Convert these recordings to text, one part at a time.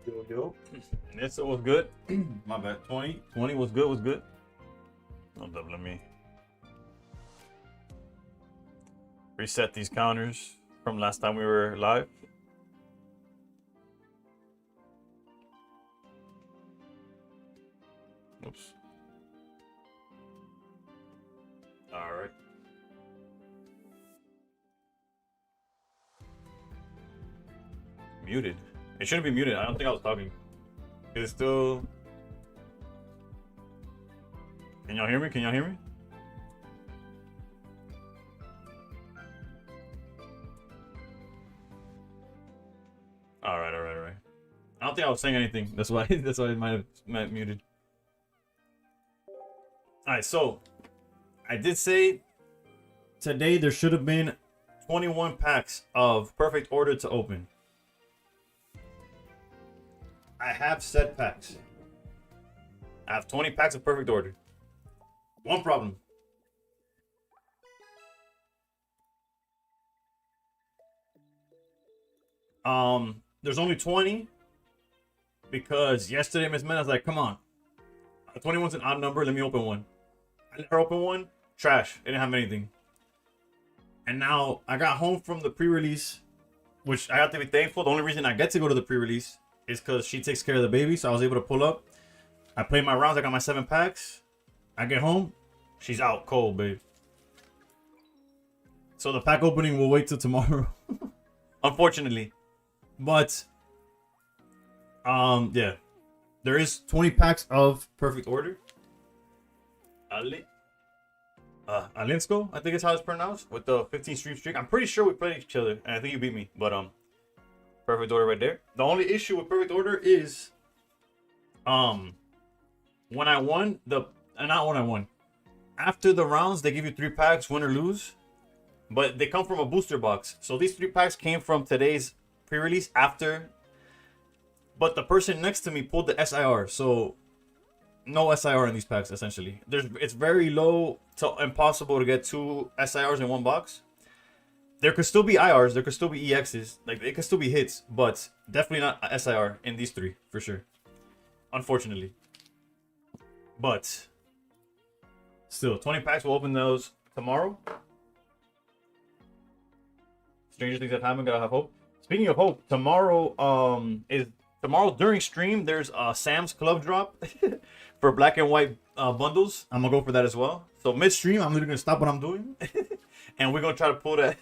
Yo. This was good. My bad. 20. 20 was good. Was good. Hold up. Let me reset these counters from last time we were live. Oops. All right. Muted. It shouldn't be muted. I don't think I was talking. Is it still? Can y'all hear me? Can y'all hear me? All right. I don't think I was saying anything. That's why. That's why it might have muted. All right. So, I did say today there should have been 21 packs of Perfect Order to open. I have set packs. I have 20 packs of Perfect Order. One problem. There's only 20 because yesterday Miss Mena's like, come on. 21's an odd number. Let me open one. I let her open one. Trash. It didn't have anything. And now I got home from the pre-release, which I have to be thankful. The only reason I get to go to the pre-release is because she takes care of the baby, so I was able to pull up. I played my rounds. I got my 7 packs. I get home. She's out cold, babe. So the pack opening will wait till tomorrow. Unfortunately. But, yeah. There is 20 packs of Perfect Order. Alinsko, I think is how it's pronounced, with the 15 stream streak. I'm pretty sure we played each other, and I think you beat me. But, Perfect Order right there. The only issue with Perfect Order is, when I won not when I won. After the rounds, they give you 3 packs, win or lose. But they come from a booster box. So these 3 packs came from today's pre-release after. But the person next to me pulled the SIR. So no SIR in these packs, essentially. It's very low to impossible to get 2 SIRs in one box. There could still be IRs, there could still be EXs, like it could still be hits, but definitely not a SIR in these 3 for sure. Unfortunately. But still, 20 packs. We'll open those tomorrow. Stranger things have happened. Gotta have hope. Speaking of hope, tomorrow during stream. There's a Sam's Club drop for black and white bundles. I'm gonna go for that as well. So mid-stream, I'm literally gonna stop what I'm doing, and we're gonna try to pull that.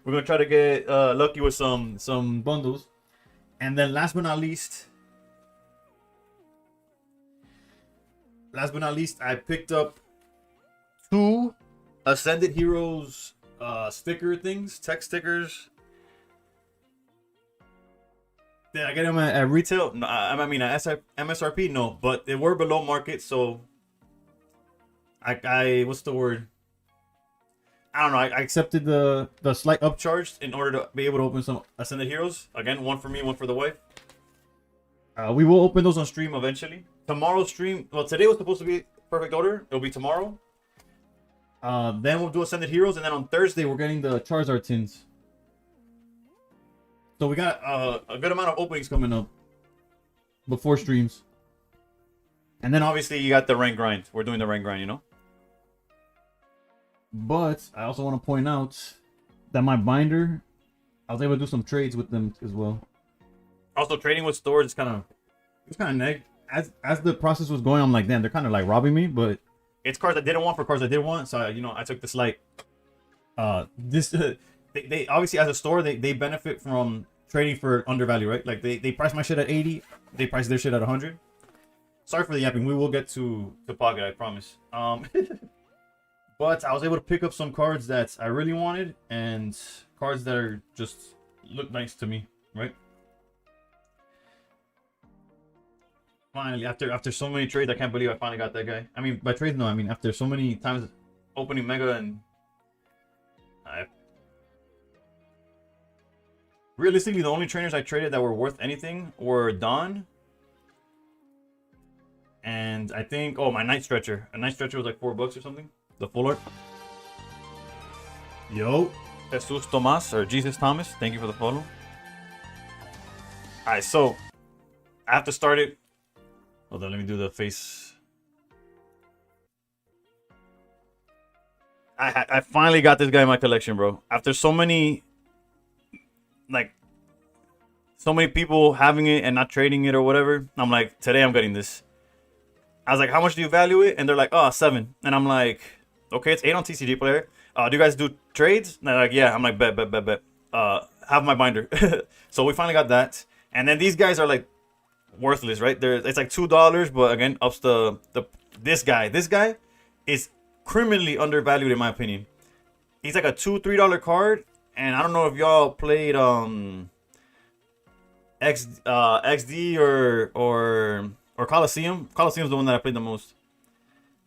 We're gonna try to get lucky with some bundles, and then last but not least, I picked up 2 Ascended Heroes sticker things, text stickers. Did I get them at retail? No, I mean at MSRP? No, but they were below market, so I what's the word? I don't know. I accepted the slight upcharge in order to be able to open some Ascended Heroes. Again, one for me, one for the wife. We will open those on stream eventually. Tomorrow's stream, well, today was supposed to be Perfect Order. It'll be tomorrow. Then we'll do Ascended Heroes, and then on Thursday we're getting the Charizard tins. So we got a good amount of openings coming up before streams. And then obviously you got the rank grind. We're doing the rank grind, you know. But I also want to point out that my binder, I was able to do some trades with them as well. Also, trading with stores is kind of neg. As the process was going, I'm like, damn, they're kind of like robbing me. But it's cards I didn't want for cards I did want, so I took this like they obviously, as a store, they benefit from trading for undervalue, right? Like they price my shit at 80, they price their shit at 100. Sorry for the yapping. We will get to Pocket, I promise. But I was able to pick up some cards that I really wanted and cards that are just look nice to me, right? Finally, after so many trades, I can't believe I finally got that guy. I mean, by trades, no, I mean after so many times opening Mega, and realistically, the only trainers I traded that were worth anything were Dawn. And I think, my Night Stretcher. A Night Stretcher was like $4 or something. The full art. Yo, Jesus Tomas or Jesus Thomas, thank you for the follow. Alright, so I have to start it. Hold on, let me do the face. I finally got this guy in my collection, bro. After so many, like, so many people having it and not trading it or whatever, I'm like, today I'm getting this. I was like, how much do you value it? And they're like, oh, 7. And I'm like, okay, it's 8 on TCG player. Do you guys do trades? And they're like, yeah. I'm like, bet. Have my binder. So we finally got that. And then these guys are like worthless, right? It's like $2, but again, ups this guy. This guy is criminally undervalued in my opinion. He's like a $2-3 card, and I don't know if y'all played XD or Coliseum. Coliseum's the one that I played the most.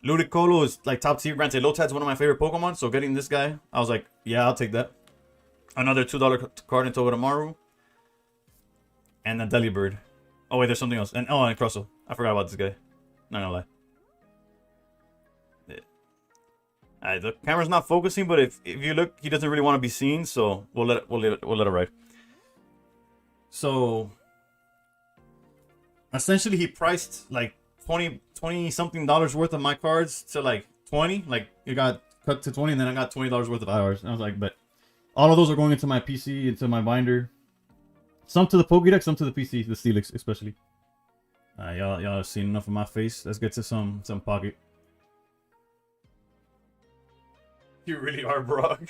Ludicolo is like top tier. Granted, Lotad's one of my favorite Pokemon, so getting this guy, I was like, yeah, I'll take that. Another $2 card into Togedemaru. And then Delibird. Oh wait, there's something else. And Crustle. I forgot about this guy. Not gonna lie. Alright, the camera's not focusing, but if you look, he doesn't really want to be seen, so we'll let it ride. So essentially he priced like 20 something dollars worth of my cards to like 20. Like it got cut to 20 and then I got $20 worth of IRs. And I was like, but all of those are going into my PC, into my binder. Some to the Pokédex, some to the PC, the Steelix especially. Y'all have seen enough of my face. Let's get to some pocket. You really are, Brock.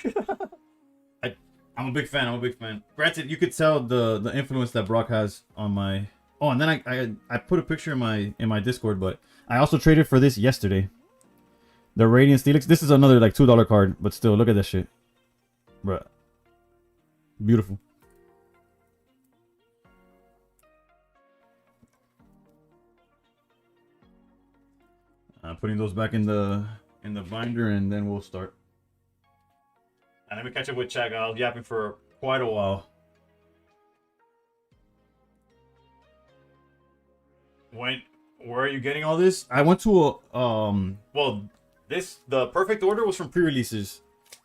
I'm a big fan. I'm a big fan. Granted, you could tell the influence that Brock has on my. Oh, and then I put a picture in my Discord, but I also traded for this yesterday. The Radiant Steelix. This is another like $2 card, but still, look at this shit, bruh. Beautiful. Putting those back in the binder, and then we'll start. And let me catch up with Chad. I was yapping for quite a while. Where are you getting all this? I went to a the perfect order was from pre-releases.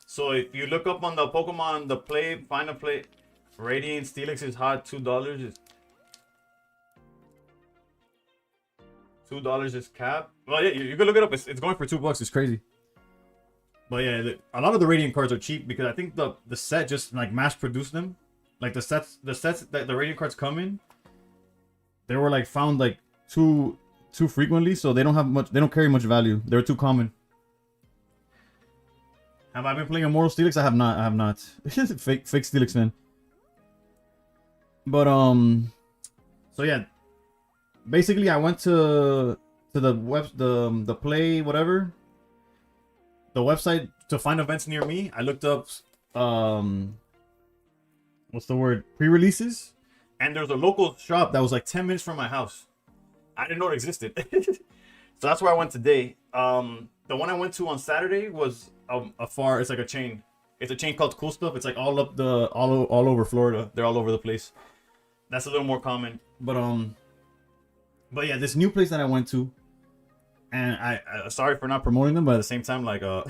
So if you look up on the Pokemon, find a play, Radiant Steelix is hot, $2 is $2 is cap. Well, yeah, you can look it up. It's going for $2. It's crazy. But yeah, a lot of the Radiant cards are cheap because I think the set just like mass produced them. Like the sets that the Radiant cards come in, they were like found like too frequently, so they don't carry much value. They're too common. Have I been playing Immortal Steelix? I have not. fake Steelix man. But so yeah, basically I went to the play whatever. The website to find events near me. I looked up what's the word? Pre-releases. And there's a local shop that was like 10 minutes from my house. I didn't know it existed. So that's where I went today. The one I went to on Saturday was it's like a chain. It's a chain called Cool Stuff. It's like all over Florida. They're all over the place. That's a little more common. But yeah, this new place that I went to, and I sorry for not promoting them, but at the same time, like I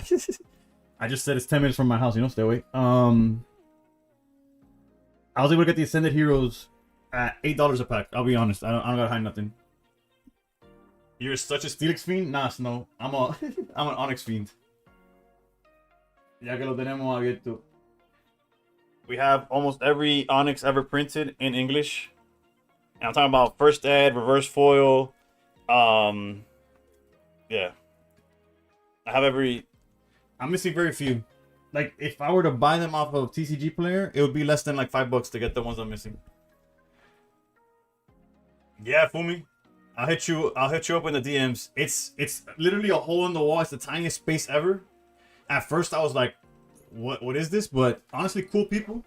just said it's 10 minutes from my house, stay away. I was able to get the Ascended Heroes at $8 a pack. I'll be honest, I don't gotta hide nothing. You're such a Steelix fiend? Nah, Snow. I'm an Onyx fiend. Ya que lo tenemos abierto. We have almost every Onyx ever printed in English. And I'm talking about first ed, reverse foil. Yeah. I'm missing very few. Like, if I were to buy them off of TCG Player, it would be less than like $5 to get the ones I'm missing. Yeah, Fumi. I'll hit you up in the DMs. It's literally a hole in the wall. It's the tiniest space ever. At first I was like, what is this? But honestly, cool people.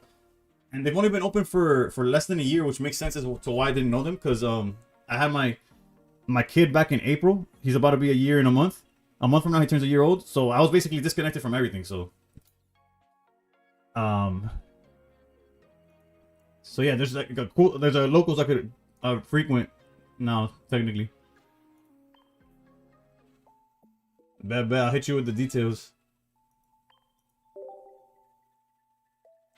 And they've only been open for less than a year, which makes sense as to why I didn't know them. Because I had my kid back in April. He's about to be a year in a month. A month from now he turns a year old. So I was basically disconnected from everything. So yeah, there's like there's a locals I could frequent now technically. Bet I'll hit you with the details.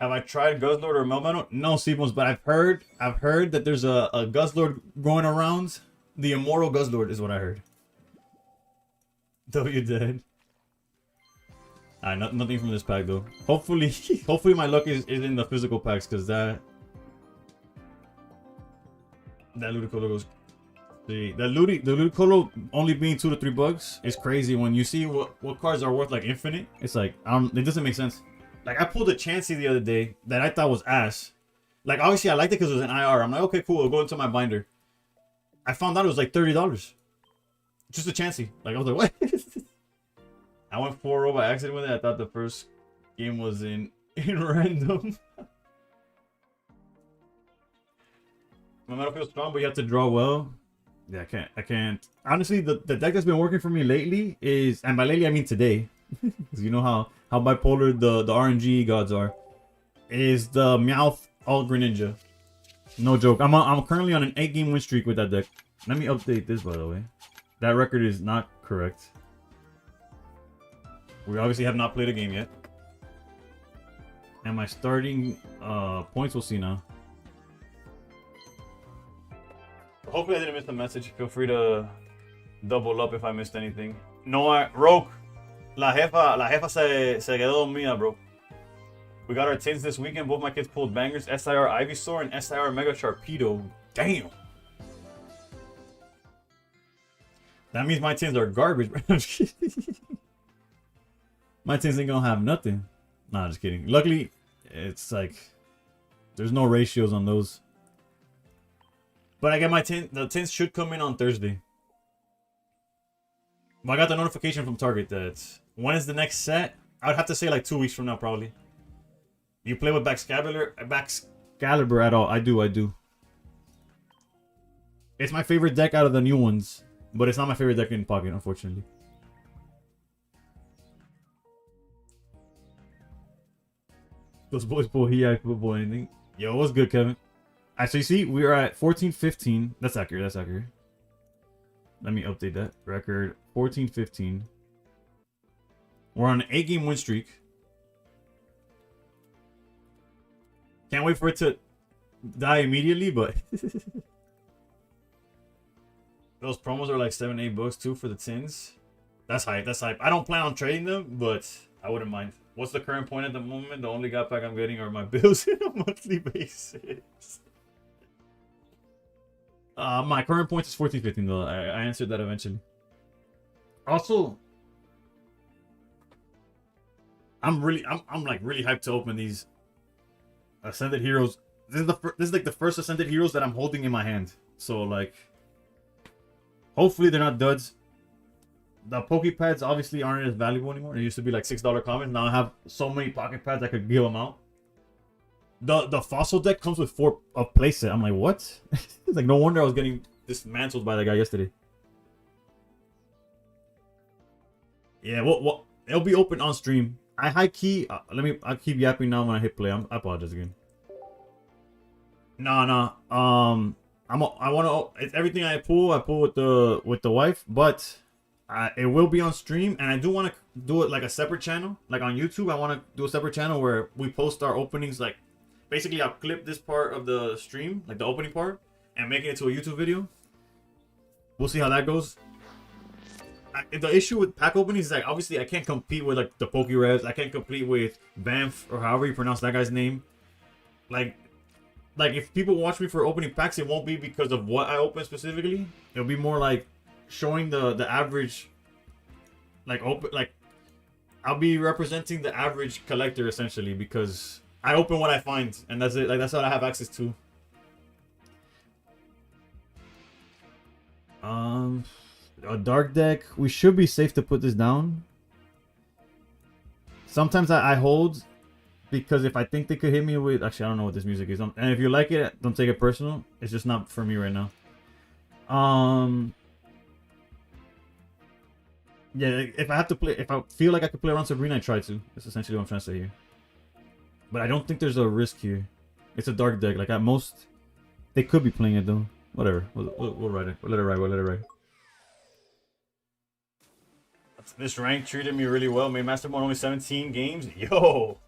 Have I tried Guzzlord or Melmetal? No, Seabones, but I've heard that there's a Guzzlord going around. The Immortal Guzzlord is what I heard. W dead. Alright, nothing from this pack though. Hopefully, hopefully my luck is in the physical packs, because that Ludicolo goes. The Ludicolo only being $2 to $3 is crazy. When you see what cards are worth like infinite, it's like it doesn't make sense. Like I pulled a Chansey the other day that I thought was ass. Like obviously I liked it because it was an IR. I'm like, okay, cool, it'll go into my binder. I found out it was like $30. Just a Chansey. Like I was like, what? I went 4-0 by accident with it. I thought the first game was in random. My metal feels strong, but you have to draw well. Yeah, I can't. Honestly, the deck that's been working for me lately is, and by lately I mean today, because you know how bipolar the RNG gods are, is the Meowth All Greninja. No joke. I'm currently on an 8-game win streak with that deck. Let me update this, by the way. That record is not correct. We obviously have not played a game yet. And my starting points, we'll see now. Hopefully I didn't miss the message. Feel free to double up if I missed anything. No, Roke. La jefa se quedó dormida, bro. We got our tins this weekend. Both my kids pulled bangers. SIR Ivysaur and SIR Mega Sharpedo. Damn. That means my tins are garbage, bro. My tins ain't gonna have nothing. Nah, just kidding. Luckily, it's like there's no ratios on those. But I got my tin. The tins should come in on Thursday. But I got the notification from Target that when is the next set? I would have to say like 2 weeks from now, probably. You play with Baxcalibur at all? I do. It's my favorite deck out of the new ones, but it's not my favorite deck in Pocket, unfortunately. Those boys pull football anything. Yo, what's good, Kevin? Alright, so you see, we are at 14-15. That's accurate. Let me update that. Record 14-15. We're on an 8-game win streak. Can't wait for it to die immediately, but those promos are like $7-8 too for the tins. That's hype. I don't plan on trading them, but I wouldn't mind. What's the current point at the moment? The only gut pack I'm getting are my bills on a monthly basis. My current point is 14-15 though. I answered that eventually. Also, I'm like really hyped to open these Ascended Heroes. This is like the first Ascended Heroes that I'm holding in my hand. So like, hopefully they're not duds. The Pokepads obviously aren't as valuable anymore. It used to be like $6 commons. Now I have so many Pocket Pads I could give them out. The fossil deck comes with 4 playset. I'm like, what? It's like no wonder I was getting dismantled by that guy yesterday. Yeah, well, it'll be open on stream. I high key. I'll keep yapping now when I hit play. I apologize again. No. I want to. It's everything I pull with the wife, but it will be on stream, and I do want to do it like a separate channel, like on YouTube. I want to do a separate channel where we post our openings. Like, basically, I'll clip this part of the stream, like the opening part, and make it into a YouTube video. We'll see how that goes. The issue with pack openings is like, obviously I can't compete with like the Pokerevs. I can't compete with Banff or however you pronounce that guy's name. Like if people watch me for opening packs, it won't be because of what I open specifically. It'll be more like showing the average, like I'll be representing the average collector essentially, because I open what I find and that's it. Like that's what I have access to. A dark deck, we should be safe to put this down. Sometimes I hold because if I think they could hit me with, actually I don't know what this music is, and if you like it, don't take it personal. It's just not for me right now. Yeah, if I have to play, if I feel like I could play around Sabrina, I try to. That's essentially what I'm trying to say here. But I don't think there's a risk here. It's a dark deck. Like at most, they could be playing it though. Whatever. We'll write it. We'll let it ride. This rank treated me really well. Made Master Mode only 17 games. Yo,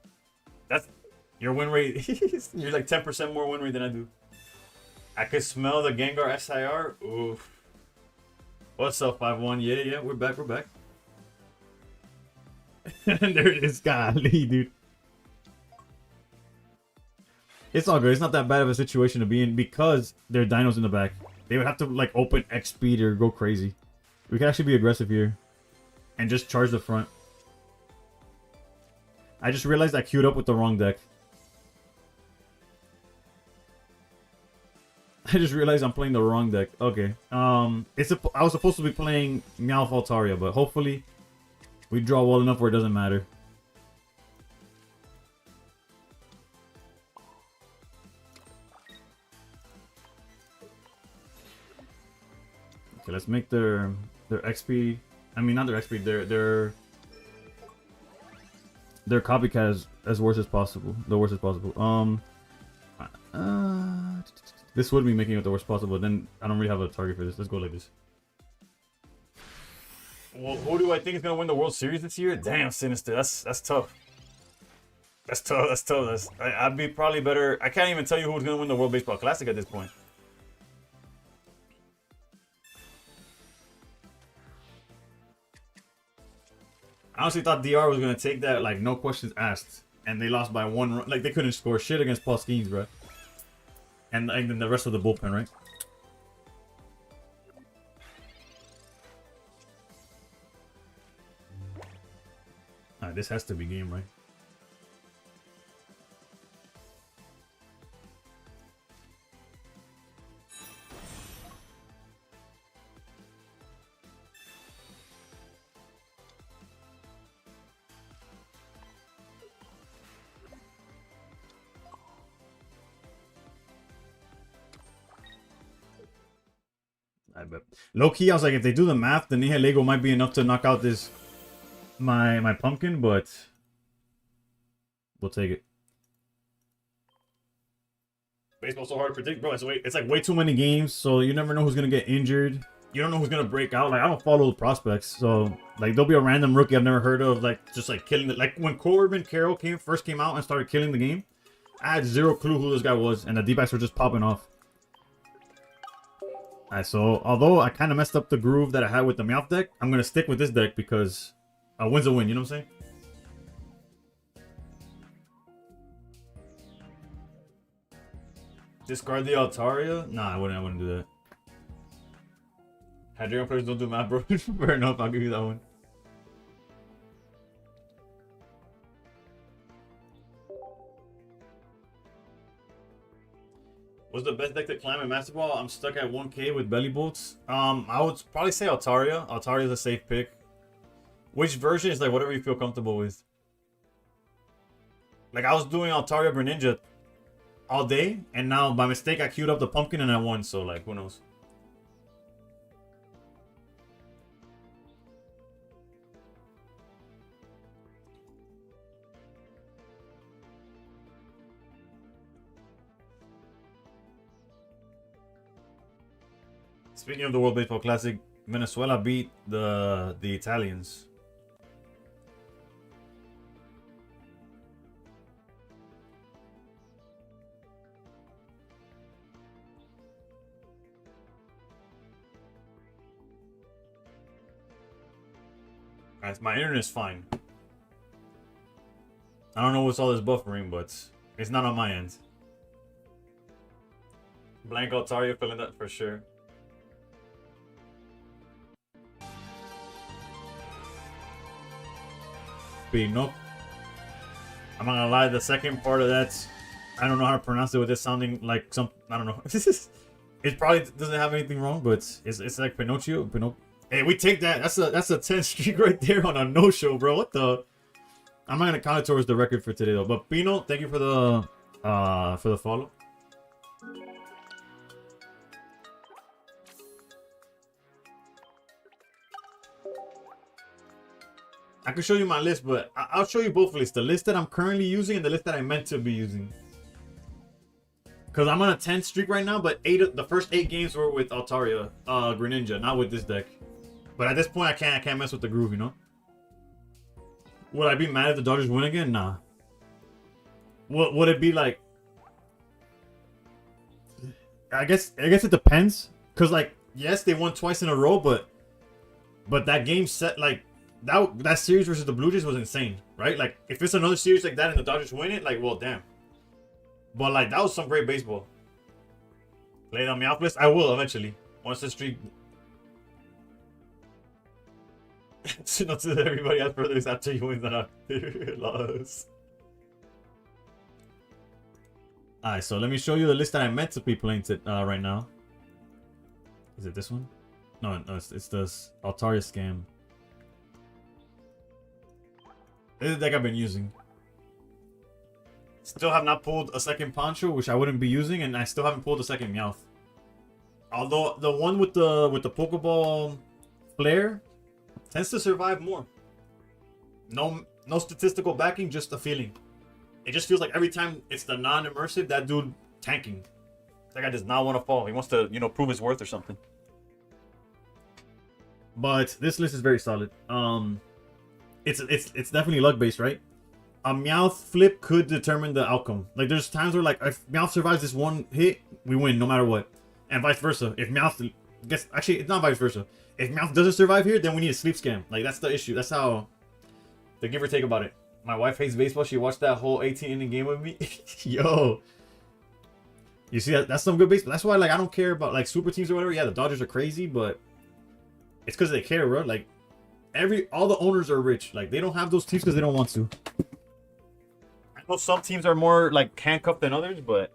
Your win rate, you're like 10% more win rate than I do. I could smell the Gengar SIR. Oof. What's up, 5-1? Yeah, we're back. And there it is, golly, dude. It's all good. It's not that bad of a situation to be in because there are dinos in the back. They would have to like open X speed or go crazy. We can actually be aggressive here and just charge the front. I just realized I queued up with the wrong deck. I just realized I'm playing the wrong deck. Okay. I was supposed to be playing Meowth Altaria, but hopefully we draw well enough where it doesn't matter. Okay, let's make their XP. I mean, not their XP. Their copycat as worse as possible. The worst as possible. This would be making it the worst possible. Then I don't really have a target for this. Let's go like this. Well, who do I think is gonna win the World Series this year? Damn, Sinister. That's tough. That's tough. I'd be probably better. I can't even tell you who's gonna win the World Baseball Classic at this point. I honestly thought DR was gonna take that, like, no questions asked, and they lost by 1 run. Like, they couldn't score shit against Paul Skeens, bro. And then the rest of the bullpen, right? Alright, this has to be game, right? I bet. Low key, I was like, if they do the math, the Nihil Lego might be enough to knock out this my pumpkin, but we'll take it. Baseball's so hard to predict, bro. It's like way too many games, so you never know who's gonna get injured. You don't know who's gonna break out. Like, I don't follow the prospects, so like there'll be a random rookie I've never heard of, like just like killing it. Like when Corbin Carroll first came out and started killing the game, I had zero clue who this guy was, and the D-backs were just popping off. Alright, so although I kind of messed up the groove that I had with the Meowth deck, I'm gonna stick with this deck because a win's a win. You know what I'm saying? Discard the Altaria? Nah, I wouldn't do that. Hadrian players don't do math, bro. Fair enough, I'll give you that one. What's the best deck to climb in Master Ball? I'm stuck at 1k with belly bolts. I would probably say Altaria. Altaria is a safe pick. Which version is like whatever you feel comfortable with. Like I was doing Altaria Greninja all day, and now by mistake I queued up the pumpkin and I won, so like who knows. Speaking of the World Baseball Classic, Venezuela beat the Italians. Alright, my internet's fine. I don't know what's all this buffering, but it's not on my end. Blank Altaria filling that for sure. Nope. I'm not gonna lie, the second part of that, I don't know how to pronounce it with it sounding like some, I don't know. It probably doesn't have anything wrong, but it's like Pinocchio. Hey, we take that. That's a 10 streak right there on a no-show, bro. What the? I'm not gonna count it towards the record for today though. But Pino, thank you for the follow. I can show you my list, but I'll show you both lists. The list that I'm currently using and the list that I meant to be using. Because I'm on a 10 streak right now, but the first 8 games were with Altaria, Greninja, not with this deck. But at this point, I can't mess with the groove, you know? Would I be mad if the Dodgers win again? Nah. What would it be like? I guess it depends. Cause like, yes, they won twice in a row, but that game set like that series versus the Blue Jays was insane, right? Like if it's another series like that and the Dodgers win it, like well damn. But like that was some great baseball. Play it on Meowth list. I will eventually. Once the streak. So not to everybody else further is after you win that loss. Alright, so let me show you the list that I meant to be playing right now. Is it this one? No, it's this Altaria scam. This is the deck I've been using. Still have not pulled a second Poncho, which I wouldn't be using, and I still haven't pulled a second Meowth. Although the one with the Pokeball flare tends to survive more. No statistical backing, just a feeling. It just feels like every time it's the non-immersive, that dude tanking. That guy does not want to fall. He wants to, prove his worth or something. But this list is very solid. It's definitely luck based, right? A Meowth flip could determine the outcome. Like there's times where like if Meowth survives this one hit, we win no matter what, and vice versa. If Meowth gets actually, it's not vice versa. If Meowth doesn't survive here, then we need a sleep scam. Like that's the issue. That's how the give or take about it. My wife hates baseball. She watched that whole 18-inning game with me. Yo. You see, that's some good baseball. That's why, like, I don't care about, like, super teams or whatever. Yeah, the Dodgers are crazy, but it's because they care, bro. Like, all the owners are rich. Like, they don't have those teams because they don't want to. I know some teams are more, like, handcuffed than others, but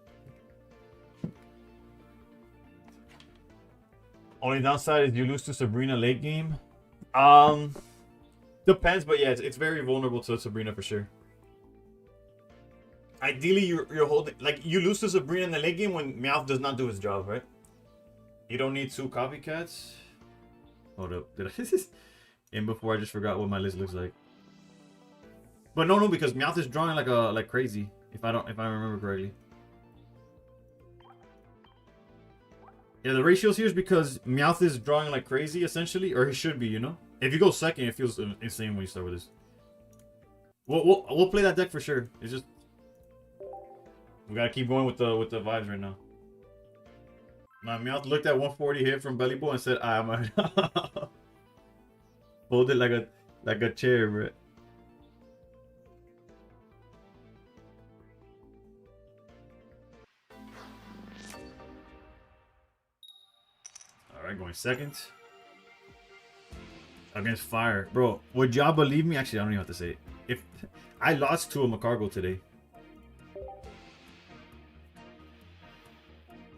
only downside is you lose to Sabrina late game. Depends, but yeah, it's very vulnerable to Sabrina for sure. Ideally, you're holding like you lose to Sabrina in the late game when Meowth does not do his job, right? You don't need two copycats. Hold up, did I in before I just forgot what my list looks like. But no, because Meowth is drawing like crazy. If I remember correctly. Yeah, the ratios here is because Meowth is drawing like crazy essentially, or he should be, If you go second, it feels insane when you start with this. We'll play that deck for sure. It's just we gotta keep going with the vibes right now. My Meowth looked at 140 hit from Belly Boy and said, "I'm a fold it like a chair, bro." All right, going second. Against fire. Bro, would y'all believe me? Actually, I don't even have to say it. If I lost to a Macargo today.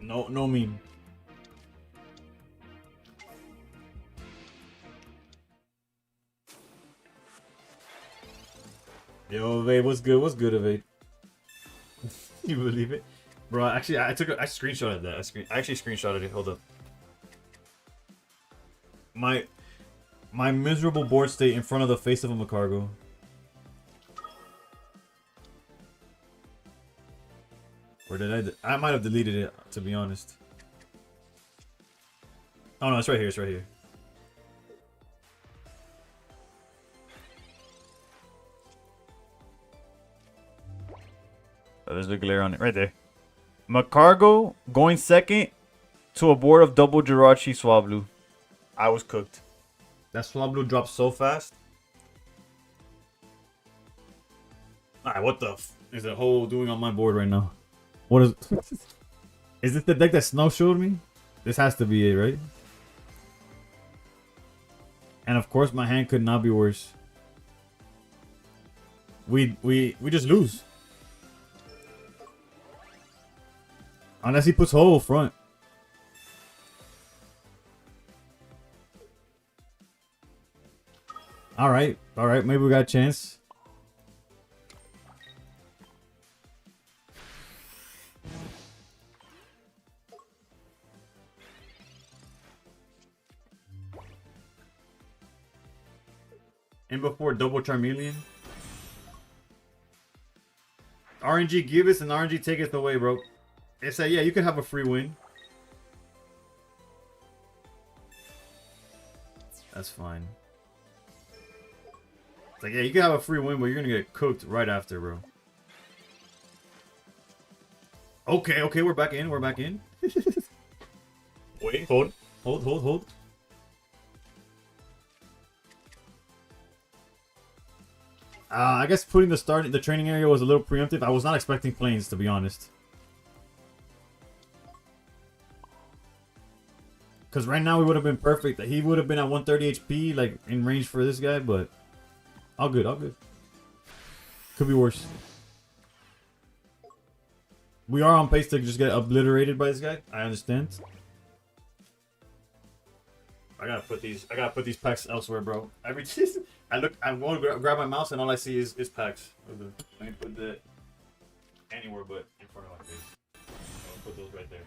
No meme. Yo, Evade, what's good? What's good, Evade? You believe it? Bro, actually, I screenshotted that. I actually screenshotted it. Hold up. My miserable board state in front of the face of a Macargo. Or did I might have deleted it, to be honest. Oh no, it's right here, it's right here. Oh, there's the glare on it, right there. Macargo going second to a board of double Jirachi Swablu. I was cooked. That Swablu dropped so fast. Alright, what the f is that hole doing on my board right now? What is... Is this the deck that Snow showed me? This has to be it, right? And of course my hand could not be worse. We just lose. Unless he puts hole front. Alright, maybe we got a chance. And before double Charmeleon. RNG giveth and RNG taketh away, bro. It's like, yeah, you can have a free win. That's fine. It's like, yeah, you can have a free win, but you're gonna get cooked right after, bro. Okay, okay, we're back in. We're back in. Wait, hold. Hold. I guess putting the training area was a little preemptive. I was not expecting planes, to be honest. Because right now we would have been perfect. He would have been at 130 HP, like in range for this guy, but all good, all good. Could be worse. We are on pace to just get obliterated by this guy. I understand. I gotta put these packs elsewhere, bro. I'm going to grab my mouse and all I see is packs. Let me put that anywhere but in front of my face. I'll put those right there.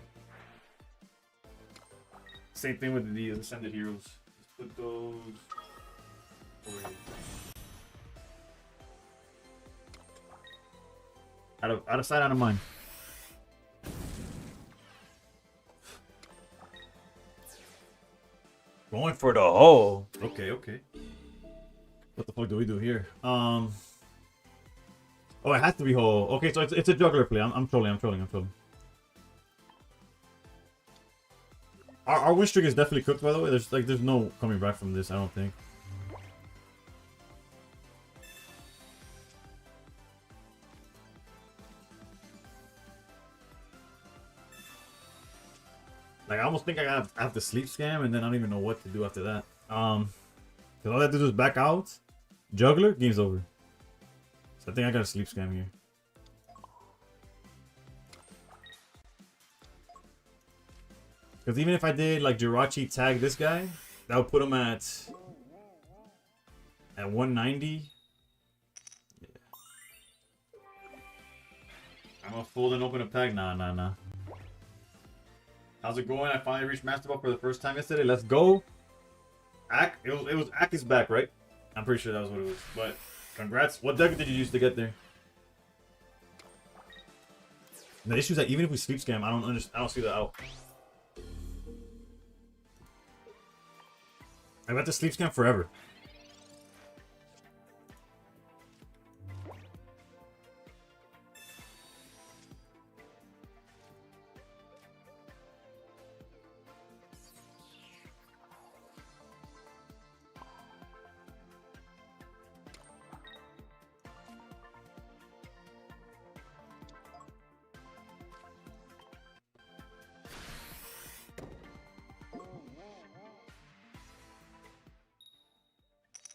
Same thing with the Ascended Heroes. Just put those over here. Out of sight, out of mind. Going for the hole. Okay, okay. What the fuck do we do here? Oh, it has to be hole. Okay, so it's a juggler play. I'm trolling. Our win streak is definitely cooked, by the way. There's no coming back from this, I don't think. Like, I almost think I have to sleep scam, and then I don't even know what to do after that. Because all I have to do is back out, juggler, game's over. So I think I got a sleep scam here. Because even if I did like Jirachi tag this guy, that would put him at 190. Yeah. I'm gonna fold and open a pack. Nah. How's it going? I finally reached Master Ball for the first time yesterday. Let's go. Ak, it was Ak is back, right? I'm pretty sure that was what it was. But congrats. What deck did you use to get there? The issue is that even if we sleep scam, I don't see that out. I've had to sleep scam forever.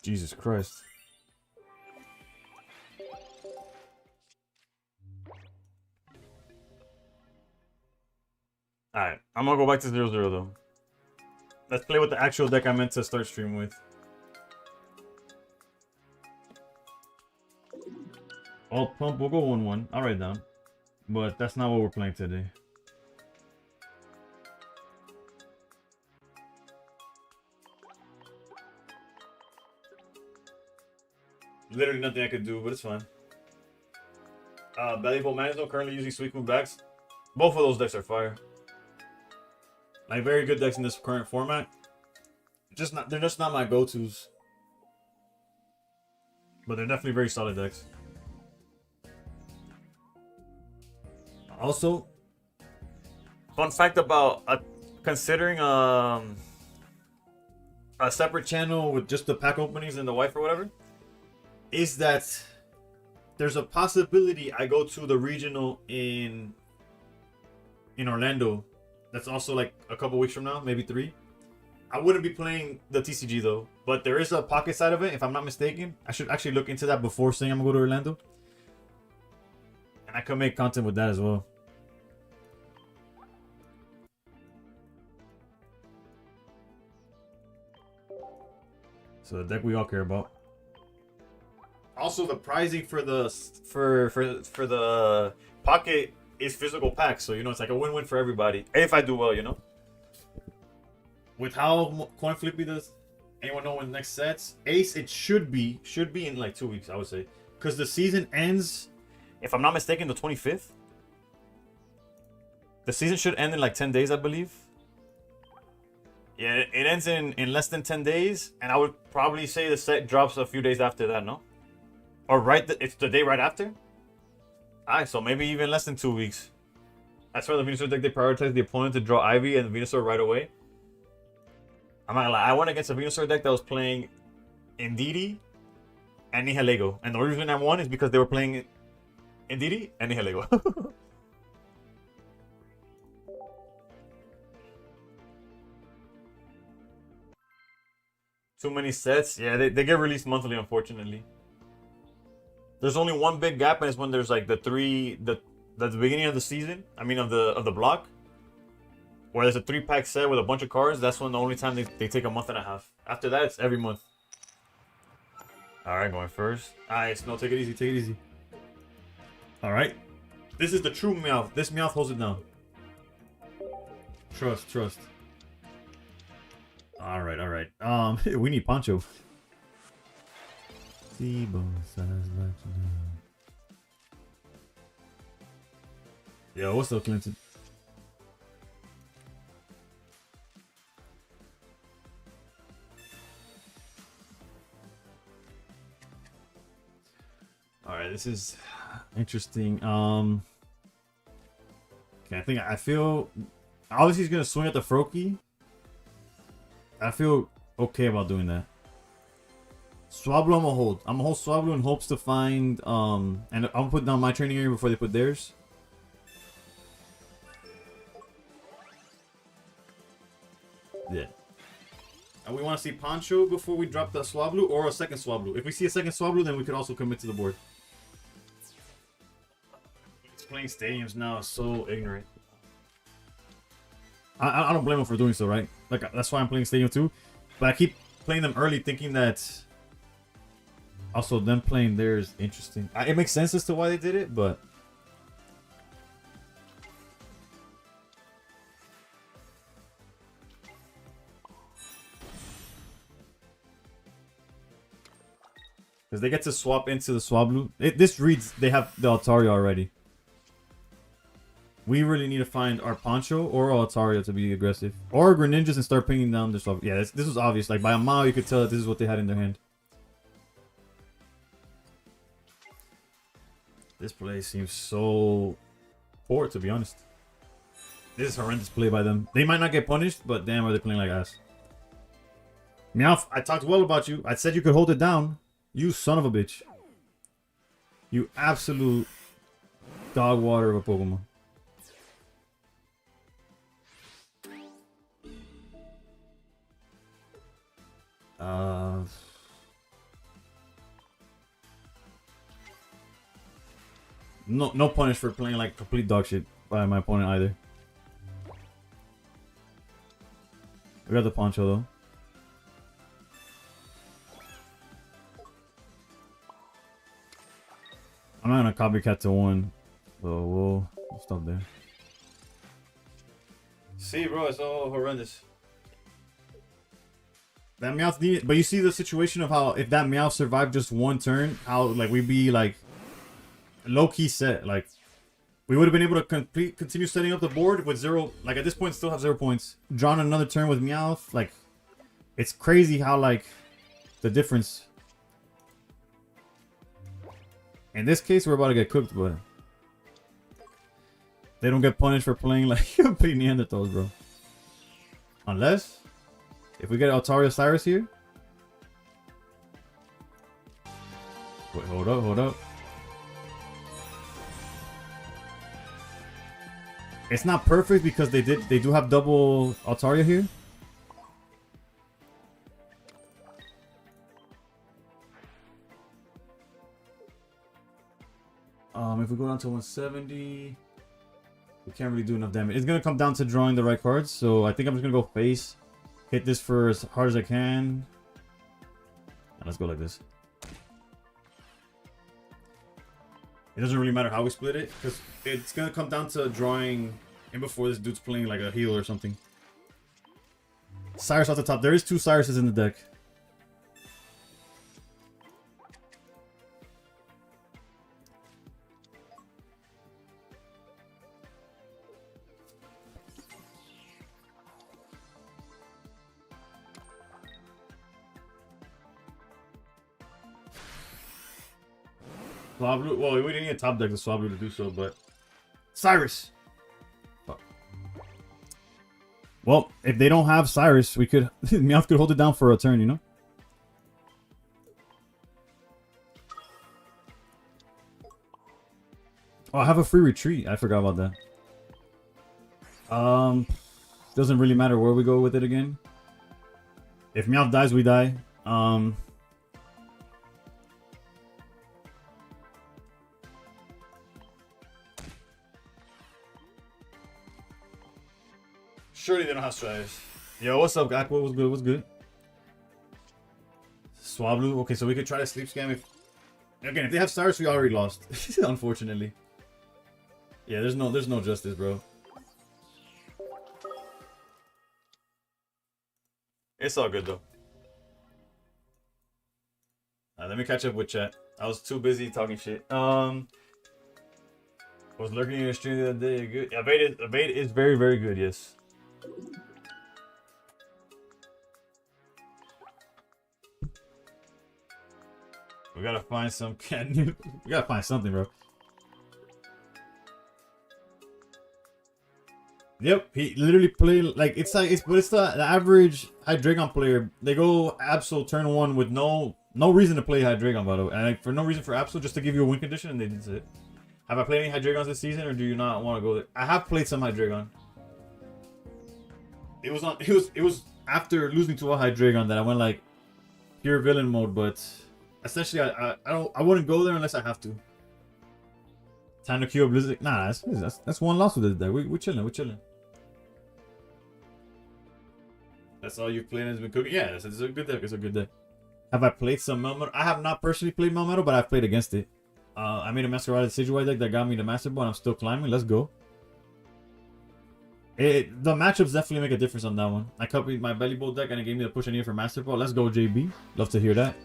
Jesus Christ. Alright, I'm gonna go back to 0-0 though. Let's play with the actual deck I meant to start stream with. Alt pump, we'll go 1-1. I'll write it down. But that's not what we're playing today. Literally nothing I could do, but it's fine. Bellybolt Manizo currently using Suicune backs. Both of those decks are fire. Like, very good decks in this current format. They're just not my go-tos. But they're definitely very solid decks. Also, fun fact about considering a separate channel with just the pack openings and the wife or whatever, is that there's a possibility I go to the regional in Orlando. That's also like a couple weeks from now, maybe 3. I wouldn't be playing the TCG though, but there is a pocket side of it, if I'm not mistaken. I should actually look into that before saying I'm gonna go to Orlando. And I could make content with that as well. So the deck we all care about. Also, the pricing for the pocket is physical packs, so you know it's like a win-win for everybody. If I do well, you know. With how coin flippy does, anyone know when the next sets? Ace, it should be in like 2 weeks, I would say, because the season ends, if I'm not mistaken, the 25th. The season should end in like 10 days, I believe. Yeah, it ends in less than 10 days, and I would probably say the set drops a few days after that, no? Or it's the day right after? Alright, so maybe even less than 2 weeks. I swear the Venusaur deck, they prioritize the opponent to draw Ivy and the Venusaur right away. I'm not gonna lie, I went against a Venusaur deck that was playing Indeedee and Nihilego. And the reason I won is because they were playing Indeedee and Nihilego. Too many sets? Yeah, they get released monthly, unfortunately. There's only one big gap, and it's when there's like that's the beginning of the season. I mean, of the block, where there's a 3-pack set with a bunch of cards. That's when the only time they take a month and a half. After that, it's every month. All right, going first. Alright, Snow, take it easy, take it easy. All right, this is the true Meowth. This Meowth holds it down. Trust, trust. All right, all right. We need Poncho. See both sides, let you know. Yo, what's up, Clinton? All right, this is interesting. Okay, I feel obviously he's gonna swing at the Froakie. I feel okay about doing that. Swablu, I'm gonna hold. I'm gonna hold Swablu in hopes to find and I'm gonna put down my training area before they put theirs. Yeah. And we want to see Poncho before we drop the Swablu or a second Swablu. If we see a second Swablu, then we could also commit to the board. It's playing stadiums now, so ignorant. I don't blame him for doing so, right? Like, that's why I'm playing Stadium too. But I keep playing them early thinking that also them playing there is interesting. It makes sense as to why they did it, but because they get to swap into the Swablu. This reads they have the Altaria already. We really need to find our Poncho or Altaria to be aggressive. Or Greninjas and start pinging down the Swablu. Yeah, this was obvious. Like, by a mile, you could tell that this is what they had in their hand. This play seems so poor, to be honest. This is horrendous play by them. They might not get punished, but damn, are they playing like ass. Meowth, I talked well about you. I said you could hold it down. You son of a bitch. You absolute dog water of a Pokemon. No punish for playing like complete dog shit by my opponent either. We got the Poncho though. I'm not gonna copycat to one, so we'll stop there. See, bro, it's all horrendous. That Meowth needed, but you see the situation of how if that Meowth survived just one turn, how like we'd be like low-key set. Like we would have been able to continue setting up the board with zero. Like at this point, still have 0 points. Drawn another turn with Meowth. Like it's crazy how like the difference. In this case, we're about to get cooked, but they don't get punished for playing like complete Neanderthals, bro. Unless if we get Altaria Cyrus here. Wait, hold up, hold up. It's not perfect because they do have double Altaria here. If we go down to 170, we can't really do enough damage. It's gonna come down to drawing the right cards, so I think I'm just gonna go face. Hit this for as hard as I can. And let's go like this. It doesn't really matter how we split it, because it's going to come down to drawing in before this dude's playing like a heal or something. Cyrus off the top. There is 2 Cyruses in the deck. Swablu, well, we didn't need a top deck to Swablu to do so, but Cyrus. Well, if they don't have Cyrus, we could Meowth could hold it down for a turn, you know? Oh, I have a free retreat. I forgot about that. Doesn't really matter where we go with it again. If Meowth dies, we die. Surely they don't have Stratus. Yo, what's up, Gak? What's good? What's good? Swablu. Okay, so we could try to sleep scam if... Again, if they have Cyrus, we already lost. Unfortunately. Yeah, there's no justice, bro. It's all good though. Let me catch up with chat. I was too busy talking shit. Was lurking in your stream the other day. Good. Evade is very, very good. Yes. We gotta find some we gotta find something, bro. Yep, he literally played like it's the average Hydreigon player. They go Absol turn 1 with no reason to play Hydreigon, by the way, and like, for no reason for Absol, just to give you a win condition, and they did it. Have I played any Hydreigons this season, or do you not want to go there? I have played some Hydreigon. It was after losing to a Hydreigon that I went like pure villain mode, but essentially I wouldn't go there unless I have to. Time to queue up Blizzard. Nah, that's one loss with this deck. We're chilling. We're chilling. That's all you've played has been cooking. Yeah, it's a good deck. It's a good deck. Have I played some Melmetal? I have not personally played Melmetal, but I've played against it. I made a Masquerade Sigil deck that got me the Master Ball, and I'm still climbing. Let's go. The matchups definitely make a difference on that one. I copied my Belly Bolt deck, and it gave me the push I needed for Master Ball. Let's go, JB. Love to hear that.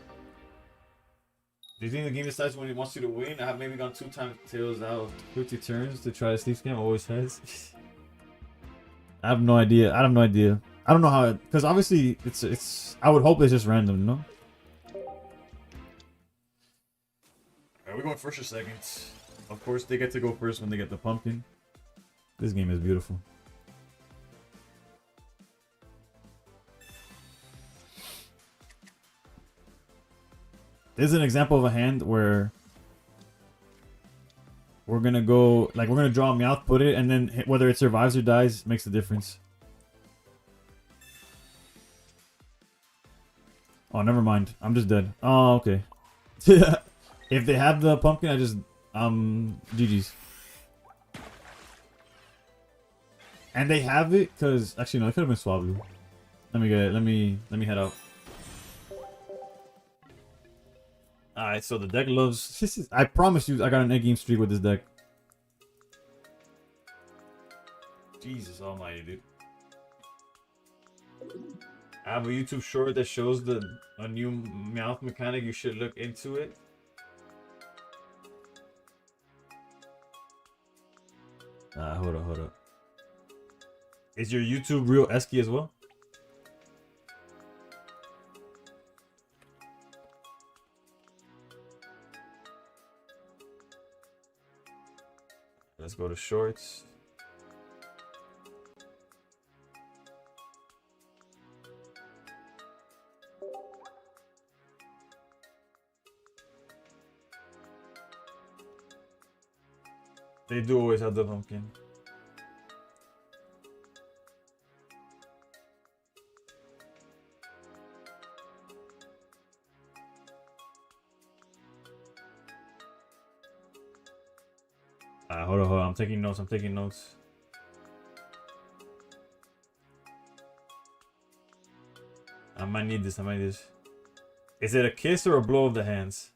Do you think the game decides when it wants you to win? I have maybe gone 2 times tails out of 50 turns to try to sleep scam. Always has. I have no idea. I have no idea. I don't know how it, because obviously it's. I would hope it's just random, you know. Are we going first or second? Of course, they get to go first when they get the pumpkin. This game is beautiful. This is an example of a hand where we're gonna go like we're gonna draw a Meowth, put it, and then whether it survives or dies makes the difference. Oh, never mind. I'm just dead. Oh, okay. If they have the pumpkin, I just GG's. And they have it because actually no, it could have been Swablu. Let me get it. Let me head out. Alright, so the deck loves this is I promise you I got an egg game streak with this deck. Jesus almighty, dude. I have a YouTube short that shows a new Meowth mechanic. You should look into it. Hold up. Is your YouTube real Esky as well? Let's go to shorts. They do always have the pumpkin. Hold on. I'm taking notes. I might need this. Is it a kiss or a blow of the hands?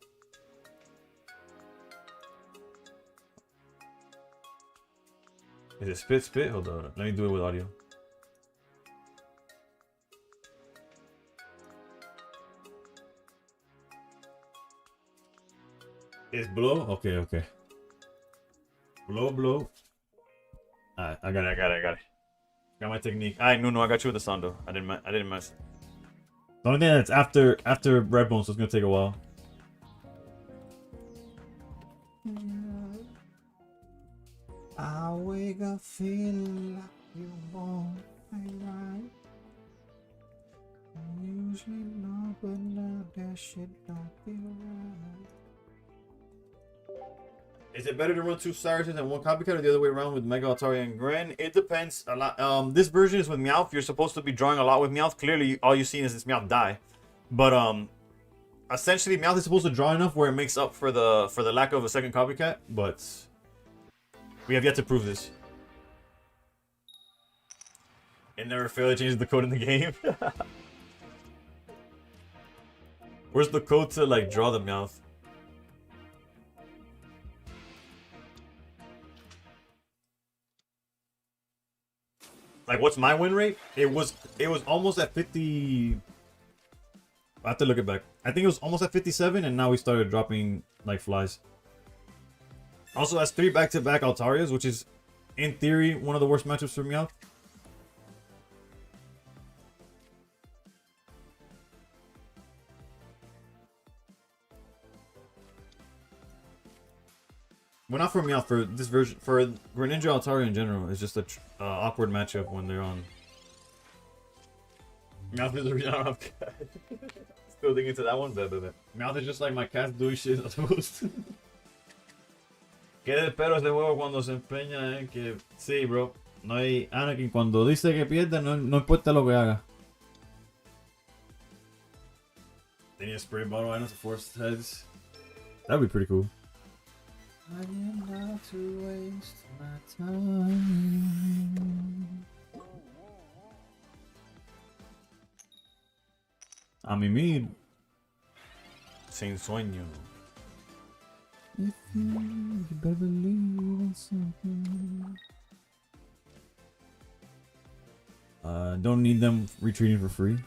Is it spit? Hold on. Let me do it with audio. It's blow? Okay. Blow. Alright, I got it. Got my technique. Alright, no, I got you with the Sando. I didn't mess. The only thing that's after Red Bone, so it's gonna take a while. I wake up feeling like you won't. Usually not, but now that shit don't feel right. Is it better to run 2 Cyruses and 1 Copycat or the other way around with Mega Altaria and Gren? It depends a lot. This version is with Meowth. You're supposed to be drawing a lot with Meowth. Clearly, all you've seen is this Meowth die. But essentially, Meowth is supposed to draw enough where it makes up for the lack of a second Copycat. But we have yet to prove this. It never failed to change the code in the game. Where's the code to like draw the Meowth? Like, what's my win rate? It was almost at 50. I have to look it back. I think it was almost at 57, and now we started dropping like flies. Also, that's 3 back-to-back Altarias, which is, in theory, one of the worst matchups for Meowth. Well, not for Meowth, for this version, for Greninja Altaria in general, it's just a awkward matchup when they're on. Meowth is the reason I don't have cat. Still thinking to that one, but. Meowth is just like my cat doing shit not supposed to. ¿Qué de pelos de huevo cuando se empeña, que sí, bro. No hay Anakin cuando dice que pierde, no importa lo que haga. They need a spray bottle, I know, to force heads. That'd be pretty cool. I am not to waste my time. A mimir sin sueño. If you better believe in something. Don't need them retreating for free.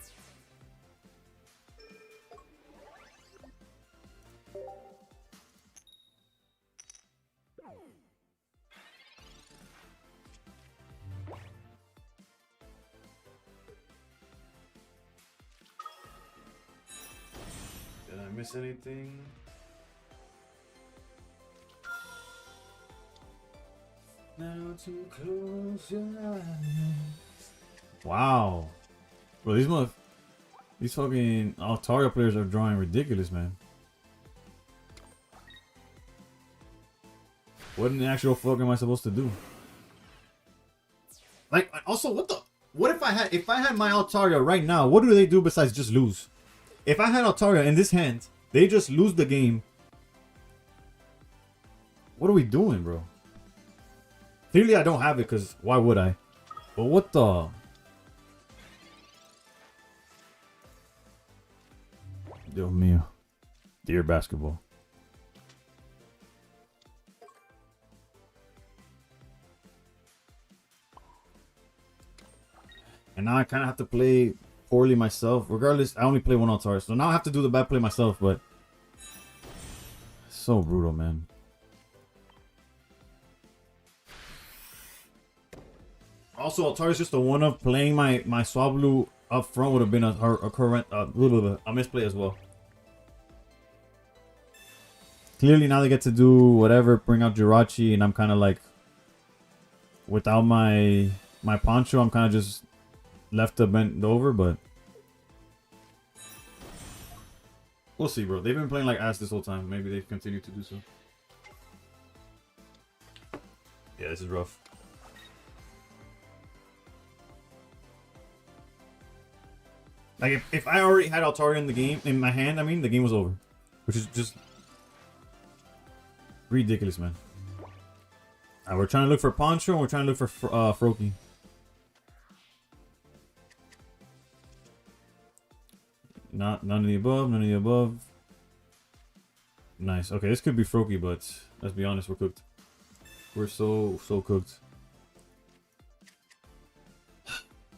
Did I miss anything? Now to close your eyes. Wow. Bro, these fucking Altaria players are drawing ridiculous, man. What in the actual fuck am I supposed to do? Like, also, what if I had my Altaria right now? What do they do besides just lose? If I had Altaria in this hand, they just lose the game. What are we doing, bro? Clearly, I don't have it, because why would I? But what the? Dios mío. Dear basketball. And now I kind of have to play poorly myself. Regardless, I only play one Altaria, so now I have to do the bad play myself, but... So brutal, man. Also, Altaria's just a one-up. Playing my Swablu up front would have been a misplay as well. Clearly, now they get to do whatever, bring out Jirachi, and I'm kind of like... Without my Poncho, I'm kind of just left to bend over, but... We'll see, bro. They've been playing like ass this whole time. Maybe they continue to do so. Yeah, this is rough. Like, if I already had Altaria in the game, in my hand, I mean, the game was over. Which is just... ridiculous, man. We're trying to look for Poncho, and we're trying to look for Froakie. None of the above, none of the above. Nice. Okay, this could be Froakie, but let's be honest, we're cooked. We're so cooked.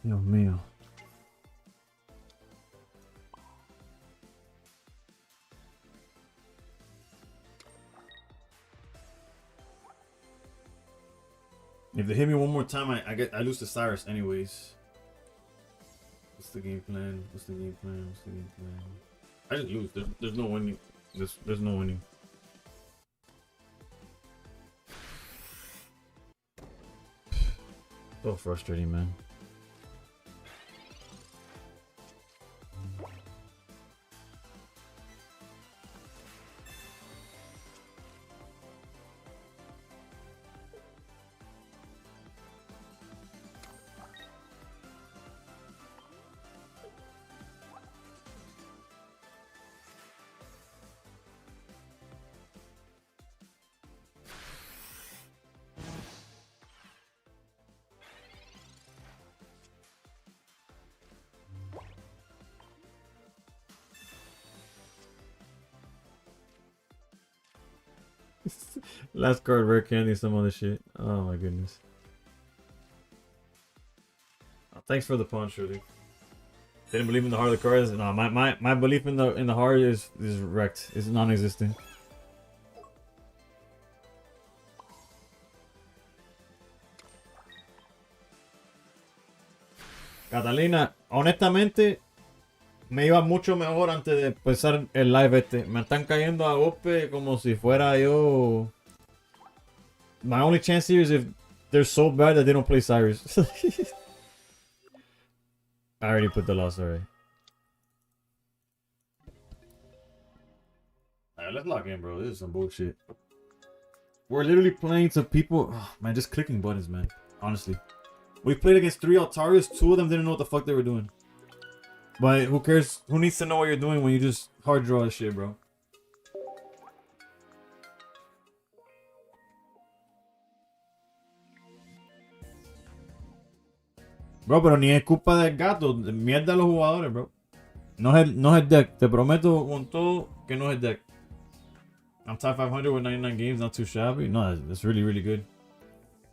Dios mío. If they hit me one more time, I lose to Cyrus anyways. What's the game plan? What's the game plan? What's the game plan? I just lose. There's no winning. There's no winning. So frustrating, man. Last card, rare candy, some other shit. Oh my goodness. Thanks for the punch, really. Didn't believe in the heart of the cards. No, my belief in the heart is wrecked. It's non-existent. Catalina, honestamente, me iba mucho mejor antes de empezar el live este. Me están cayendo a golpe como si fuera yo. My only chance here is if they're so bad that they don't play Cyrus. I already put the loss already. Alright, let's lock in, bro. This is some bullshit. We're literally playing to people. Oh, man, just clicking buttons, man. Honestly. We played against 3 Altarios. 2 of them didn't know what the fuck they were doing. But who cares? Who needs to know what you're doing when you just hard draw this shit, bro? Bro, pero ni es culpa del gato. Mierda a los jugadores, bro. No es el deck. Te prometo con todo que no es el deck. I'm top 500 with 99 games. Not too shabby. No, that's really, really good.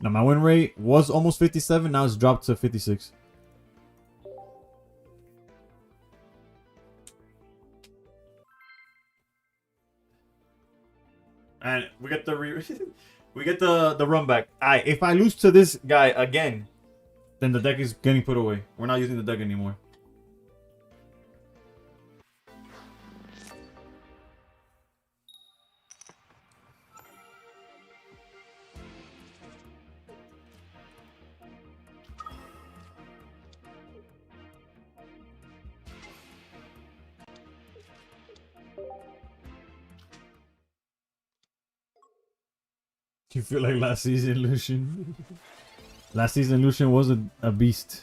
Now, my win rate was almost 57. Now it's dropped to 56. And we get the we get the run back. Alright, if I lose to this guy again, then the deck is getting put away. We're not using the deck anymore. You feel like last season, Lucian? Last season, Lucian was a beast.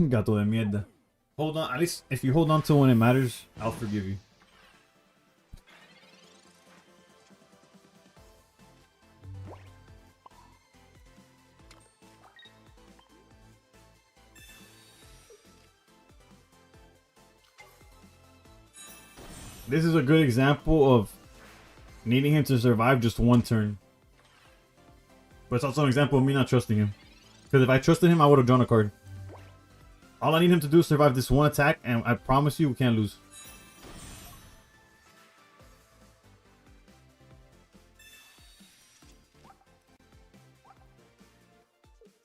Gato de mierda. Hold on, at least if you hold on to when it matters, I'll forgive you. This is a good example of needing him to survive just one turn. But it's also an example of me not trusting him. Because if I trusted him, I would have drawn a card. All I need him to do is survive this one attack, and I promise you we can't lose.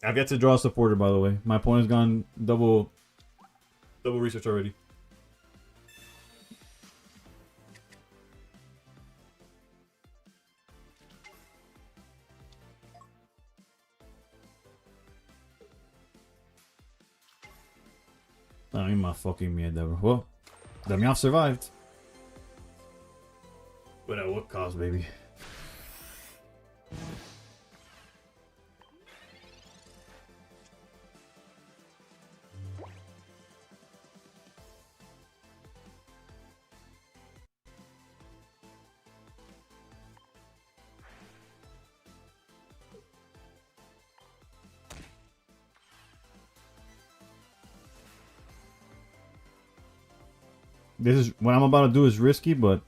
I've yet to draw a supporter, by the way. My opponent's gone double research already. I mean, my fucking mierda, bro. Well, Damian survived. But at what cost, baby? This is what I'm about to do is risky, but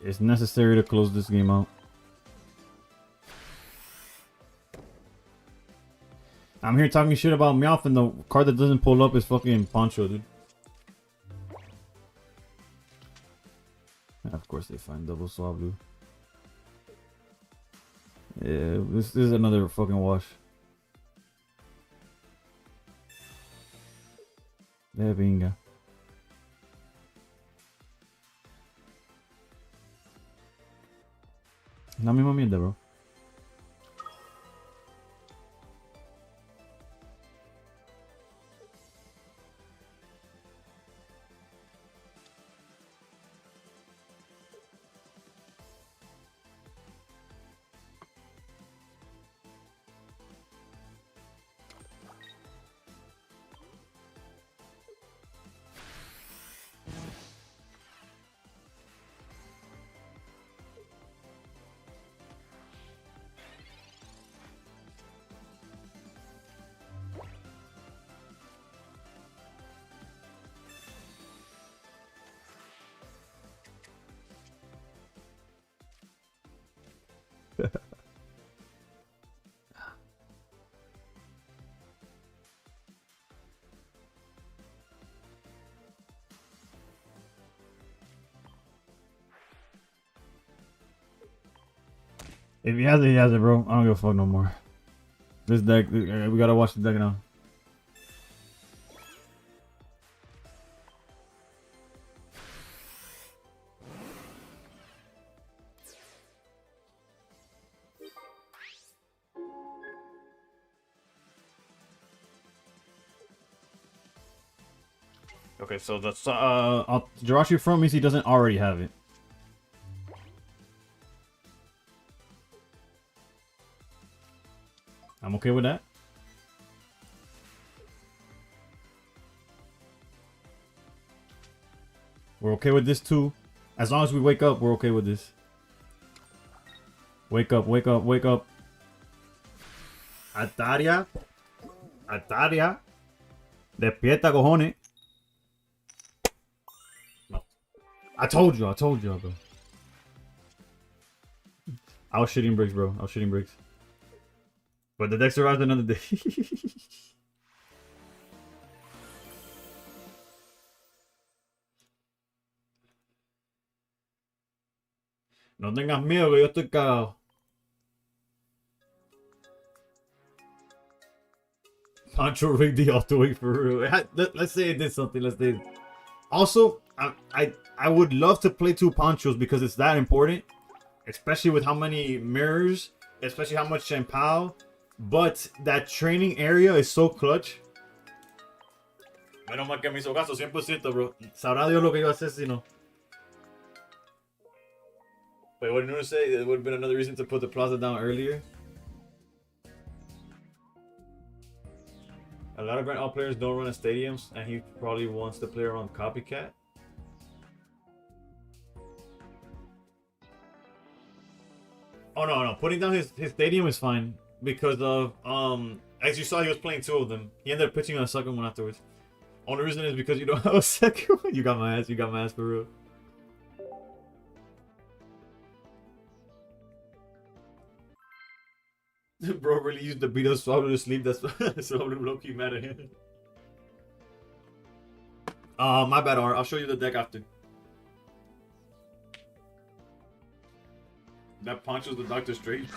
it's necessary to close this game out. I'm here talking shit about Meowth, and the card that doesn't pull up is fucking Poncho, dude. Of course they find double swab, dude. Yeah, this is another fucking wash. De pinga. La misma mierda, bro. If he has it, he has it, bro. I don't give a fuck no more. This deck, we gotta watch the deck now. Okay, so that's Jirachi front means he doesn't already have it. I'm okay with that. We're okay with this too. As long as we wake up, we're okay with this. Wake up, wake up, wake up. Ataria. Ataria. Despierta, cojones. No. I told you, bro. I was shitting bricks, bro. I was shitting bricks. But the deck survived another day. No tengas miedo que yo estoy cagado. Pancho rigged the auto for real. Let's say it did something. Let's say. Also, I would love to play 2 Panchos because it's that important, especially with how many mirrors, especially how much Champao. But that training area is so clutch. Menos mal que me hizo caso, 100%, bro. Sabrá Dios lo que iba a hacer si no. Wait, what did Nuno say? There would have been another reason to put the plaza down earlier. A lot of Grand All players don't run in stadiums, and he probably wants to play around Copycat. Oh no, putting down his stadium is fine because of as you saw, he was playing 2 of them. He ended up pitching on a second one afterwards. Only reason is because you don't have a second one. You got my ass for real. Bro really used the beat up Swallow to sleep. That's Swallow low-key mad at him. My bad, R. I'll show you the deck after. That Poncho's the Doctor Strange.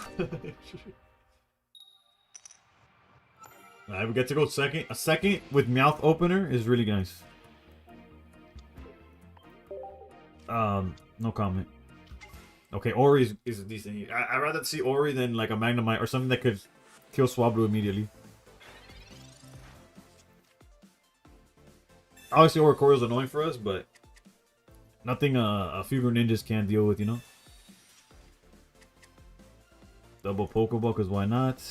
Alright, we get to go second. A second with mouth opener is really nice. No comment. Okay, Ori is decent. I'd rather see Ori than like a Magnemite or something that could kill Swablu immediately. Obviously, Oricorio is annoying for us, but nothing a Fever Ninjas can't deal with, you know? Double Pokeball, because why not?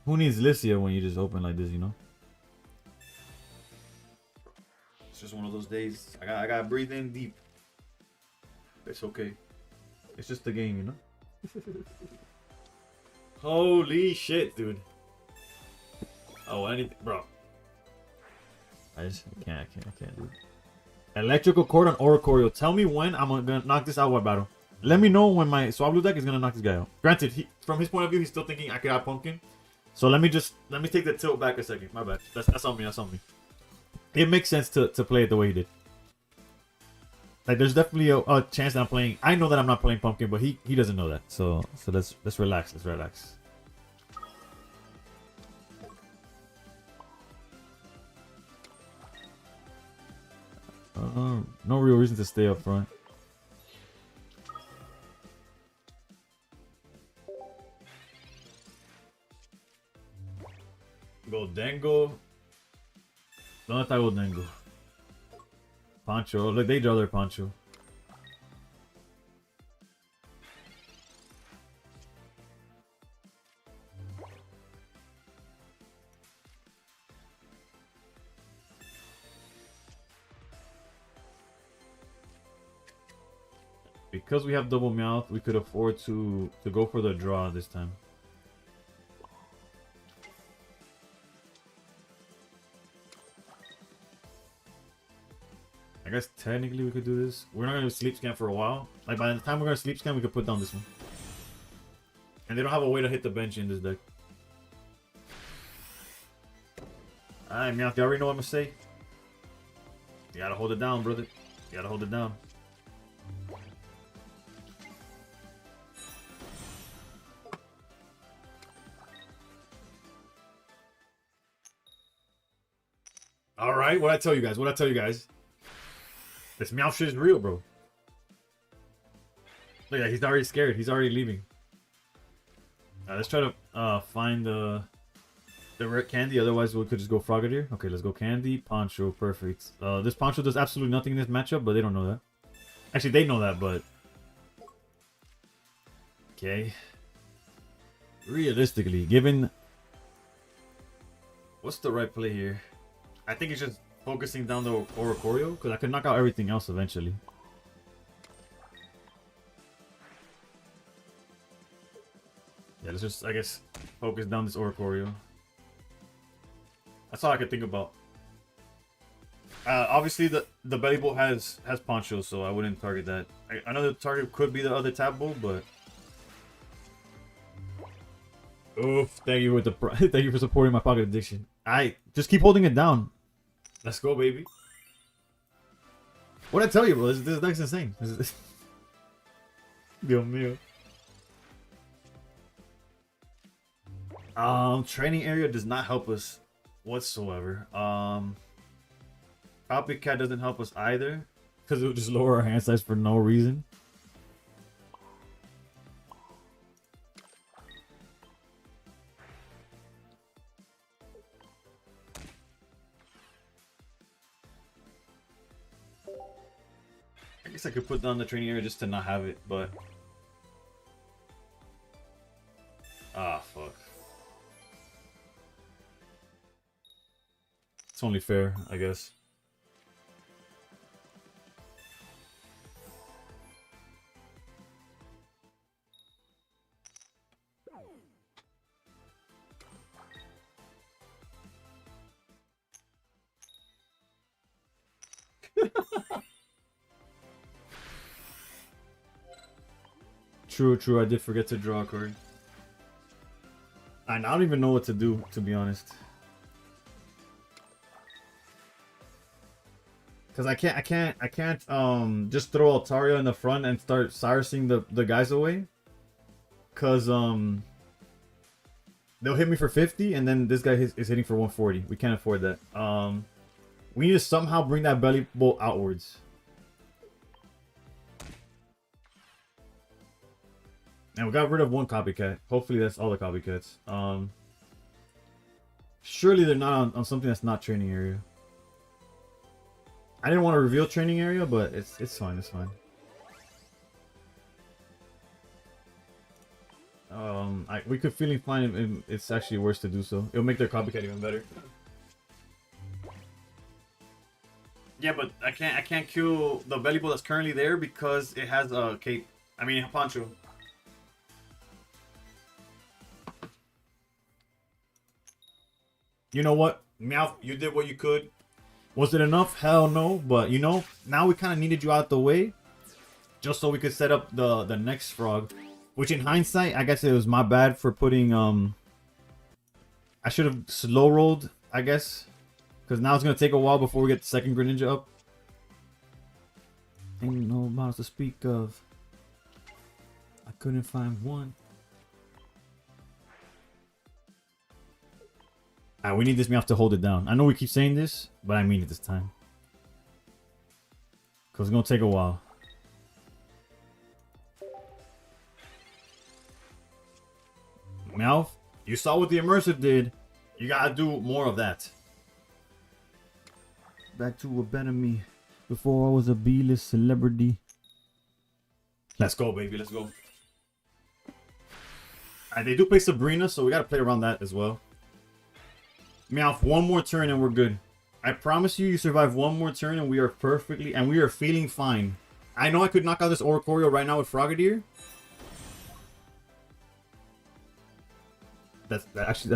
Who needs Lycia when you just open like this, you know? It's just one of those days. I gotta breathe in deep. It's okay. It's just the game, you know? Holy shit, dude. Oh, anything, bro. I can't do it. Electrical Cord on Oricorio. Tell me when I'm gonna knock this out what battle. Let me know when my Swablu deck is gonna knock this guy out. Granted, from his point of view, he's still thinking I could have Pumpkin. So let me take the tilt back a second. My bad. That's on me. That's on me. It makes sense to play it the way he did. Like, there's definitely a chance that I'm playing. I know that I'm not playing Pumpkin, but he doesn't know that. So let's relax. Let's relax. No real reason to stay up front. Goldengo. ¿Dónde está Goldengo? Pancho. Look, they draw their Pancho. Because we have double mouth, we could afford to go for the draw this time. I guess technically we could do this. We're not gonna sleep scan for a while. Like by the time we're gonna sleep scan, we could put down this one. And they don't have a way to hit the bench in this deck. Alright, Meowth, you already know what I'm gonna say. You gotta hold it down, brother. You gotta hold it down. All right, what I tell you guys? What I tell you guys? This meow shit is real, bro. Look, yeah, he's already scared. He's already leaving. Let's try to find the rare candy. Otherwise, we could just go Frogadier. Okay, let's go candy. Poncho, perfect. This Poncho does absolutely nothing in this matchup, but they don't know that. Actually, they know that, but okay. Realistically, given what's the right play here? I think it's just focusing down the Oricorio because I can knock out everything else eventually. Yeah, let's just, I guess, focus down this Oricorio. That's all I could think about. Obviously, the Belly Bolt has Poncho, so I wouldn't target that. I know the target could be the other Tap Bolt, but oof! Thank you with the thank you for supporting my Pocket Addiction. I just keep holding it down. Let's go, baby. What I tell you, bro? This deck's insane. Dios mío. Training area does not help us whatsoever. Copycat doesn't help us either because it would just lower our hand size for no reason. I guess I could put down the training area just to not have it, but ah, fuck. It's only fair, I guess. True, I did forget to draw a card. I don't even know what to do, to be honest. Cause I can't just throw Altaria in the front and start Cyrusing the guys away. Cause they'll hit me for 50 and then this guy is hitting for 140. We can't afford that. We need to somehow bring that Belly Bolt outwards. And we got rid of one Copycat. Hopefully that's all the Copycats. Surely they're not on something that's not training area. I didn't want to reveal training area, but it's fine, it's fine. We could feeling fine if it's actually worse to do so. It'll make their Copycat even better. Yeah, but I can't kill the Belly Bolt that's currently there because it has a cape. I mean a Poncho. You know what? Meowth, you did what you could. Was it enough? Hell no. But you know, now we kind of needed you out the way. Just so we could set up the next frog. Which in hindsight, I guess it was my bad for putting I should have slow rolled, I guess. Because now it's gonna take a while before we get the second Greninja up. Ain't no mouse to speak of. I couldn't find one. We need this Meowth to hold it down. I know we keep saying this, but I mean it this time. Because it's going to take a while. Meowth, you saw what the Immersive did. You got to do more of that. Back to a better me. Before I was a B-list celebrity. Let's go, baby. Let's go. They do play Sabrina, so we got to play around that as well. Meowth, one more turn and we're good. I promise you, you survive one more turn and we are perfectly, and we are feeling fine. I know I could knock out this Oricorio right now with Frogadier. That's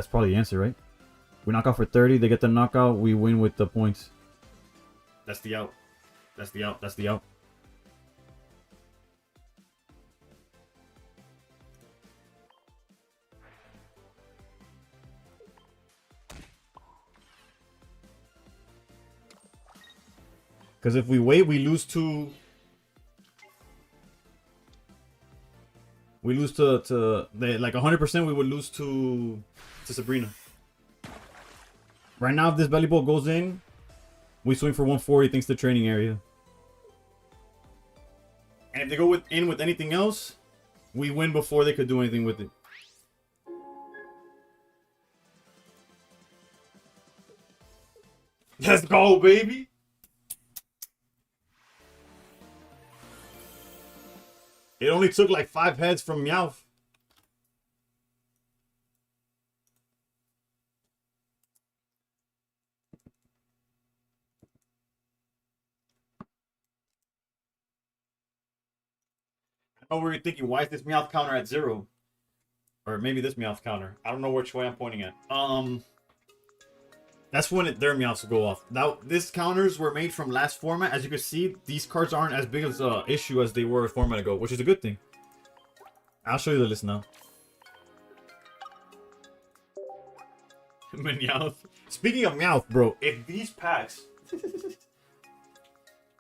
probably the answer, right? We knock out for 30, they get the knockout, we win with the points. That's the out. That's the out. That's the out. Because if we wait, we lose to... We lose to like 100%. We would lose to Sabrina. Right now, if this Belly Bolt goes in, We swing for 140 thanks to training area. And if they go in with anything else, we win before they could do anything with it. Let's go, baby! It only took like 5 heads from Meowth. I know what you're thinking, why is this Meowth counter at 0? Or maybe this Meowth counter. I don't know which way I'm pointing at. That's when their Meowths go off. Now, these counters were made from last format. As you can see, these cards aren't as big of an issue as they were a format ago, which is a good thing. I'll show you the list now. Meowth. Speaking of Meowth, bro, if these packs...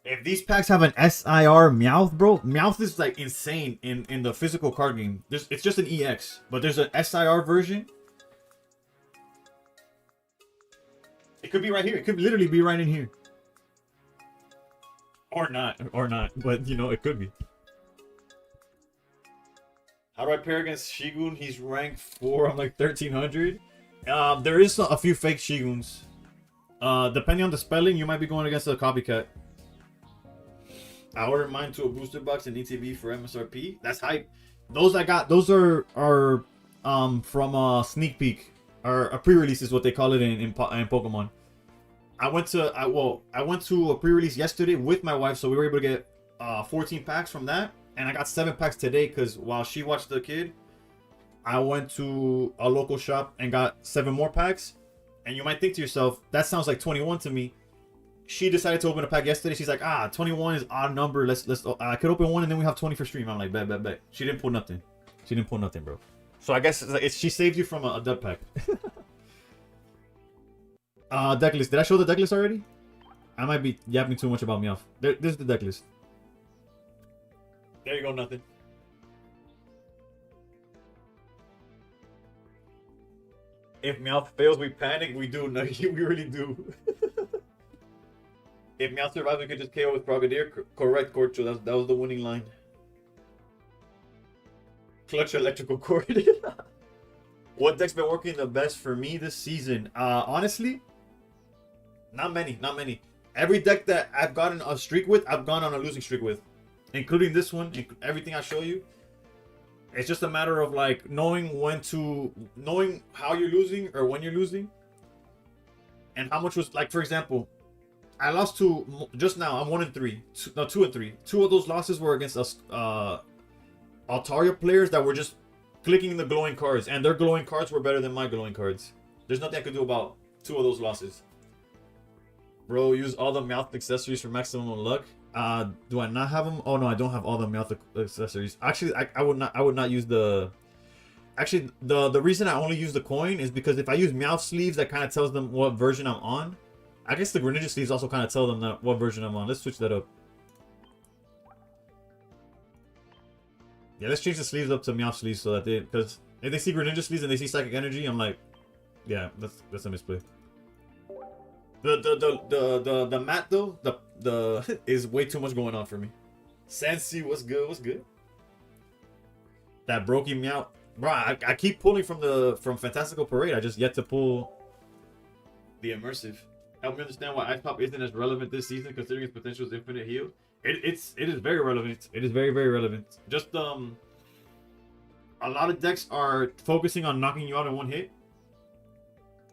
if these packs have an SIR Meowth, bro, Meowth is like insane in the physical card game. It's just an EX, but there's an SIR version. It could be right here. It could literally be right in here. Or not. Or not. But, you know, it could be. How do I pair against Shigun? He's ranked 4. I'm like 1300. There is a few fake Shiguns. Depending on the spelling, you might be going against a copycat. I ordered mine to a booster box and ETB for MSRP. That's hype. Those I got, those are from a sneak peek. Or a pre-release is what they call it in Pokemon. I went to a pre-release yesterday with my wife, so we were able to get 14 packs from that, and I got 7 packs today because while she watched the kid, I went to a local shop and got 7 more packs. And you might think to yourself, that sounds like 21 to me. She decided to open a pack yesterday. She's like, 21 is odd number. Let's I could open one and then we have 20 for stream. I'm like, bet. She didn't pull nothing. She didn't pull nothing, bro. So I guess she saved you from a dead pack. Deck list. Did I show the deck list already? I might be yapping too much about Meowth. There's the deck list. There you go, nothing. If Meowth fails, we panic. We do. No, we really do. If Meowth survives, we could just KO with Frogadier. Correct, Corcho. That was the winning line. Clutch electrical cord. What deck's been working the best for me this season? Honestly, not many. Every deck that I've gotten a streak with, I've gone on a losing streak with, including this one. Everything I show you. It's just a matter of like knowing how you're losing or when you're losing, and how much was like. For example, I lost to just now. I'm 1-3. 2-3. 2 of those losses were against us. Altaria players that were just clicking the glowing cards, and their glowing cards were better than my glowing cards. There's nothing I could do about 2 of those losses. Bro, use all the Meowth accessories for maximum luck. Do I not have them? Oh no, I don't have all the Meowth accessories. Actually, I would not use the. Actually, the reason I only use the coin is because if I use Meowth sleeves, that kind of tells them what version I'm on. I guess the Greninja sleeves also kind of tell them what version I'm on. Let's switch that up. Yeah, let's change the sleeves up to Meowth sleeves so that because if they see Greninja sleeves and they see Psychic Energy, I'm like, yeah, that's a misplay. The mat though, the is way too much going on for me. Sensi, what's good? That Brokey Meowth, bro. I keep pulling from Fantastical Parade. I just yet to pull the immersive. Help me understand why Ice Pop isn't as relevant this season, considering its potential is infinite heal. It is very relevant. It is very relevant. Just a lot of decks are focusing on knocking you out in one hit.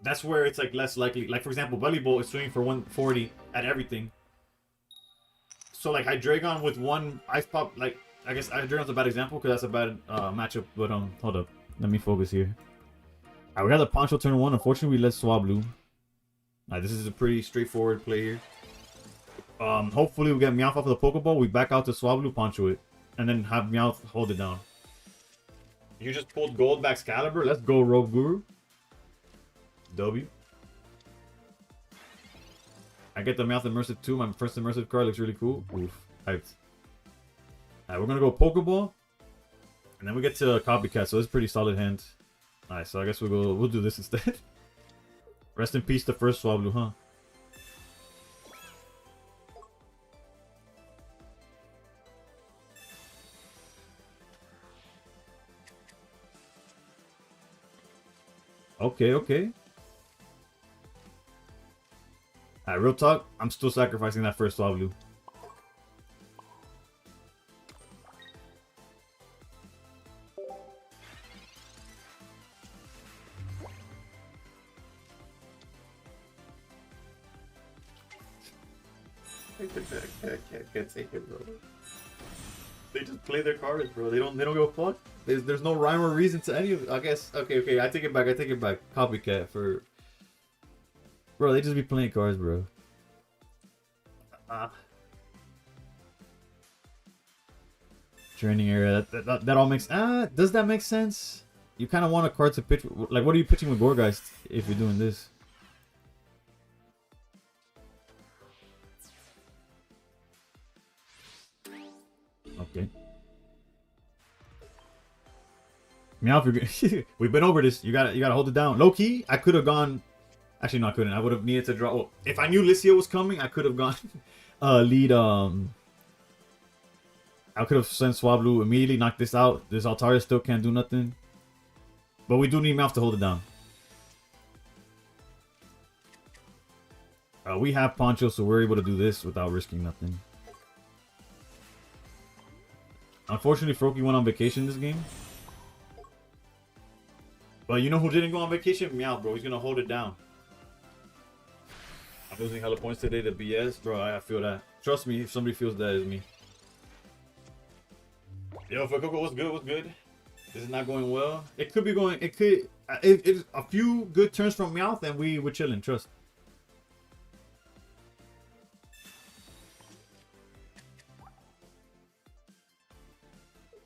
That's where it's like less likely. Like for example, Belly Bolt is swinging for 140 at everything. So like Hydreigon with one Ice Pop, like I guess Hydreigon's a bad example because that's a bad matchup. But hold up, let me focus here. Alright, we got the Poncho turn 1. Unfortunately, we let Swablu. Alright, this is a pretty straightforward play here. Hopefully we get Meowth off of the Pokeball. We back out to Swablu, Poncho it, and then have Meowth hold it down. You just pulled Goldback Excalibur. Let's go, Rogue Guru. W. I get the Meowth Immersive too. My first Immersive card looks really cool. Oof, hyped. Alright, we're gonna go Pokeball, and then we get to Copycat. So it's a pretty solid hand. Alright, so I guess we'll do this instead. Rest in peace, the first Swablu, huh? Okay, okay. Alright, real talk. I'm still sacrificing that first Swablu. I can't take it, bro. They just play their cards, bro. They don't give a fuck. There's no rhyme or reason to any of it. I guess. Okay. I take it back. Copycat for. Bro, they just be playing cards, bro. Training area. That all makes. Does that make sense? You kind of want a card to pitch. Like, what are you pitching with Gorgeist if you're doing this? Okay. Meowth, we've been over this. You gotta hold it down. Low key, I could have gone. Actually, no, I couldn't. I would have needed to draw. Well, if I knew Licia was coming, I could have gone lead. I could have sent Swablu immediately, knock this out. This Altaria still can't do nothing. But we do need Meowth to hold it down. We have Poncho, so we're able to do this without risking nothing. Unfortunately, Froakie went on vacation this game. But you know who didn't go on vacation? Meowth, bro. He's gonna hold it down. I'm losing hella points today to BS. Bro, I feel that. Trust me, if somebody feels that, it's me. Yo, Fuecoco, what's good? What's good? This is not going well. It could be going. It could. It's a few good turns from Meowth, and we're chilling. Trust.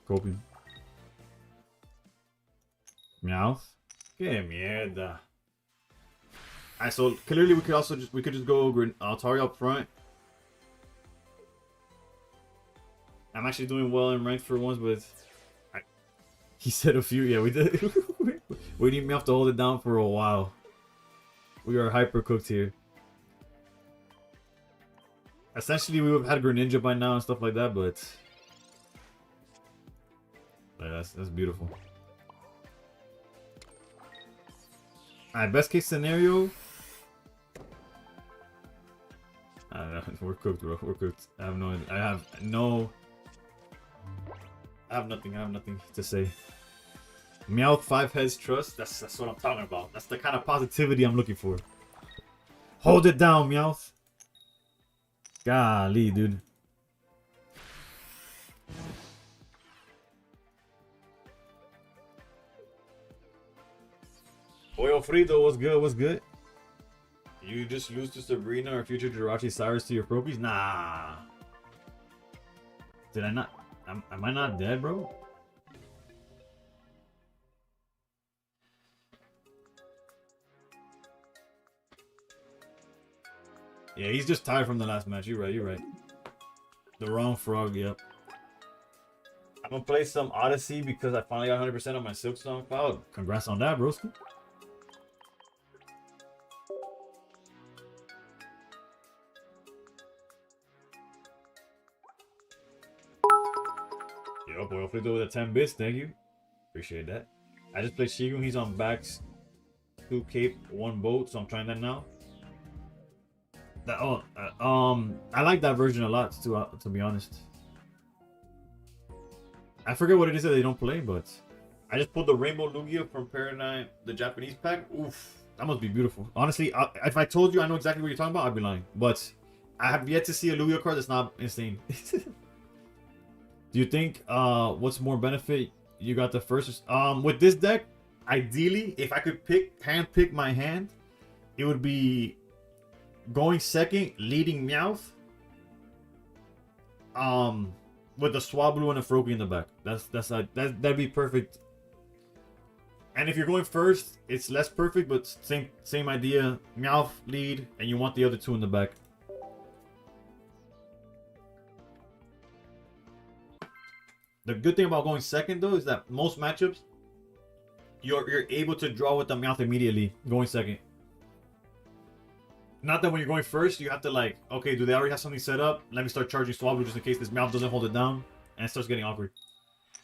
Coping. Meowth. Que mierda. Alright, so clearly we could just go Altaria up front. I'm actually doing well in rank for once, but he said a few. Yeah, we did. We need Meowth to hold it down for a while. We are hyper cooked here. Essentially, we would have had Greninja by now and stuff like that, but yeah, that's beautiful. Alright, best case scenario. I don't know. We're cooked, bro. We're cooked. I have nothing to say. Meowth 5 heads trust. That's what I'm talking about. That's the kind of positivity I'm looking for. Hold it down, Meowth. Golly, dude. Oil Frito, what's good? What's good? You just lose to Sabrina or future Jirachi Cyrus to your Propies? Nah. Did I not? Am I not dead, bro? Yeah, he's just tired from the last match. You're right. The wrong frog, yep. I'm gonna play some Odyssey because I finally got 100% on my Silksong file. Congrats on that, broski. Yo, boy, hopefully do with a 10 bits, thank you. Appreciate that. I just played Shigun, he's on backs, 2 cape, 1 boat, so I'm trying that now. I like that version a lot, to be honest. I forget what it is that they don't play, but I just pulled the Rainbow Lugia from Paradigm, the Japanese pack. Oof, that must be beautiful. Honestly, if I told you I know exactly what you're talking about, I'd be lying. But I have yet to see a Lugia card that's not insane. Do you think what's more benefit? You got the first with this deck. Ideally, if I could hand pick my hand, it would be going second, leading Meowth. With a Swablu and a Froakie in the back. That'd be perfect. And if you're going first, it's less perfect, but same idea. Meowth lead, and you want the other 2 in the back. The good thing about going second though is that most matchups you're able to draw with the Meowth immediately going second. Not that when you're going first, you have to like, okay, do they already have something set up? Let me start charging Swablu just in case this Meowth doesn't hold it down, and it starts getting awkward.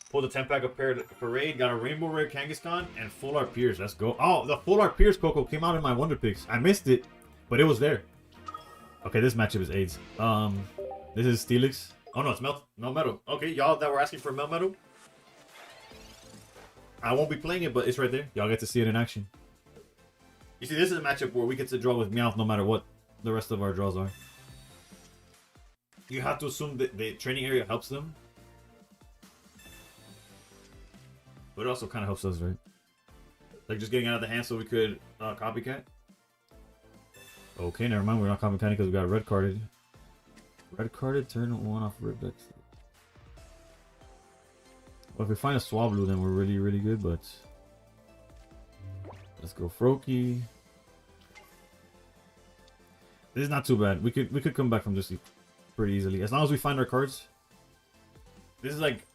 Pulled a 10 pack of Parade, got a Rainbow Rare Kangaskhan, and Full Art Pierce. Let's go. Oh, the Full Art Pierce Coco came out in my Wonder Picks. I missed it, but it was there. Okay, this matchup is AIDS. This is Steelix. Oh no, it's Melmetal. Okay, y'all that were asking for Melmetal. I won't be playing it, but it's right there. Y'all get to see it in action. You see, this is a matchup where we get to draw with Meowth no matter what the rest of our draws are. You have to assume that the training area helps them. But it also kind of helps us, right? Like just getting out of the hand so we could copycat. Okay, never mind. We're not copycatting because we got red carded. Red carded, turn 1 off red decks. Well, if we find a Swablu, then we're really, really good, but... Let's go Froakie. This is not too bad. We could come back from this pretty easily. As long as we find our cards. This is like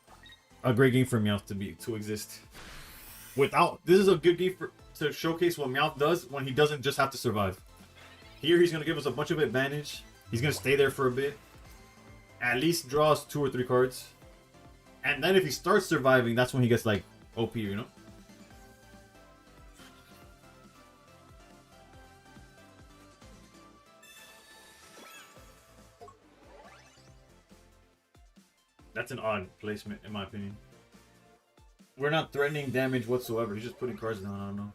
a great game for Meowth to exist. This is a good game to showcase what Meowth does when he doesn't just have to survive. Here he's gonna give us a bunch of advantage. He's gonna stay there for a bit. At least draw us 2 or 3 cards. And then if he starts surviving, that's when he gets like OP, you know? That's an odd placement, in my opinion. We're not threatening damage whatsoever. He's just putting cards down. I don't know.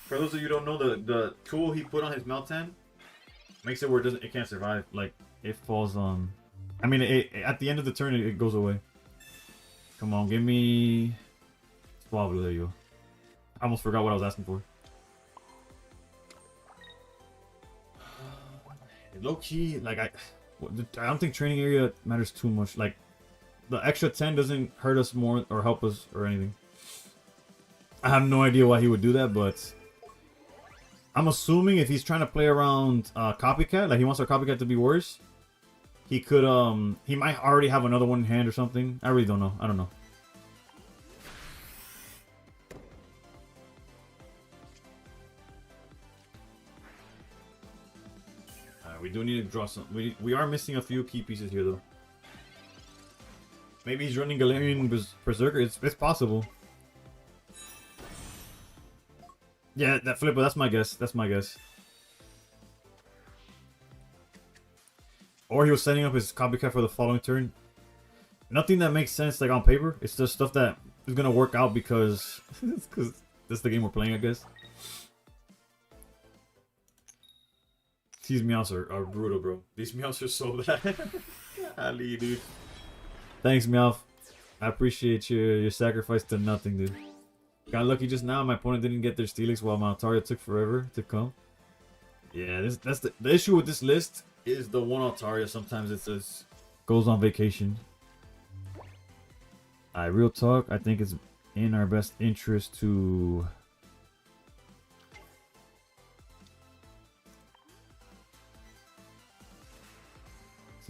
For those of you who don't know, the tool he put on his Meltan makes it where it can't survive. Like it falls on. I mean, at the end of the turn, it goes away. Come on, give me Swablu. There you go. I almost forgot what I was asking for. Low key, like I don't think training area matters too much. Like the extra 10 doesn't hurt us more or help us or anything. I have no idea why he would do that, but I'm assuming if he's trying to play around copycat, like he wants our copycat to be worse, he could he might already have another one in hand or something. I really don't know. I don't know. We do need to draw some. We are missing a few key pieces here, though. Maybe he's running Galarian Berserker. It's possible. Yeah, that flipper. That's my guess. That's my guess. Or he was setting up his copycat for the following turn. Nothing that makes sense, like on paper. It's just stuff that is gonna work out because that's the game we're playing, I guess. These Meowths are brutal, bro. These Meowths are so bad. Golly, dude. Thanks, Meowth. I appreciate your sacrifice to nothing, dude. Got lucky just now. My opponent didn't get their Steelix while my Altaria took forever to come. Yeah, that's the issue with this list is the one Altaria. Sometimes it says goes on vacation. Real talk. I think it's in our best interest to...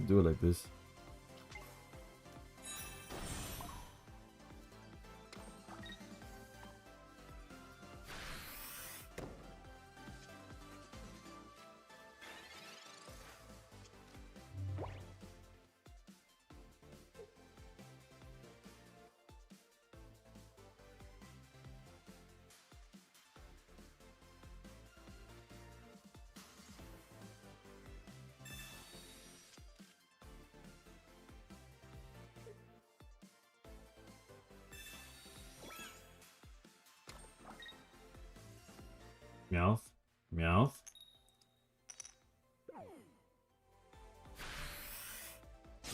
do it like this. Meowth. Meowth.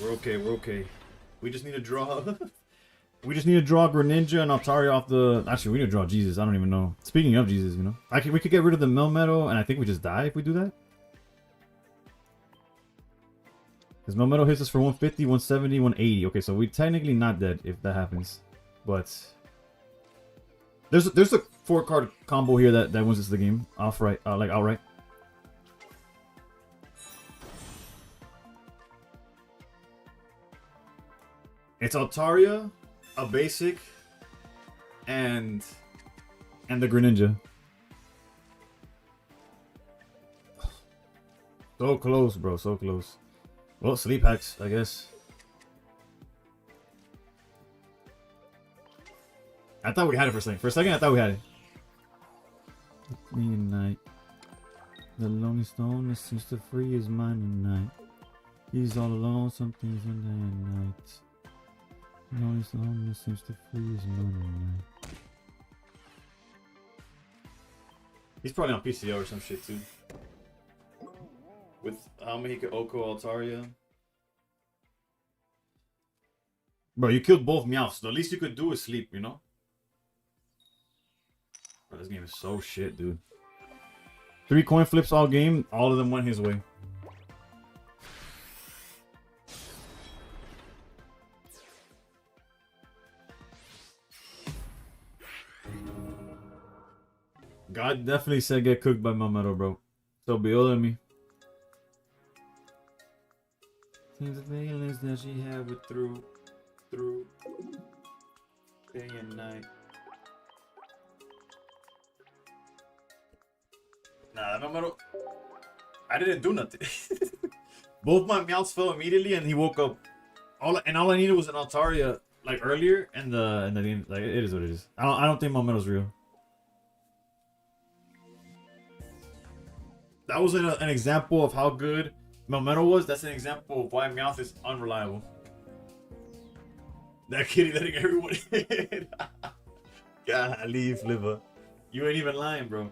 We're okay, we're okay. We just need to draw... we just need to draw Greninja and Altaria off the... Actually, we need to draw Jesus. I don't even know. Speaking of Jesus, you know. We could get rid of the Melmetal, and I think we just die if we do that. Because Melmetal hits us for 150, 170, 180. Okay, so we're technically not dead if that happens. But... There's a 4-card combo here that wins us the game outright. It's Altaria, a basic, and the Greninja. So close, bro. So close. Well, sleep hacks, I guess. I thought we had it for a second. For a second, I thought we had it. Me at night. The lonely stone that seems to free his mind at night. He's all alone, some things in day and night. The lonely stone that seems to free his mind at night. He's probably on PCO or some shit too. With Hamahika Oko Altaria. Bro, you killed both Meowths. The least you could do is sleep, you know? Bro, this game is so shit, dude. 3 coin flips all game. All of them went his way. God definitely said get cooked by Mameto, bro. So be older than me. Seems the feelings that she had with through day and night. Nah, Mameto. I didn't do nothing. Both my Meowths fell immediately, and he woke up. All I needed was an Altaria like earlier, and the like it is what it is. I don't think Mameto's real. That was an example of how good Mameto was. That's an example of why Meowth is unreliable. That kitty letting everyone in. God, leave, liver. You ain't even lying, bro.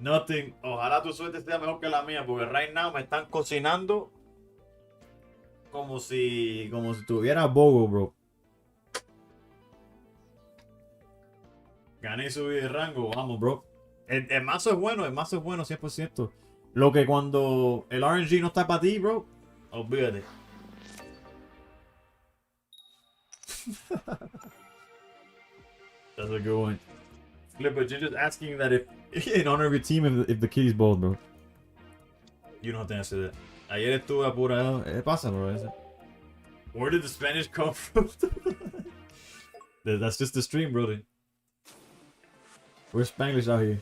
Nothing. Ojalá tu suerte sea mejor que la mía, porque right now me están cocinando como si tuviera bogo, bro. Gané subí de rango, vamos, bro. El mazo es bueno 100%. Lo que cuando el RNG no está para ti, bro, olvídate. That's a good one. Flip, but you're just asking that if, in honor of your team, if the kitty's bold, bro. You don't have to answer that. Ayer estuve apurado. Pásalo, ese. Where did the Spanish come from? That's just the stream, brother. We're Spanglish out here.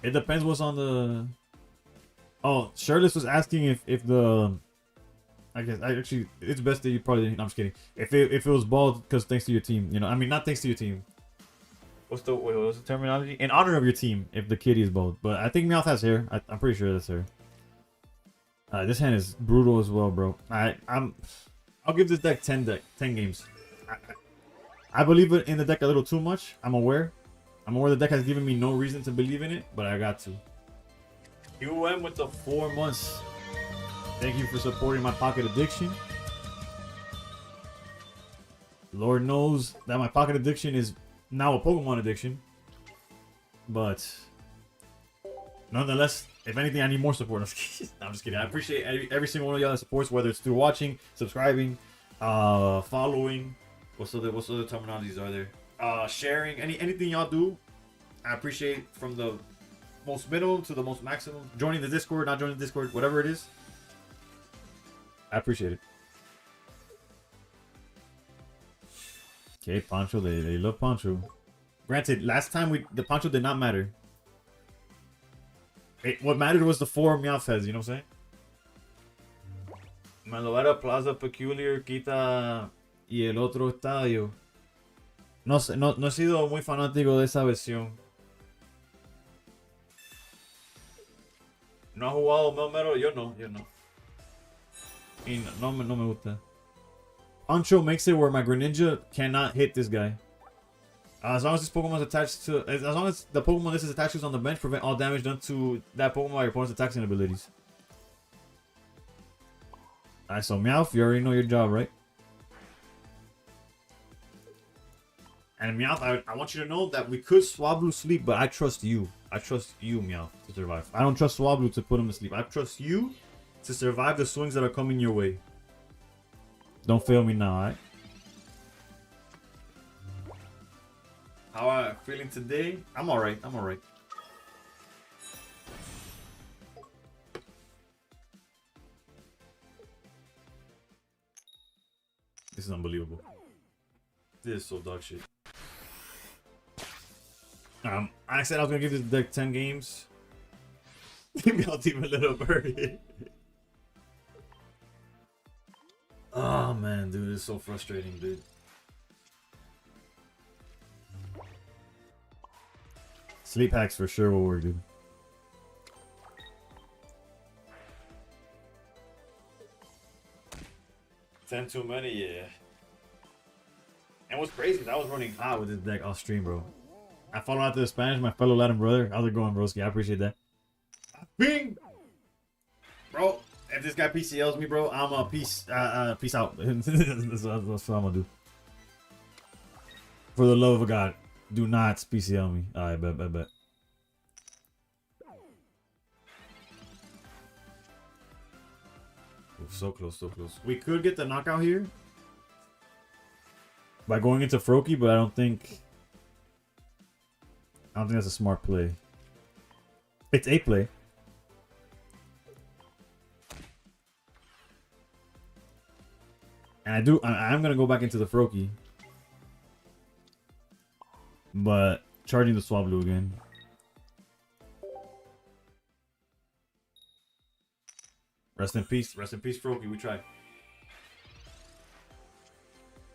It depends what's on the... Oh, Shirtless was asking if the... I guess, actually, it's best that you probably... No, I'm just kidding. If it was bald, because thanks to your team. You know, I mean, not thanks to your team. What's the terminology? In honor of your team, if the kitty is bald. But I think Meowth has hair. I'm pretty sure that's hair. This hand is brutal as well, bro. I'll give this deck 10 games. I believe in the deck a little too much. I'm aware the deck has given me no reason to believe in it, but I got to. UM with the 4 months. Thank you for supporting my pocket addiction. Lord knows that my pocket addiction is now a Pokemon addiction. But nonetheless, if anything, I need more support. I'm just kidding. I appreciate every single one of y'all that supports, whether it's through watching, subscribing, following. What's other terminologies are there? Sharing, anything y'all do, I appreciate, from the most minimum to the most maximum. Joining the Discord, not joining the Discord, whatever it is, I appreciate it. Okay, Poncho, they love Poncho. Granted, last time the Poncho did not matter. What mattered was the 4 Meowth heads, you know what I'm saying? Malovera Plaza Peculiar quita y el otro estadio. No sé, no he sido muy fanático de esa versión. ¿No ha jugado Melmero? Yo no. Y no me gusta. Poncho makes it where my Greninja cannot hit this guy. As long as this Pokemon is attached to... As long as the Pokemon this is attached to is on the bench, prevent all damage done to that Pokemon by your opponent's attacks and abilities. Alright, so Meowth, you already know your job, right? And Meowth, I want you to know that we could Swablu sleep, but I trust you. I trust you, Meowth, to survive. I don't trust Swablu to put him to sleep. I trust you to survive the swings that are coming your way. Don't fail me now, alright? How am I feeling today? I'm alright. This is unbelievable. This is so dog shit. I said I was gonna give this deck 10 games. Maybe I'll team a little birdie. Oh man, dude, it's so frustrating, dude. Sleep hacks for sure will work, dude. Ten too many, yeah. And what's crazy is I was running hot with this deck off stream, bro. I followed out to the Spanish, my fellow Latin brother. How's it going, broski? I appreciate that. Bing! Bro, if this guy PCLs me, bro, I'm a peace out. That's what I'm gonna do. For the love of God, do not PCL me. Alright, bet. Ooh, so close. We could get the knockout here by going into Froakie, but I don't think that's a smart play. It's a play. And I'm gonna go back into the Froakie. But charging the Swablu again. Rest in peace, Froakie. We tried.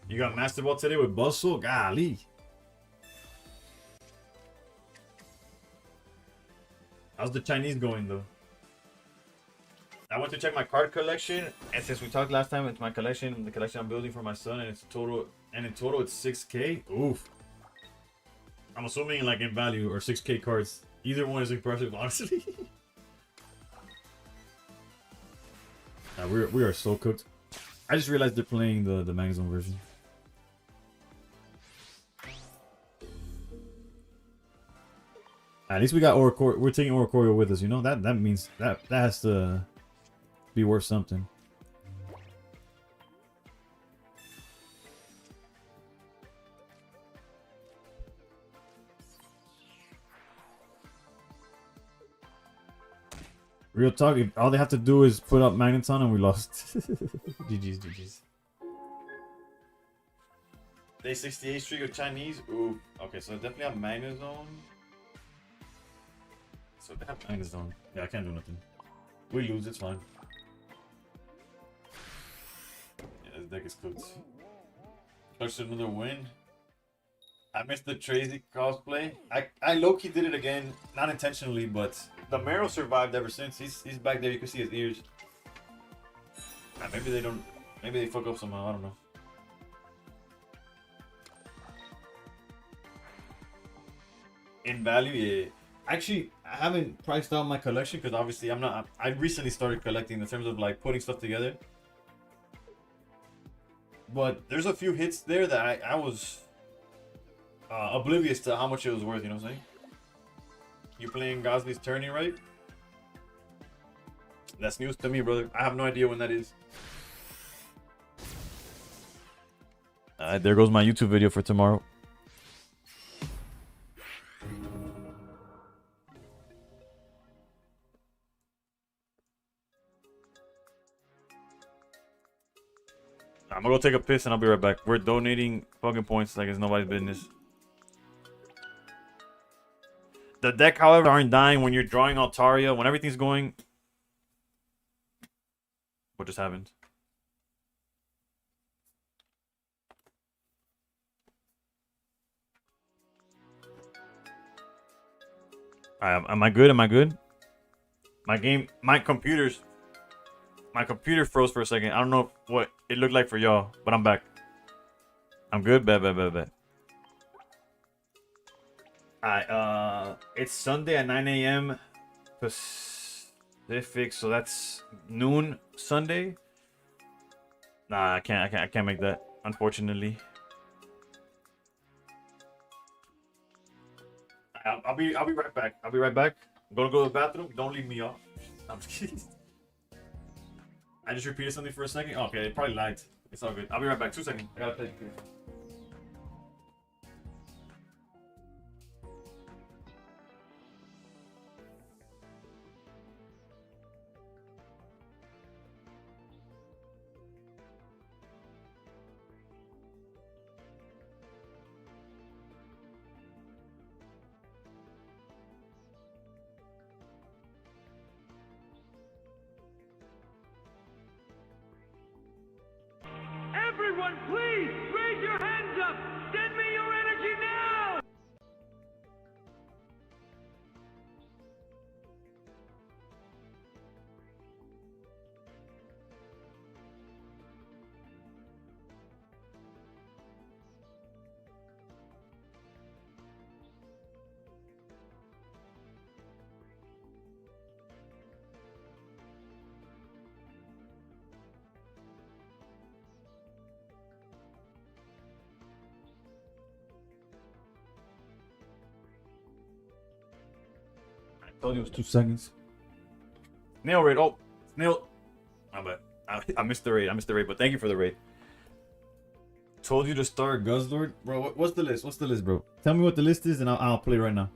You got Master Ball today with Buzzsaw? Golly. How's the Chinese going though? I went to check my card collection, and since we talked last time, it's my collection, the collection I'm building for my son, and in total it's 6K. Oof. I'm assuming like in value or 6K cards. Either one is impressive, honestly. We are so cooked. I just realized they're playing the Magazone version. At least we got Oricorio. We're taking Oricorio with us, you know? That means that has to be worth something. Real talk, if all they have to do is put up Magneton and we lost. GG's. Day 68 streak of Chinese. Ooh. Okay, so definitely have Magnezone. So they have Magnezone. Yeah, I can't do nothing. We lose, it's fine. Yeah, this deck is cooked. Clutch another win. I missed the Tracy cosplay. I low-key did it again, not intentionally, but the Marrow survived ever since. He's back there. You can see his ears. Maybe they don't. Maybe they fuck up somehow. I don't know. In value, yeah. Actually, I haven't priced out my collection because obviously I'm not. I recently started collecting in terms of like putting stuff together. But there's a few hits there that I was oblivious to how much it was worth. You know what I'm saying? You playing Gosley's tourney, right? That's news to me, brother. I have no idea when that is. There goes my YouTube video for tomorrow. I'm gonna go take a piss and I'll be right back. We're donating fucking points like it's nobody's business. The deck, however, aren't dying when you're drawing Altaria. When everything's going... What just happened? Am I good? Am I good? My computer froze for a second. I don't know what it looked like for y'all, but I'm back. I'm good? Bet. Alright, it's Sunday at 9 a.m. Pacific, so that's noon Sunday. Nah, I can't make that, unfortunately. I'll be right back. I'm gonna go to the bathroom. Don't leave me off. I'm just kidding. I just repeated something for a second. Oh, okay, it probably lagged. It's all good. I'll be right back. 2 seconds. I gotta play. Everyone, please raise your hands up. Send me your energy now. Told you it was 2 seconds. Snail raid. Oh, snail. My bad. I missed the raid. But thank you for the raid. Told you to start Guzzlord. Bro, what's the list? What's the list, bro? Tell me what the list is and I'll play right now.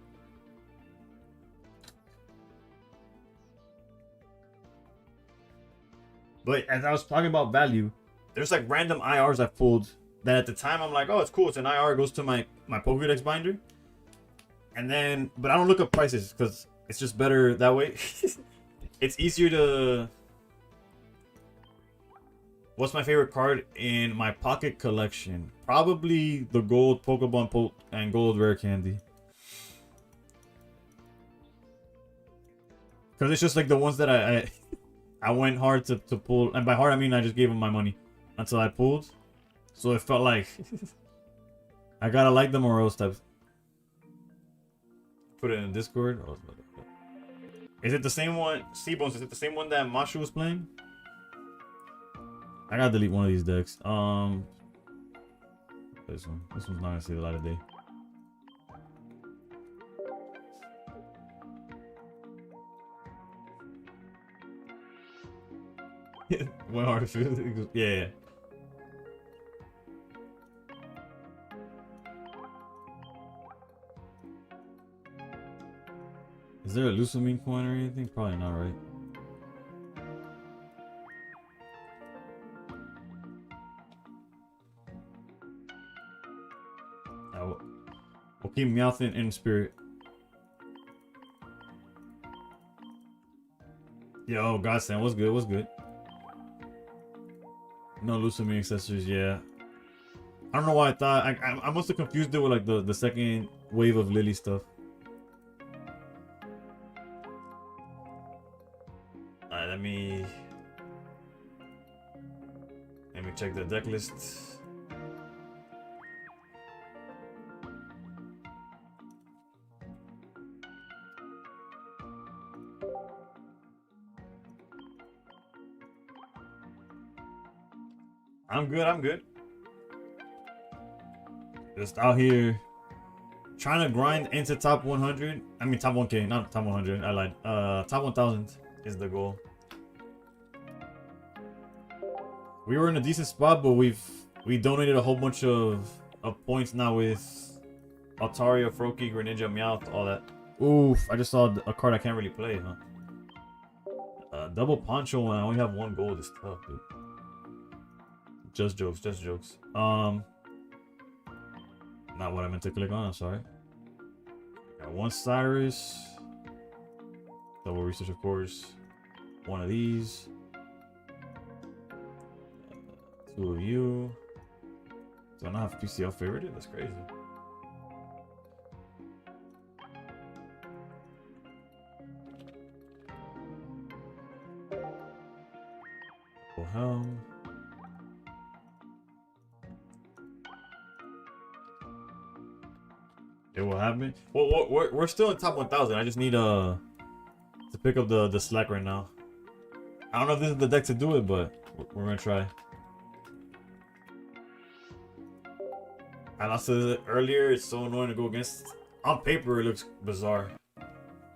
But as I was talking about value, there's like random IRs I pulled that at the time I'm like, oh, it's cool. It's an IR. It goes to my Pokédex binder. And then, but I don't look up prices because it's just better that way. It's easier to... What's my favorite card in my pocket collection? Probably the gold Pokemon and gold rare candy. Because it's just like the ones that I went hard to pull. And by hard, I mean I just gave them my money until I pulled. So it felt like I gotta like them or else types. Put it in Discord. Oh, is it the same one? Seabones, is it the same one that Mashu was playing? I gotta delete one of these decks. This one. This one's not gonna see the light of day. Went hard to feel. Yeah. Is there a Lucamine coin or anything? Probably not, right? We'll keep Meowth in spirit. Yo, Godsend, what's good? What's good? No Lucamine accessories, yeah. I don't know why I thought I must have confused it with like the second wave of Lily stuff. Alright, let me check the deck list. I'm good. Just out here trying to grind into top 100. I mean top 1k, not top 100. I lied. Top 1000 is the goal. We were in a decent spot, but we donated a whole bunch of points now with Altaria, Froakie, Greninja, Meowth, all that. Oof, I just saw a card I can't really play, huh? Double Poncho when I only have 1 gold is tough, dude. Just jokes. Not what I meant to click on, I'm sorry. Got 1 Cyrus. Double research, of course. 1 of these. 2 of you. Do I not have PCL favorited? That's crazy. Helm. It will happen. Well, we're still in top 1000. I just need to pick up the slack right now. I don't know if this is the deck to do it, but we're gonna try. I lost it earlier. It's so annoying to go against. On paper, it looks bizarre,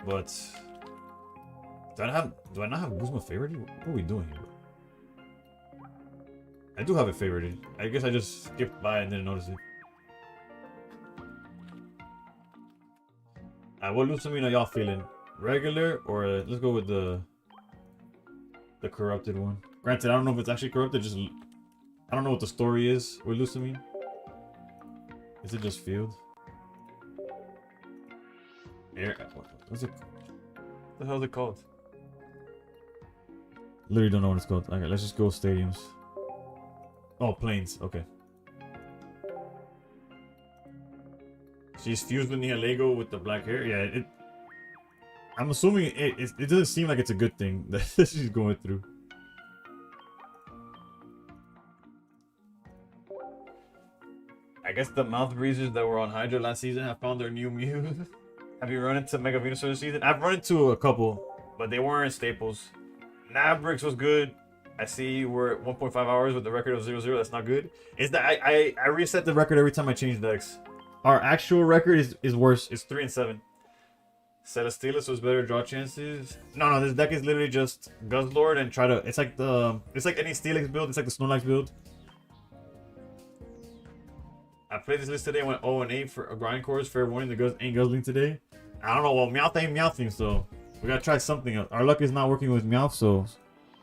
but do I not have Guzma favorited? What are we doing here? I do have it favorited. I guess I just skipped by and didn't notice it. What Lucamine are y'all feeling? Regular or let's go with the corrupted one. Granted, I don't know if it's actually corrupted. Just I don't know what the story is with Lucamine. Is it just field? Air. What's it? What the hell is it called? Literally don't know what it's called. Okay, let's just go stadiums. Oh, planes. Okay. She's fused with Nihilego with the black hair. Yeah, I'm assuming it doesn't seem like it's a good thing that she's going through. I guess the mouth breezers that were on Hydra last season have found their new Mew. Have you run into Mega Venusaur this season? I've run into a couple, but they weren't staples. Nabrix was good. I see we're at 1.5 hours with the record of 0-0. That's not good. Is that I reset the record every time I change decks. Our actual record is worse. It's 3-7. Celesteela, so it's better draw chances. No, this deck is literally just Guzzlord and try to. It's like any Steelix build. It's like the Snorlax build. I played this list today. I went 0 and 8 for a grind course. Fair warning, the Guzz ain't guzzling today. I don't know. Well, Meowth ain't Meowthing, so we gotta try something else. Our luck is not working with Meowth, so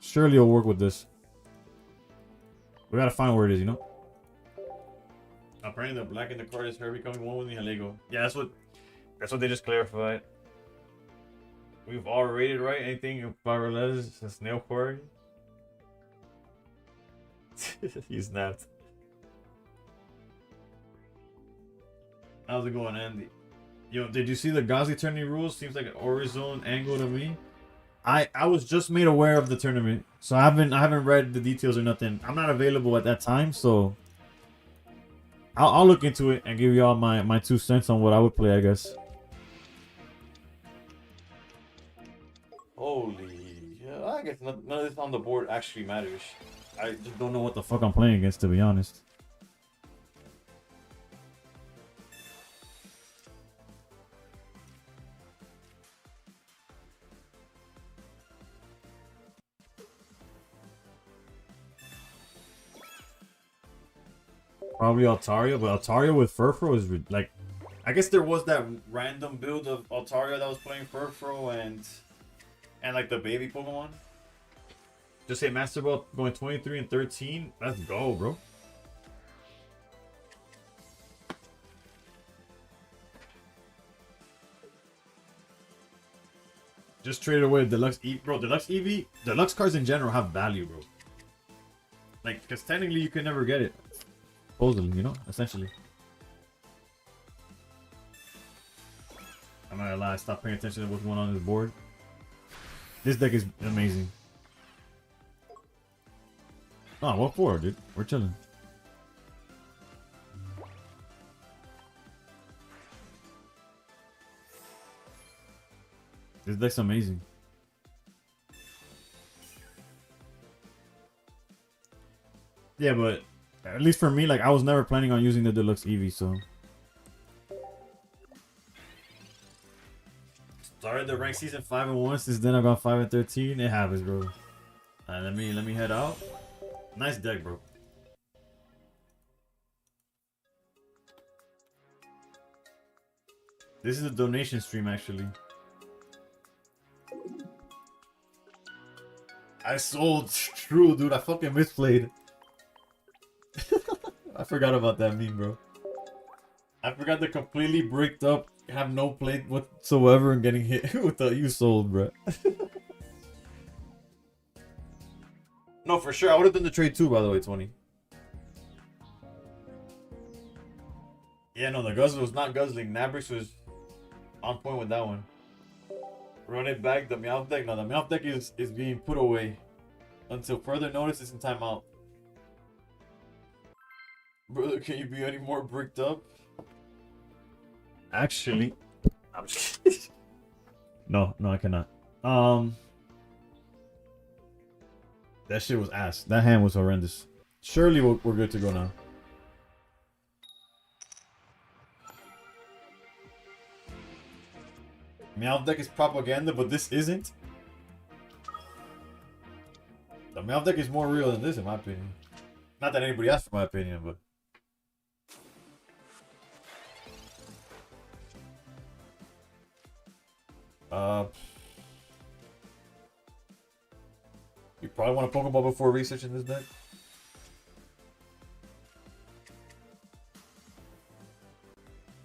surely it'll work with this. We gotta find where it is, you know. Apparently, the black in the card is her becoming one with the Lego. Yeah, that's what they just clarified. We've all rated right. Anything 5 or less is a snail quarry. He snapped. How's it going, Andy? Yo, did you see the Gauzy tourney rules? Seems like an Horizon angle to me. I was just made aware of the tournament, so I haven't read the details or nothing. I'm not available at that time, so I'll look into it and give y'all my 2 cents on what I would play, I guess. Holy, yeah, I guess none of this on the board actually matters. I just don't know what the fuck I'm playing against, to be honest. Probably Altaria, but Altaria with Furfrou is like, I guess there was that random build of Altaria that was playing Furfrou and like the baby Pokemon. Just say Master Ball going 23 and 13. Let's go, bro. Just traded away Deluxe Eevee. Bro, Deluxe Eevee, Deluxe cards in general have value, bro. Like, because technically you can never get it. Supposedly, you know, essentially. I'm not gonna lie, I stopped paying attention to what's going on this board. This deck is amazing. Oh, what for, dude? We're chilling. This deck's amazing. Yeah, but at least for me, like, I was never planning on using the Deluxe Eevee, so. Started the rank season 5 and 1, since then I got 5 and 13. It happens, bro. Let me head out. Nice deck, bro. This is a donation stream, actually. I sold. True, dude. I fucking misplayed. I forgot about that meme, bro. I forgot to completely bricked up, have no plate whatsoever, and getting hit with the you sold, bro. No, for sure. I would have done the trade too, by the way, 20. Yeah, no, the guzzler was not guzzling. Nabrix was on point with that one. Run it back, the Meowth deck. No, the Meowth deck is being put away until further notice. It's in timeout. Brother, can you be any more bricked up? Actually, I'm just kidding. No, I cannot. That shit was ass. That hand was horrendous. Surely we're good to go now. Meowth deck is propaganda, but this isn't. The Meowth deck is more real than this, in my opinion. Not that anybody asked for my opinion, but. You probably want a Pokeball before researching this deck.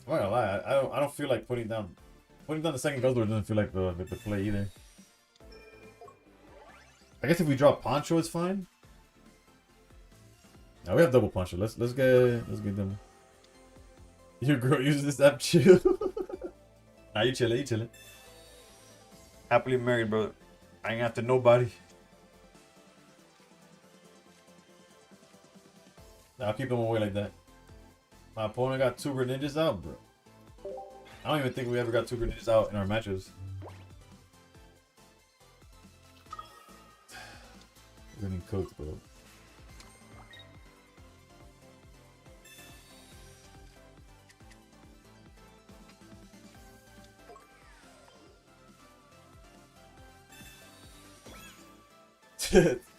I'm not gonna lie, I don't feel like putting down the second Guzzler doesn't feel like the play either. I guess if we draw Poncho, it's fine. Now we have double Poncho. Let's get them. Your girl uses this app, chill. Nah, you chillin'. Happily married, bro. I ain't after nobody. I'll keep them away like that. My opponent got 2 Greninjas out, bro. I don't even think we ever got 2 Greninjas out in our matches. We're getting cooked, bro.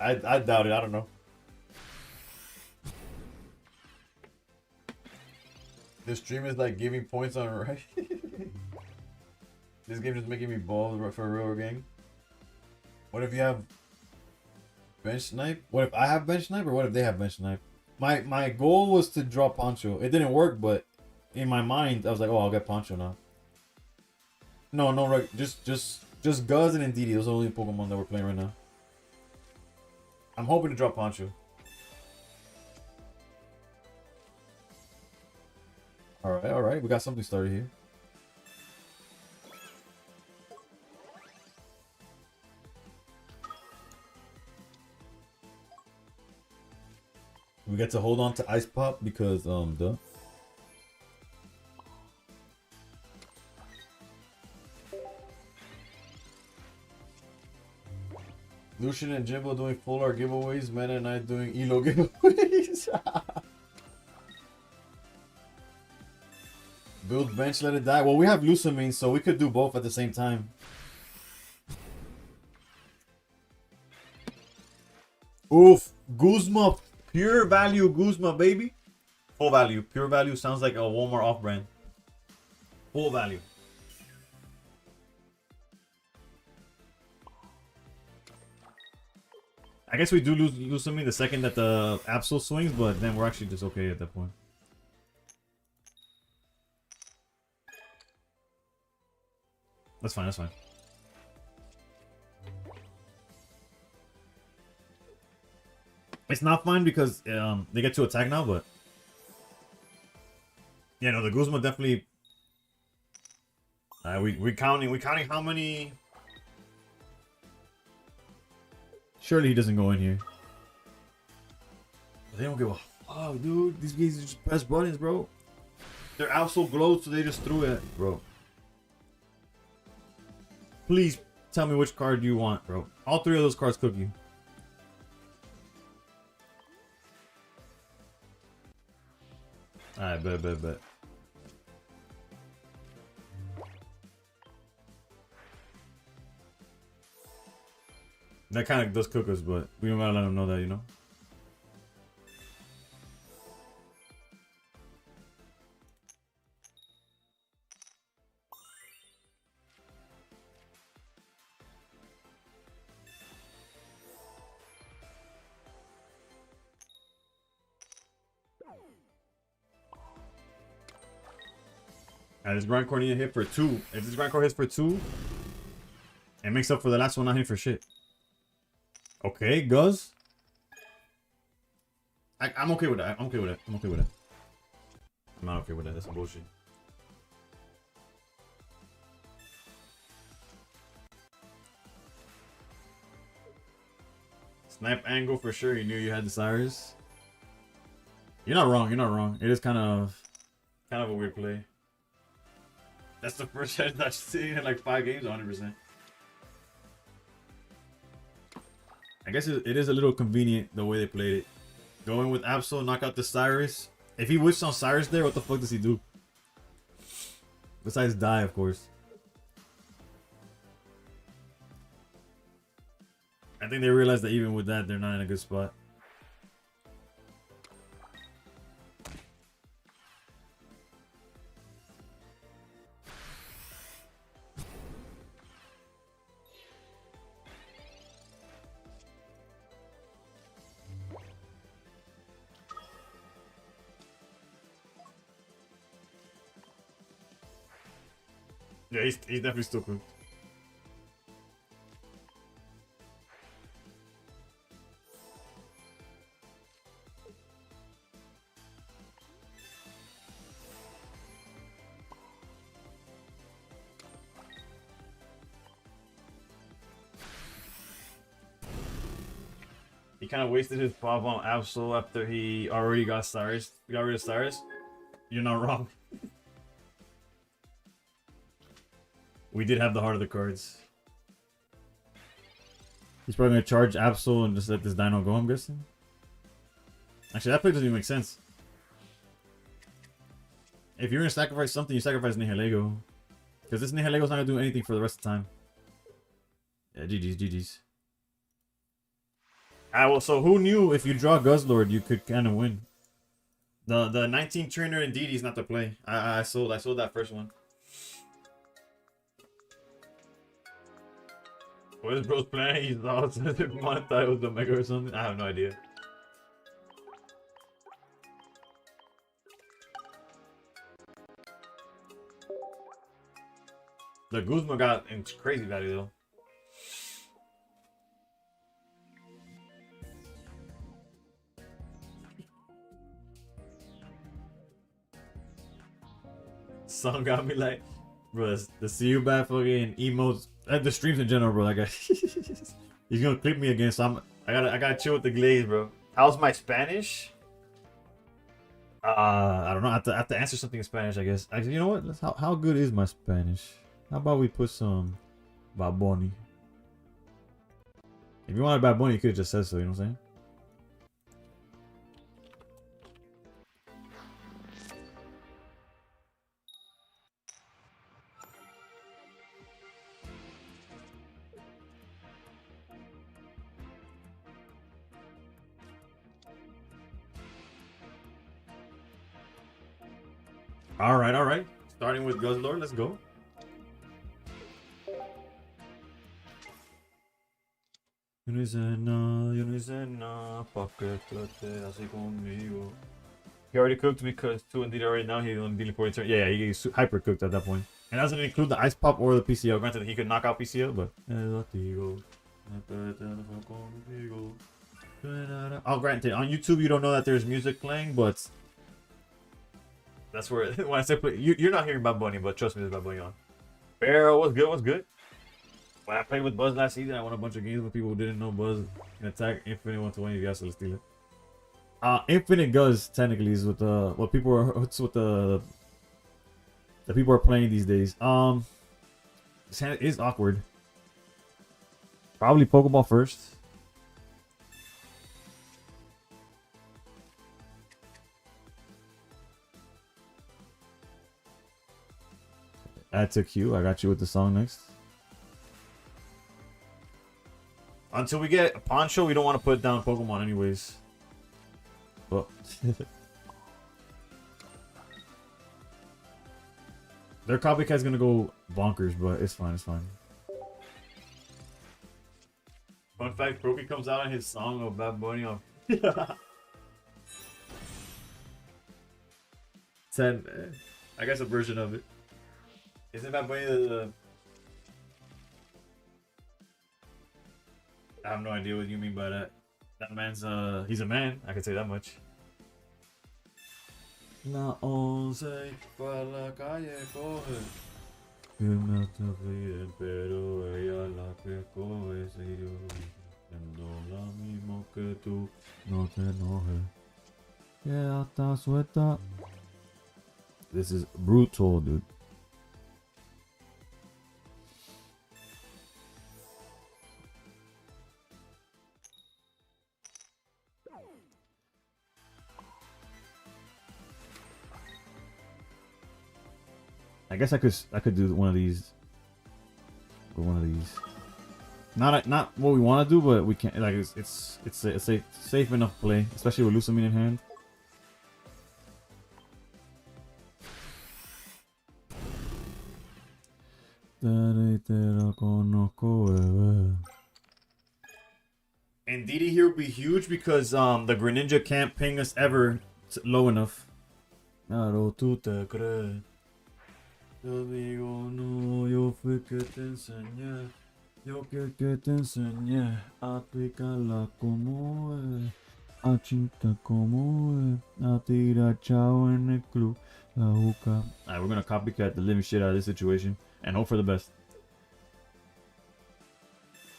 I doubt it. I don't know. This stream is like giving points on right. This game is making me bald for a real game. What if you have bench snipe? What if I have bench snipe, or what if they have bench snipe? My goal was to draw Poncho. It didn't work, but in my mind I was like, oh, I'll get Poncho now. No, right. Just Guz and Indeedee. Those are the only Pokemon that we're playing right now. I'm hoping to drop Poncho. All right. We got something started here. We get to hold on to Ice Pop because duh. Lucian and Jimbo doing full art giveaways, Meta and I doing Elo giveaways. Build bench, let it die. Well, we have Lucamine, so we could do both at the same time. Oof, Guzma, pure value Guzma, baby. Full value. Pure value sounds like a Walmart off-brand. Full value. I guess we do lose something the second that the Absol swings, but then we're actually just okay at that point. That's fine, that's fine. It's not fine because they get to attack now, but yeah, no, the Guzma definitely. We counting how many. Surely he doesn't go in here. They don't give a fuck, dude. These guys just press buttons, bro. They're Absol glowed, so they just threw it, bro. Please tell me which card you want, bro. All three of those cards cook you. Alright, bet. That kind of does cook us, but we don't gotta let them know that, you know? Alright, this Grindcore need to hit for 2. If this Grindcore hits for 2, it makes up for the last one not hitting for shit. Okay, Guz. I'm okay with that. I'm okay with it. I'm not okay with that. That's some bullshit. Snipe angle for sure. You knew you had the Cyrus. You're not wrong. It is kind of a weird play. That's the first head I've seen in like 5 games, 100%. I guess it is a little convenient the way they played it. Going with Absol, knock out the Cyrus. If he wished on Cyrus there, what the fuck does he do? Besides die, of course. I think they realized that even with that, they're not in a good spot. Yeah, he's definitely still cooked. He kind of wasted his pop on Absol after he already got Cyrus. He got rid of Cyrus. You're not wrong. We did have the heart of the cards. He's probably gonna charge Absol and just let this Dino go, I'm guessing. Actually, that play doesn't even make sense. If you're gonna sacrifice something, you sacrifice Nihilego. Because this Nihilego's not gonna do anything for the rest of the time. Yeah, GG's. Well, so who knew if you draw Guzzlord, you could kind of win. The 19 trainer indeed is not to play. I sold that first one. What is bro's plan? He's lost monetized the mega or something. I have no idea. The Guzma got in crazy value though. Song got me like, bro, the see you back fucking emotes, the streams in general, bro. That guy, he's gonna clip me again, so I gotta chill with the glaze, bro. How's my Spanish? I don't know. I have to answer something in Spanish, I guess. Actually, you know what? How good is my Spanish? How about we put some Bad Bunny? If you wanted Bad Bunny, you could have just said so. You know what I'm saying? All right. Starting with Guzzlord, let's go. Yo no hice nada, pa' que trate así conmigo. He already cooked because 2 indeed already now he's on dealing for return. Yeah, he's hyper cooked at that point. And that doesn't include the ice pop or the PCL. Granted, he could knock out PCL, but. Oh, granted, on YouTube you don't know that there's music playing, but that's where when I say play, you're not hearing Bad Bunny, but trust me, there's Bad Bunny on. Barrel, what's good? When I played with Buzz last season, I won a bunch of games with people who didn't know Buzz can attack Infinite 120 if you guys to steal it. Infinite Guz technically is what people are. What's what the people are playing these days. This hand is awkward. Probably Pokeball first. Add to queue. I got you with the song next. Until we get a Poncho, we don't want to put down Pokemon anyways. Well, their copycat's gonna go bonkers, but it's fine, Fun fact, Proki comes out on his song of Bad Bunny on 10, I guess a version of it. Isn't Bad Bunny the... I have no idea what you mean by that. That man's he's a man, I can say that much. La 11 para la calle coge. Que me piden, pero ella la que coge serio. Siendo la mismo que tú, no te enojes. Que está suelta. This is brutal, dude. I guess I could do one of these. Or one of these. Not what we want to do, but we can't. Like it's a safe enough play, especially with Lusamine in hand. And DD here would be huge because the Greninja can't ping us ever low enough. Claro, tú te crees. Yo digo no, yo fui que te enseñé. Yo que te enseñé a aplicarla como es. A chinta como es. A tirar chao en el club. La juca. Alright, we're gonna copycat the living shit out of this situation and hope for the best.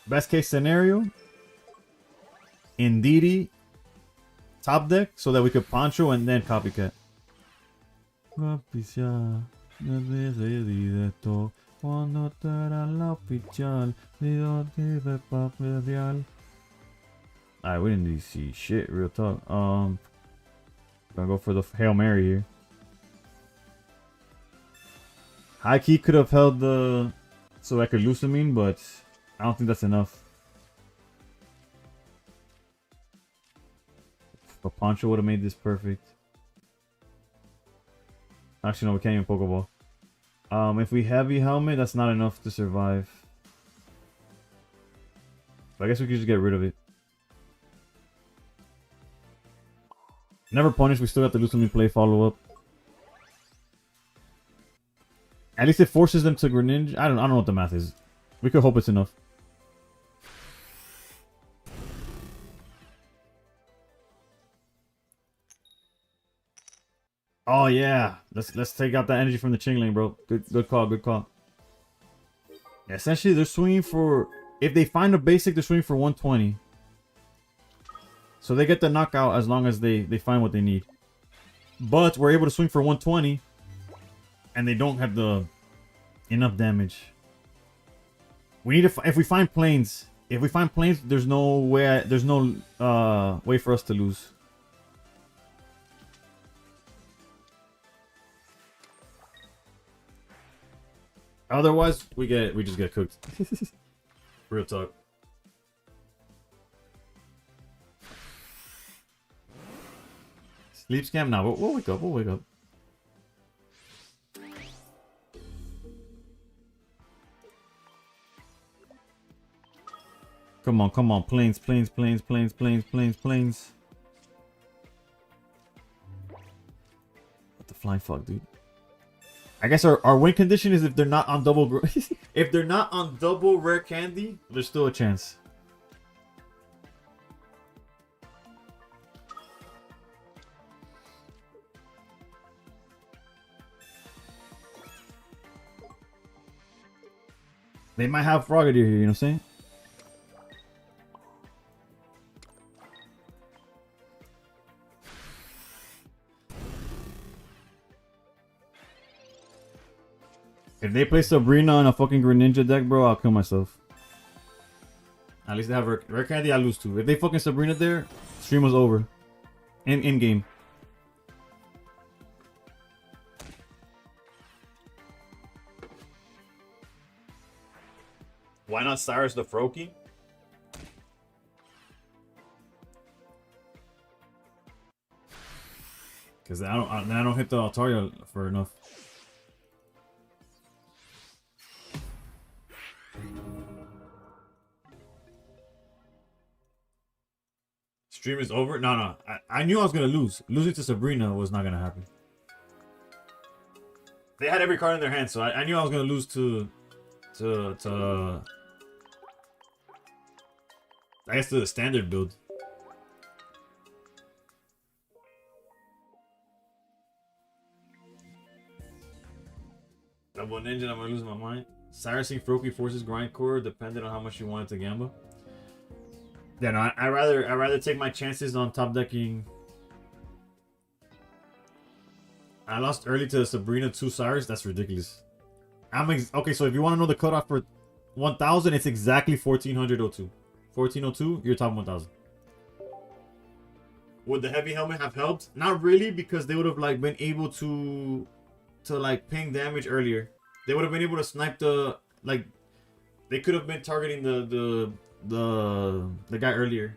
Best case scenario. Indeedee top deck so that we could Poncho and then copycat. Cuando te era la oficial, alright, we didn't see shit, real talk. Gonna go for the Hail Mary here. High key could have held the so I could Lusamine, but I don't think that's enough. Poncho would have made this perfect. Actually, no, we can't even Pokeball. If we heavy helmet, that's not enough to survive. But I guess we could just get rid of it. Never punish, we still have to lose when we play follow-up. At least it forces them to Greninja. I don't know what the math is. We could hope it's enough. Oh yeah, let's take out that energy from the Chingling, bro. Good call, good call. Yeah, essentially, they're swinging for, if they find a basic, they're swinging for 120. So they get the knockout as long as they find what they need. But we're able to swing for 120, and they don't have the enough damage. We need to, if we find planes, there's no way, way for us to lose. Otherwise, we just get cooked. Real talk. Sleep scam? Nah, we'll wake up. We'll wake up. Come on, come on. Planes, planes, planes, planes, planes, planes, planes. What the flying fuck, dude? I guess our win condition is if they're not on double if they're not on double rare candy, there's still a chance. They might have Frogadier here, you know what I'm saying? If they play Sabrina on a fucking Greninja deck, bro, I'll kill myself. At least they have rare candy, I lose too. If they fucking Sabrina there, stream was over. In game. Why not Cyrus the Froakie? Because I don't hit the Altaria for enough. Stream is over? No. I knew I was going to lose. Losing to Sabrina was not going to happen. They had every card in their hand, so I knew I was going to lose to I guess to the standard build. Double Ninja, I'm going to lose my mind. Cyrusing Froakie forces Grindcore depending on how much you want it to gamble. Yeah, no, I rather take my chances on top decking. I lost early to Sabrina 2 Cyrus. That's ridiculous. Okay, so if you want to know the cutoff for 1000, it's exactly 1402. 1402, you're top 1000. Would the heavy helmet have helped? Not really, because they would have like been able to like ping damage earlier. They would have been able to snipe the like. They could have been targeting the guy earlier.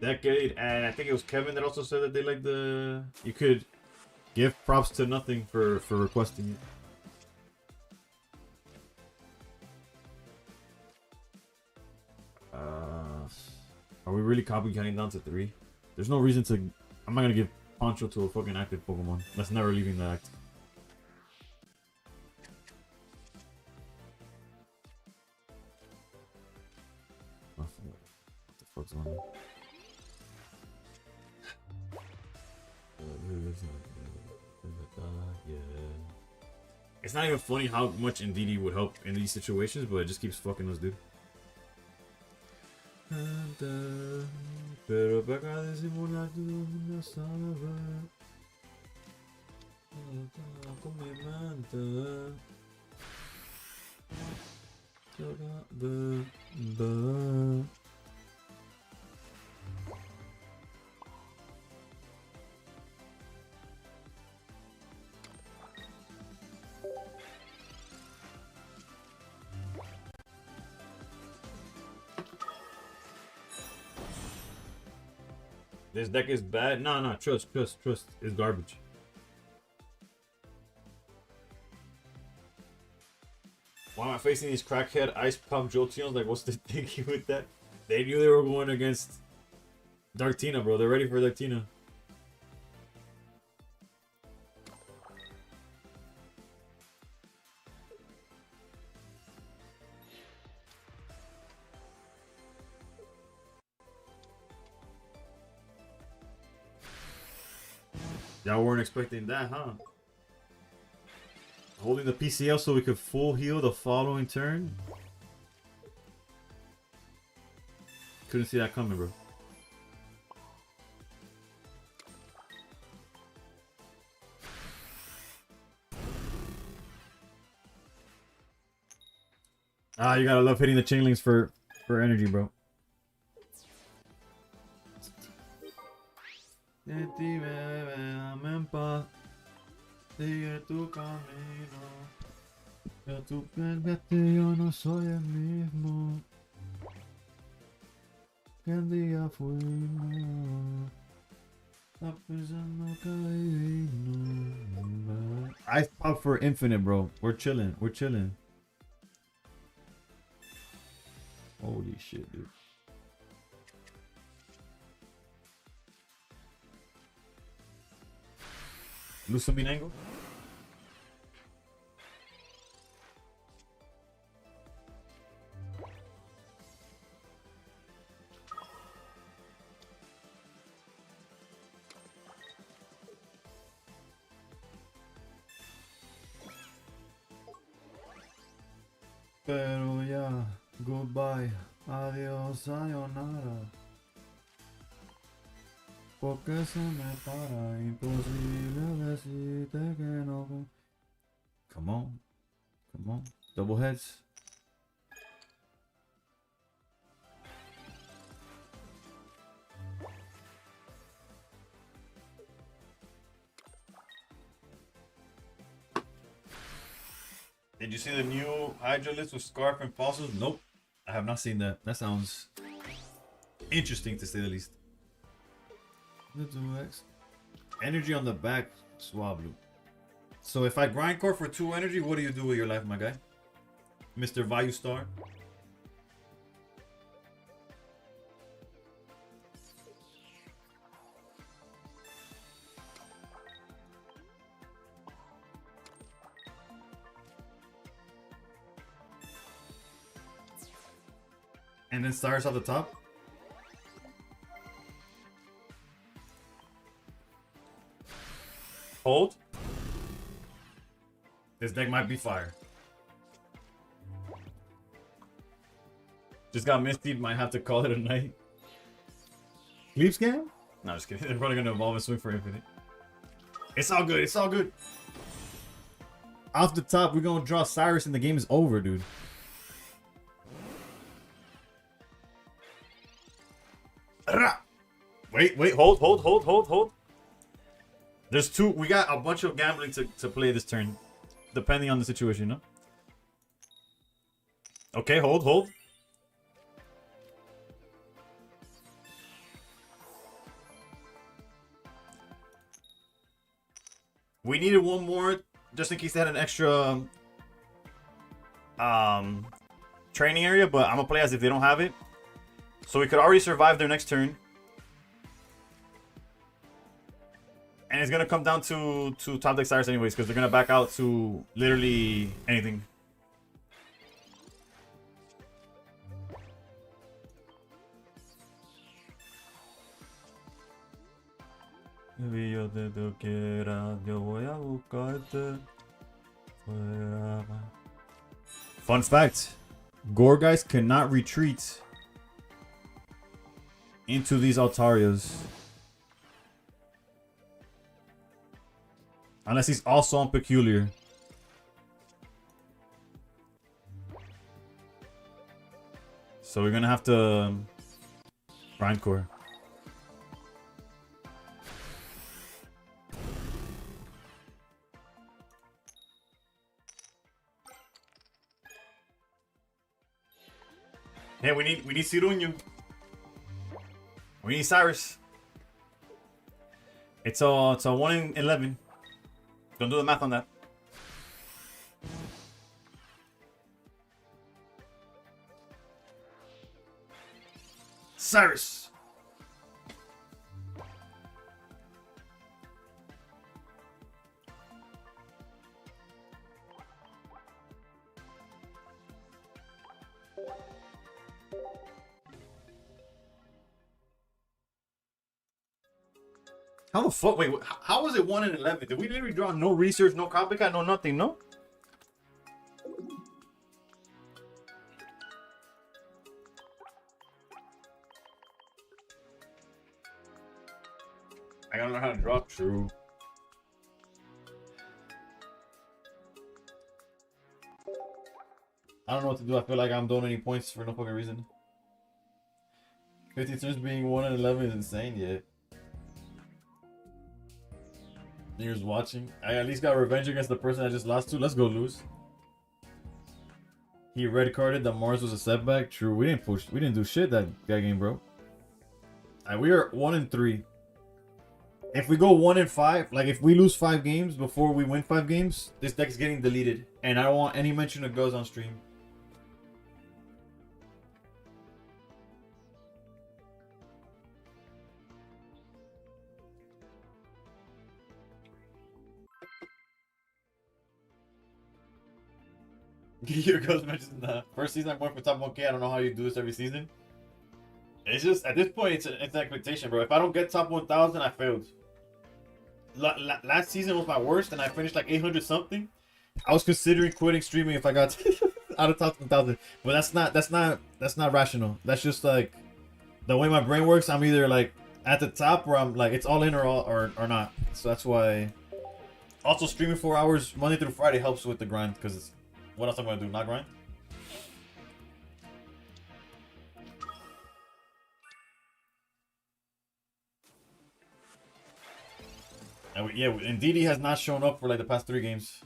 Decade, and I think it was Kevin that also said that they like the. You could give props to nothing for requesting it. Are we really copycatting down to 3? There's no reason to. I'm not gonna give Poncho to a fucking active Pokemon. That's never leaving the act. What the fuck's on? It's not even funny how much Indeedee would help in these situations, but it just keeps fucking us, dude. This deck is bad. No, trust. It's garbage. Why am I facing these crackhead ice pop Jolteons? Like, what's the thinking with that? They knew they were going against Darktina, bro. They're ready for Darktina. Y'all weren't expecting that, huh? Holding the PCL so we could full heal the following turn? Couldn't see that coming, bro. Ah, you gotta love hitting the chainlings for energy, bro. De ti, bebé, dame en paz. Sigue tu camino. Ya tú perdiste, yo no soy el mismo. Que el día fuimos. Está pensando que vino. Ice pop for infinite, bro. We're chilling. We're chilling. Holy shit, dude. Lusobinango? Pero ya, goodbye, adiós, sayonara. Porque se me para, imposible decirte que no. Come on, come on, double heads. Did you see the new Hydra list with Scarf and Fossils? Nope. I have not seen that. That sounds interesting to say the least. The 2x. Energy on the back, Swablu. So if I grind core for 2 energy, what do you do with your life, my guy? Mr. Vayu Star? And then stars off the top? Hold. This deck might be fire. Just got Misty, might have to call it a night. Sleep Scam? No, just kidding. They're probably gonna evolve and swing for infinite. It's all good, it's all good. Off the top, we're gonna draw Cyrus and the game is over, dude. Wait, hold. There's two. We got a bunch of gambling to play this turn, depending on the situation, no? Okay, hold. We needed one more, just in case they had an extra training area, but I'm gonna play as if they don't have it. So we could already survive their next turn. And it's gonna come down to top deck Cyrus anyways, because they're gonna back out to literally anything. Fun fact, Gorgeist cannot retreat into these Altarias. Unless he's also on Peculiar. So we're gonna have to Grindcore. Hey, we need Sirunyu. We need Cyrus. It's a 1 in 11. Don't do the math on that. Cyrus. How the fuck? Wait, how was it 1 in 11? Did we literally draw no research, no copycat, no nothing, no? I gotta learn how to draw. True. I don't know what to do. I feel like I'm donating points for no fucking reason. 50 turns being 1 in 11 is insane, yeah. Years watching. I at least got revenge against the person I just lost to. Let's go, lose. He red carded that Mars was a setback. True, we didn't push. We didn't do shit that game, bro. We are 1 in 3. If we go 1 in 5, like if we lose 5 games before we win 5 games, this deck is getting deleted, and I don't want any mention of Guz on stream. Your Guz mentions the first season I'm going for top 1K. I don't know how you do this every season. It's just at this point, it's an expectation, bro. If I don't get top 1,000, I failed. Last season was my worst, and I finished like 800 something. I was considering quitting streaming if I got out of top 1,000, but that's not rational. That's just like the way my brain works. I'm either like at the top, or I'm like it's all in or not. So that's why. Also, streaming 4 hours Monday through Friday helps with the grind, because what else I'm gonna do? Not grind. And yeah, and DD has not shown up for like the past 3 games.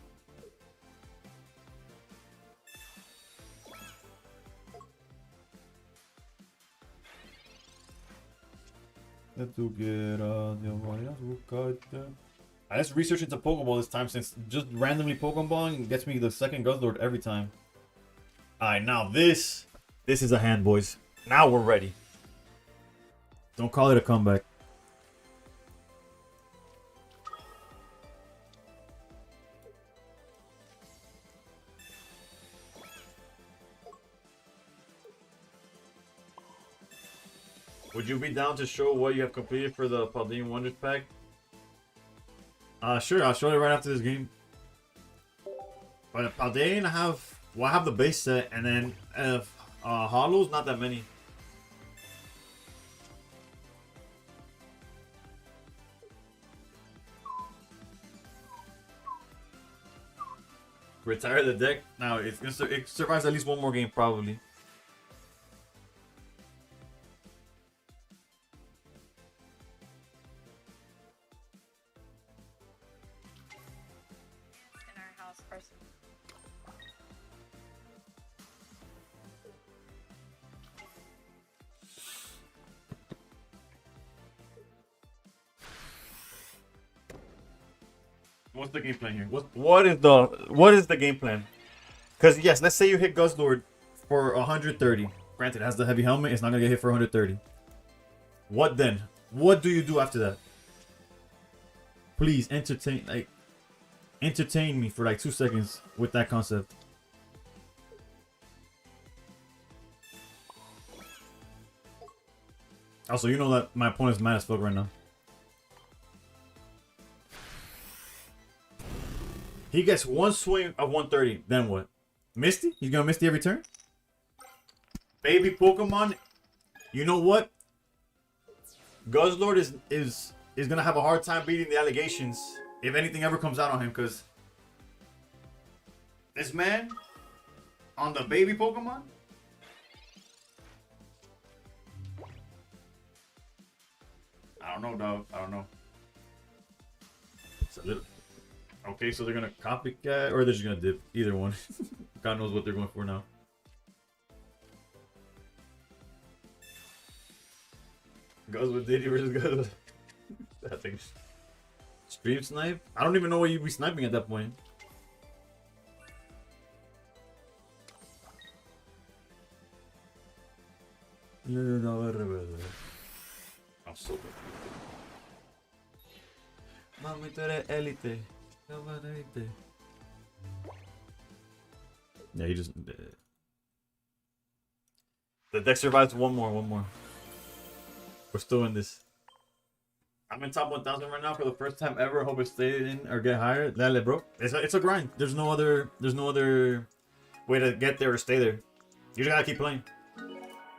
I just researched into Pokeball this time, since just randomly Pokeballing gets me the second Guzzlord every time. Alright, now this is a hand, boys. Now we're ready. Don't call it a comeback. Would you be down to show what you have completed for the Paldean Wonders pack? Sure, I'll show it right after this game. But Paldean, I have the base set, and then Hollows, not that many. Retire the deck. Now it survives at least 1 more game, probably. What's the game plan here? What is the game plan? Because yes, let's say you hit Guzzlord for 130. Granted, it has the heavy helmet. It's not gonna get hit for 130. What then? What do you do after that? Please entertain me for like 2 seconds with that concept. Also, you know that my opponent's mad as fuck right now. He gets 1 swing of 130. Then what? Misty? He's gonna Misty every turn? Baby Pokemon. You know what? Guzzlord is gonna have a hard time beating the allegations if anything ever comes out on him, because this man on the baby Pokemon. I don't know, dog. I don't know. It's a little. Okay, so they're gonna copycat, or they're just gonna dip. Either one. God knows what they're going for now. Goes with Diddy versus goes with that thing. Stream snipe? I don't even know what you'd be sniping at that point. I'm so good. Mami, tú eres élite. Yeah, he just. The deck survives one more. We're still in this. I'm in top 1,000 right now for the first time ever. Hope it stay in or get higher. Dale, bro. It's a grind. There's no other way to get there or stay there. You just gotta keep playing.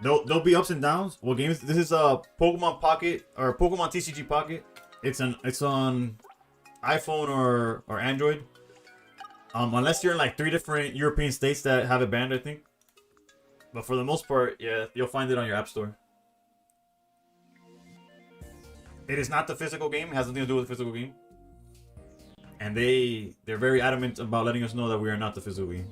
There'll be ups and downs. Well, games. This is a Pokemon Pocket or Pokemon TCG Pocket. It's on iPhone or Android. Unless you're in like 3 different European states that have it banned, I think. But for the most part, yeah, you'll find it on your app store. It is not the physical game. It has nothing to do with the physical game. And they're very adamant about letting us know that we are not the physical game.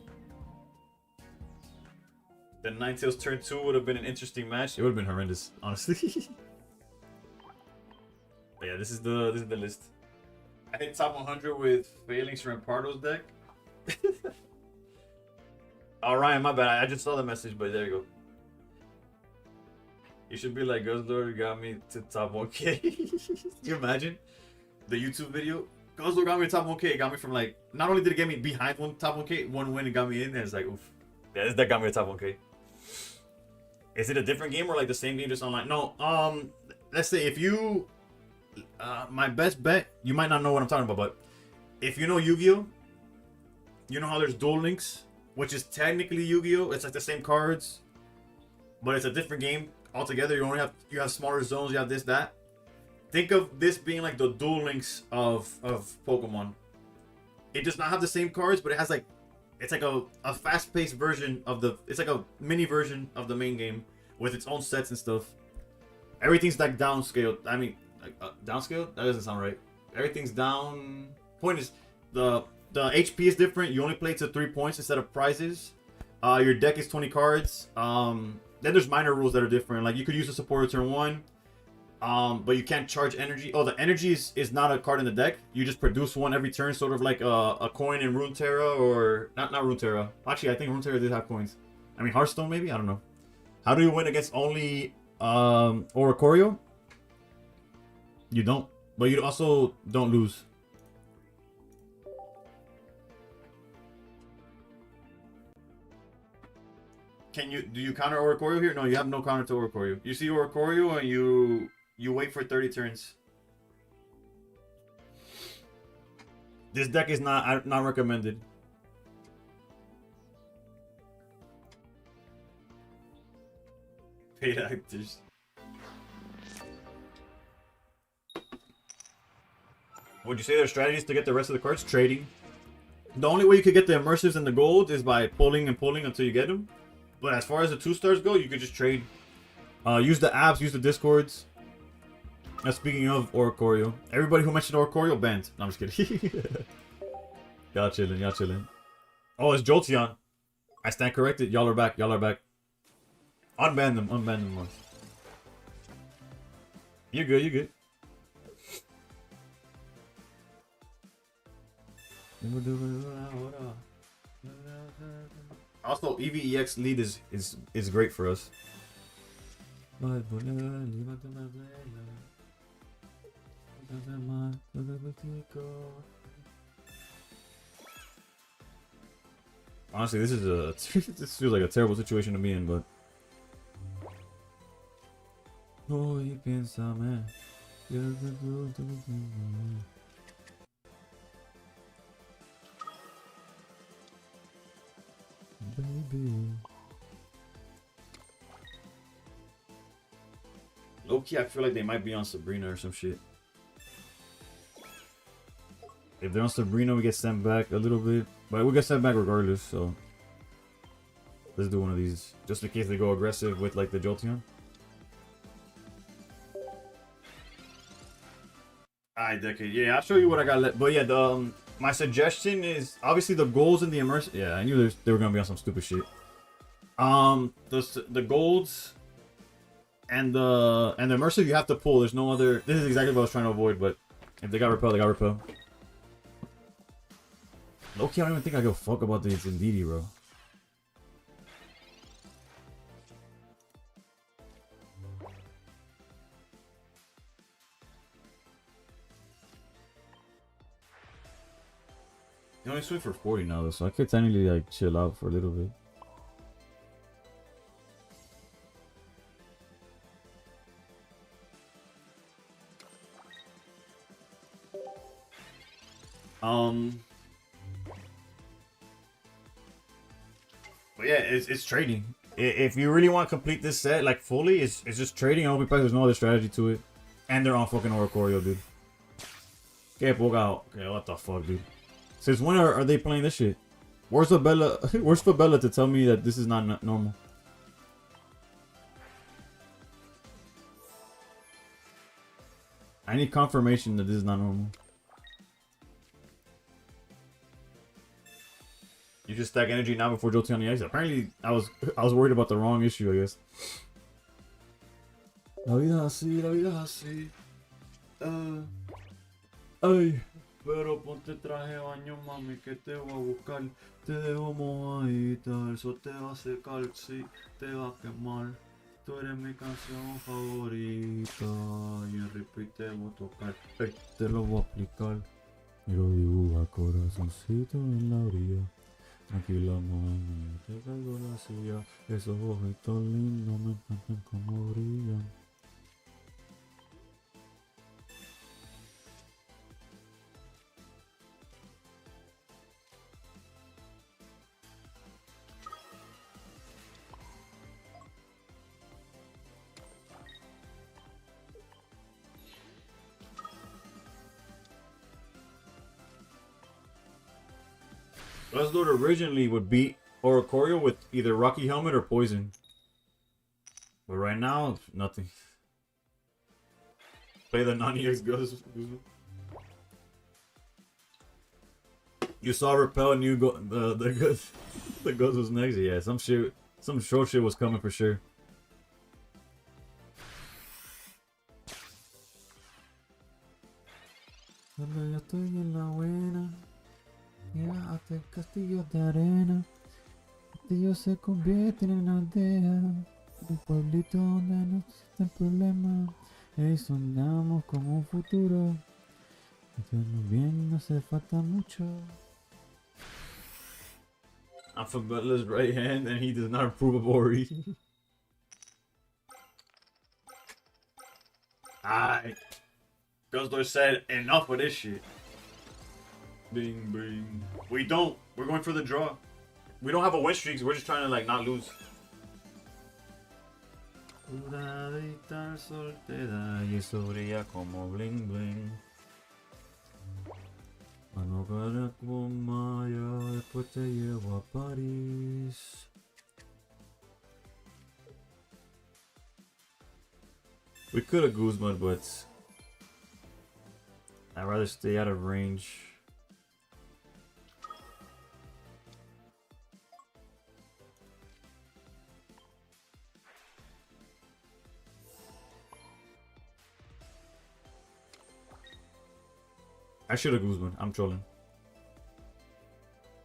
The Ninetales turn 2 would have been an interesting match. It would have been horrendous, honestly. But yeah, this is the list. I hit top 100 with Phalanx Rampardo's deck. Oh, Ryan, my bad. I just saw the message, but there you go. You should be like, Guzzler got me to top 1K. Can you imagine? The YouTube video. Guzzler got me to top 1K. It got me from like, not only did it get me behind top 1K, one win and got me in there. It's like, oof. Yeah, this deck got me to top 1K. Is it a different game or like the same game just online? No, let's say if you, my best bet, you might not know what I'm talking about, but if you know Yu-Gi-Oh, you know how there's Duel Links, which is technically Yu-Gi-Oh. It's like the same cards, but it's a different game altogether. You have smaller zones. You have this, that. Think of this being like the Duel Links of Pokemon. It does not have the same cards, but it has like, it's like a fast-paced version of it's like a mini version of the main game with its own sets and stuff. Everything's like downscaled. I mean, like downscaled? That doesn't sound right. Everything's down. Point is, the HP is different. You only play to 3 points instead of prizes. Your deck is 20 cards. Then there's minor rules that are different. Like you could use a supporter turn 1. But you can't charge energy. Oh, the energy is not a card in the deck. You just produce one every turn, sort of like a coin in Runeterra or not Runeterra. Actually, I think Runeterra did have coins. I mean Hearthstone maybe. I don't know. How do you win against only Oricorio? You don't, but you also don't lose. Do you counter Oricorio here? No, you have no counter to Oricorio. You see Oricorio and you wait for 30 turns. This deck is not recommended. Paid actors. Would you say their strategies to get the rest of the cards? Trading. The only way you could get the immersives and the gold is by pulling and pulling until you get them. But as far as the 2-stars go, you could just trade. Use the apps, use the discords. Speaking of Oricorio, everybody who mentioned Oricorio banned. No, I'm just kidding. Y'all chilling. Oh, it's Jolteon. I stand corrected. Y'all are back. Unban them once. You good. Also, EVEX lead is great for us. Honestly, this feels like a terrible situation to be in, but baby. Low-key, I feel like they might be on Sabrina or some shit. If they're on Sabrina, we get sent back a little bit. But we get sent back regardless, so... Let's do one of these. Just in case they go aggressive with, like, the Jolteon. Alright, Decade. Yeah, I'll show you what I got left. But yeah, the my suggestion is... Obviously, the golds and the immersive... Yeah, I knew they were gonna be on some stupid shit. The golds... And the immersive you have to pull. There's no other... This is exactly what I was trying to avoid, but... If they got repel, they got repel. Low-key, I don't even think I give a fuck about the Indeedee, bro. You only swing for 40 now, though, so I could technically, like, chill out for a little bit. But yeah, it's trading. If you really want to complete this set, like, fully, it's just trading. I'll be back. There's no other strategy to it. And they're on fucking Oricorio, dude. Okay, okay, what the fuck, dude? Since when are they playing this shit? Where's Fabella? Where's Fabella to tell me that this is not normal? I need confirmation that this is not normal. You just stack energy now before Jolteon on the ice. Apparently, I was worried about the wrong issue, I guess. La vida así, la vida así. Ay. Pero ponte traje de baño, mami, que te voy a buscar. Te dejo mojadita, eso te va a secar, sí, te va a quemar. Tú eres mi canción favorita y en repeat te voy a tocar. Hey, te lo voy a aplicar. Y lo dibuja corazoncito en la orilla. Tranquila, mami, te caigo la silla. Esos ojitos lindos me encantan como brillan. Buzzlord originally would beat Oricorio with either Rocky Helmet or Poison. But right now, nothing. Play the non-EX Ghost. You saw Repel and you go the Ghost was next. Yeah, some short shit was coming for sure. Yo estoy en la buena. Hasta el castillo de arena. Castillo se convierte en aldea. Un pueblito donde no existen problemas. Y soñamos con un futuro. Estamos bien, no hace falta mucho. I'm from Butler's right hand and he does not approve of Ori. Alright. Guzzler said enough of this shit. Bing, bing. We're going for the draw. We don't have a win streak, so we're just trying to, like, not lose. Curadita soltera y eso brilla como bling bling. Mano cara como Maya, después te llevo a París. We could have Guzman, but I'd rather stay out of range. I should have Guzman. I'm trolling.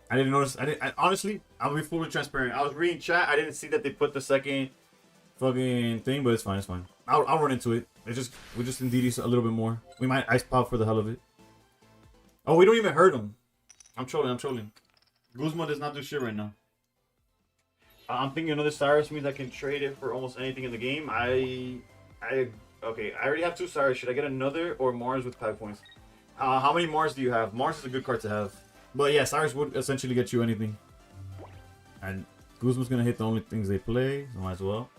I didn't notice. Honestly, I'll be fully transparent. I was reading chat. I didn't see that they put the second fucking thing, but it's fine. It's fine. I'll run into it. We just Indeedee a little bit more. We might ice pop for the hell of it. Oh, we don't even hurt him. I'm trolling. Guzman does not do shit right now. I'm thinking another Cyrus means I can trade it for almost anything in the game. Okay, I already have 2 Cyrus. Should I get another or Mars with 5 points? How many Mars do you have? Mars is a good card to have. But yeah, Cyrus would essentially get you anything. And Guzman's gonna hit the only things they play, so might as well.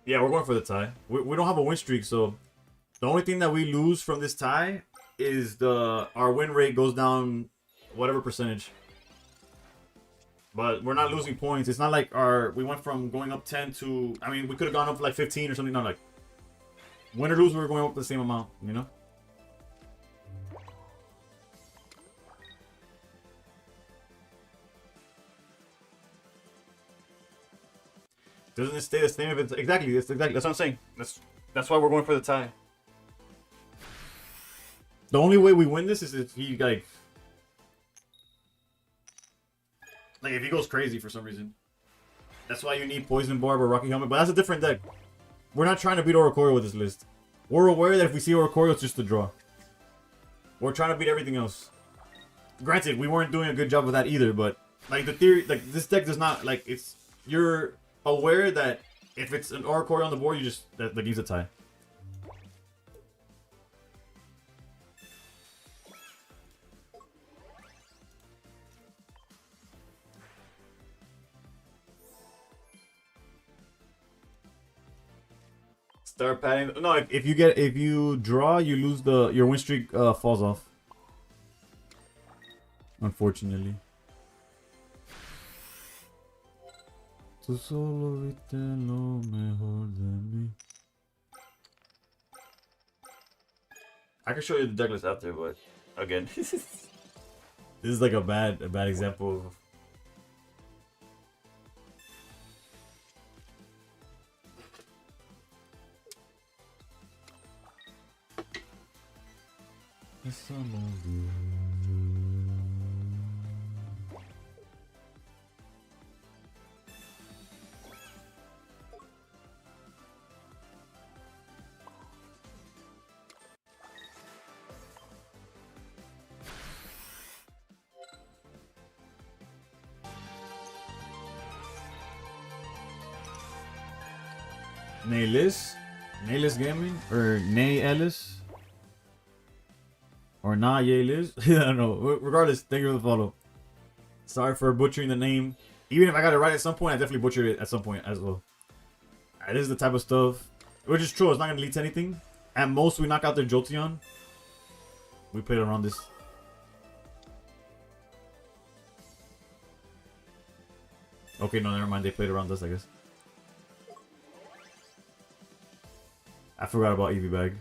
Yeah, we're going for the tie. We don't have a win streak, so the only thing that we lose from this tie is our win rate goes down whatever percentage. But we're not losing points. It's not like we went from going up 10 to, I mean, we could have gone up like 15 or something. Not like win or lose, we were going up the same amount, you know? Doesn't it stay the same if it's exactly that's what I'm saying. That's why we're going for the tie. The only way we win this is if he like if he goes crazy for some reason. That's why you need Poison Barb or Rocky Helmet, but that's a different deck. We're not trying to beat Oricorio with this list. We're aware that if we see Oricorio, it's just a draw. We're trying to beat everything else. Granted, we weren't doing a good job of that either, but like the theory, like this deck does not like you're aware that if it's an Oricorio on the board, you just that game's a tie. Start padding. No, if you draw, you lose your win streak falls off. Unfortunately. Tú solo viste lo mejor de mí. I can show you the deck list after, but again, this is like a bad example of. Naylis Gaming or Nay Ellis or Nah Liz. I don't know. Regardless, thank you for the follow. Sorry for butchering the name. Even if I got it right at some point, I definitely butchered it at some point as well. This is the type of stuff. Which is true, it's not gonna lead to anything. At most, we knock out their Jolteon. We played around this. Okay, no, never mind. They played around us, I guess. I forgot about Eevee Bag.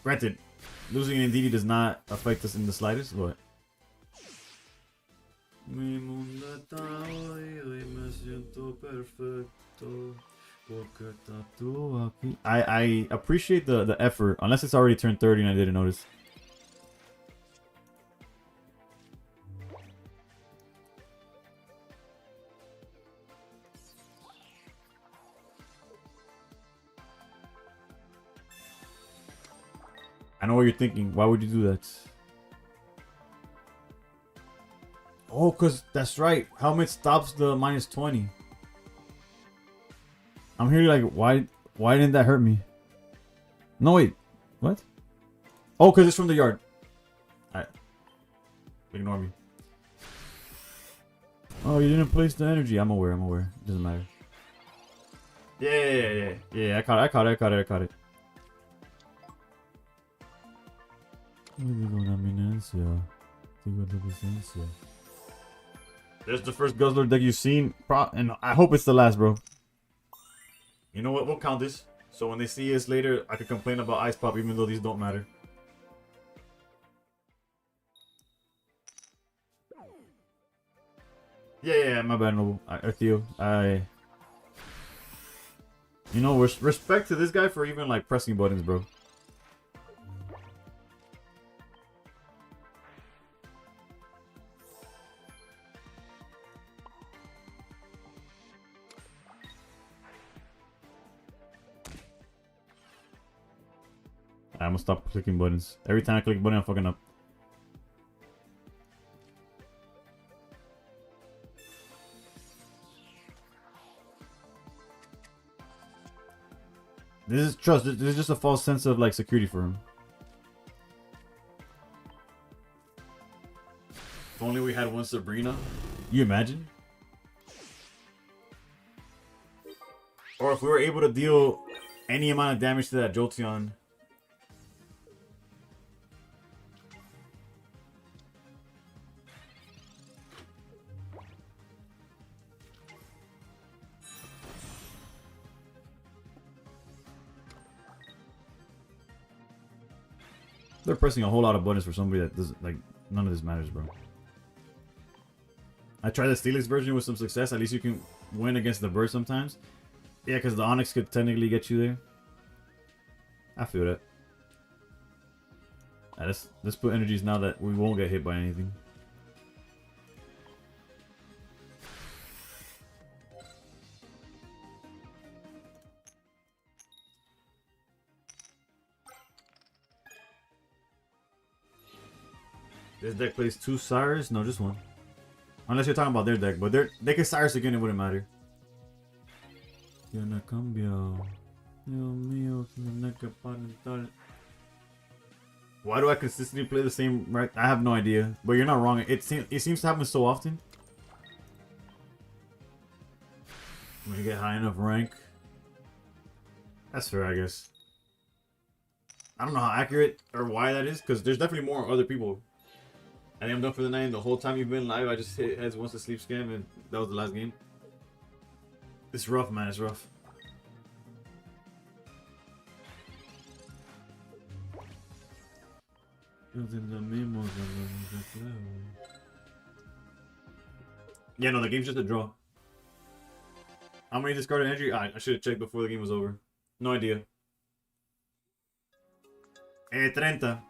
Granted, losing an Indeedee does not affect us in the slightest, but... I appreciate the effort, unless it's already turned 30 and I didn't notice. I know what you're thinking. Why would you do that? Oh, because that's right. Helmet stops the minus 20. I'm here like, why didn't that hurt me? No, wait. What? Oh, because it's from the yard. Alright. Ignore me. Oh, you didn't place the energy. I'm aware. It doesn't matter. Yeah, I caught it. There's the first Guzzler deck you've seen, and I hope it's the last, bro. You know what? We'll count this. So when they see us later, I could complain about Ice Pop, even though these don't matter. Yeah, my bad, Noble. Theo. You know, respect to this guy for even, like, pressing buttons, bro. I'm gonna stop clicking buttons. Every time I click a button, I'm fucking up. This is trust. This is just a false sense of like security for him. If only we had one Sabrina. You imagine? Or if we were able to deal any amount of damage to that Jolteon. They're pressing a whole lot of buttons for somebody that doesn't, like, none of this matters, bro. I tried the Steelix version with some success. At least you can win against the bird sometimes. Yeah, because the Onyx could technically get you there. I feel that. Right, let's put energies now that we won't get hit by anything. This deck plays 2 Sires? No, just 1. Unless you're talking about their deck, but they can Cyrus again, it wouldn't matter. Why do I consistently play the same right? I have no idea, but you're not wrong. It seems to happen so often. When you get high enough rank. That's fair, I guess. I don't know how accurate or why that is, because there's definitely more other people. I think I'm done for the night. The whole time you've been live, I just hit heads once a sleep scam, and that was the last game. It's rough, man. It's rough. Yeah, no, the game's just a draw. How many discarded energy? I should have checked before the game was over. No idea. 30.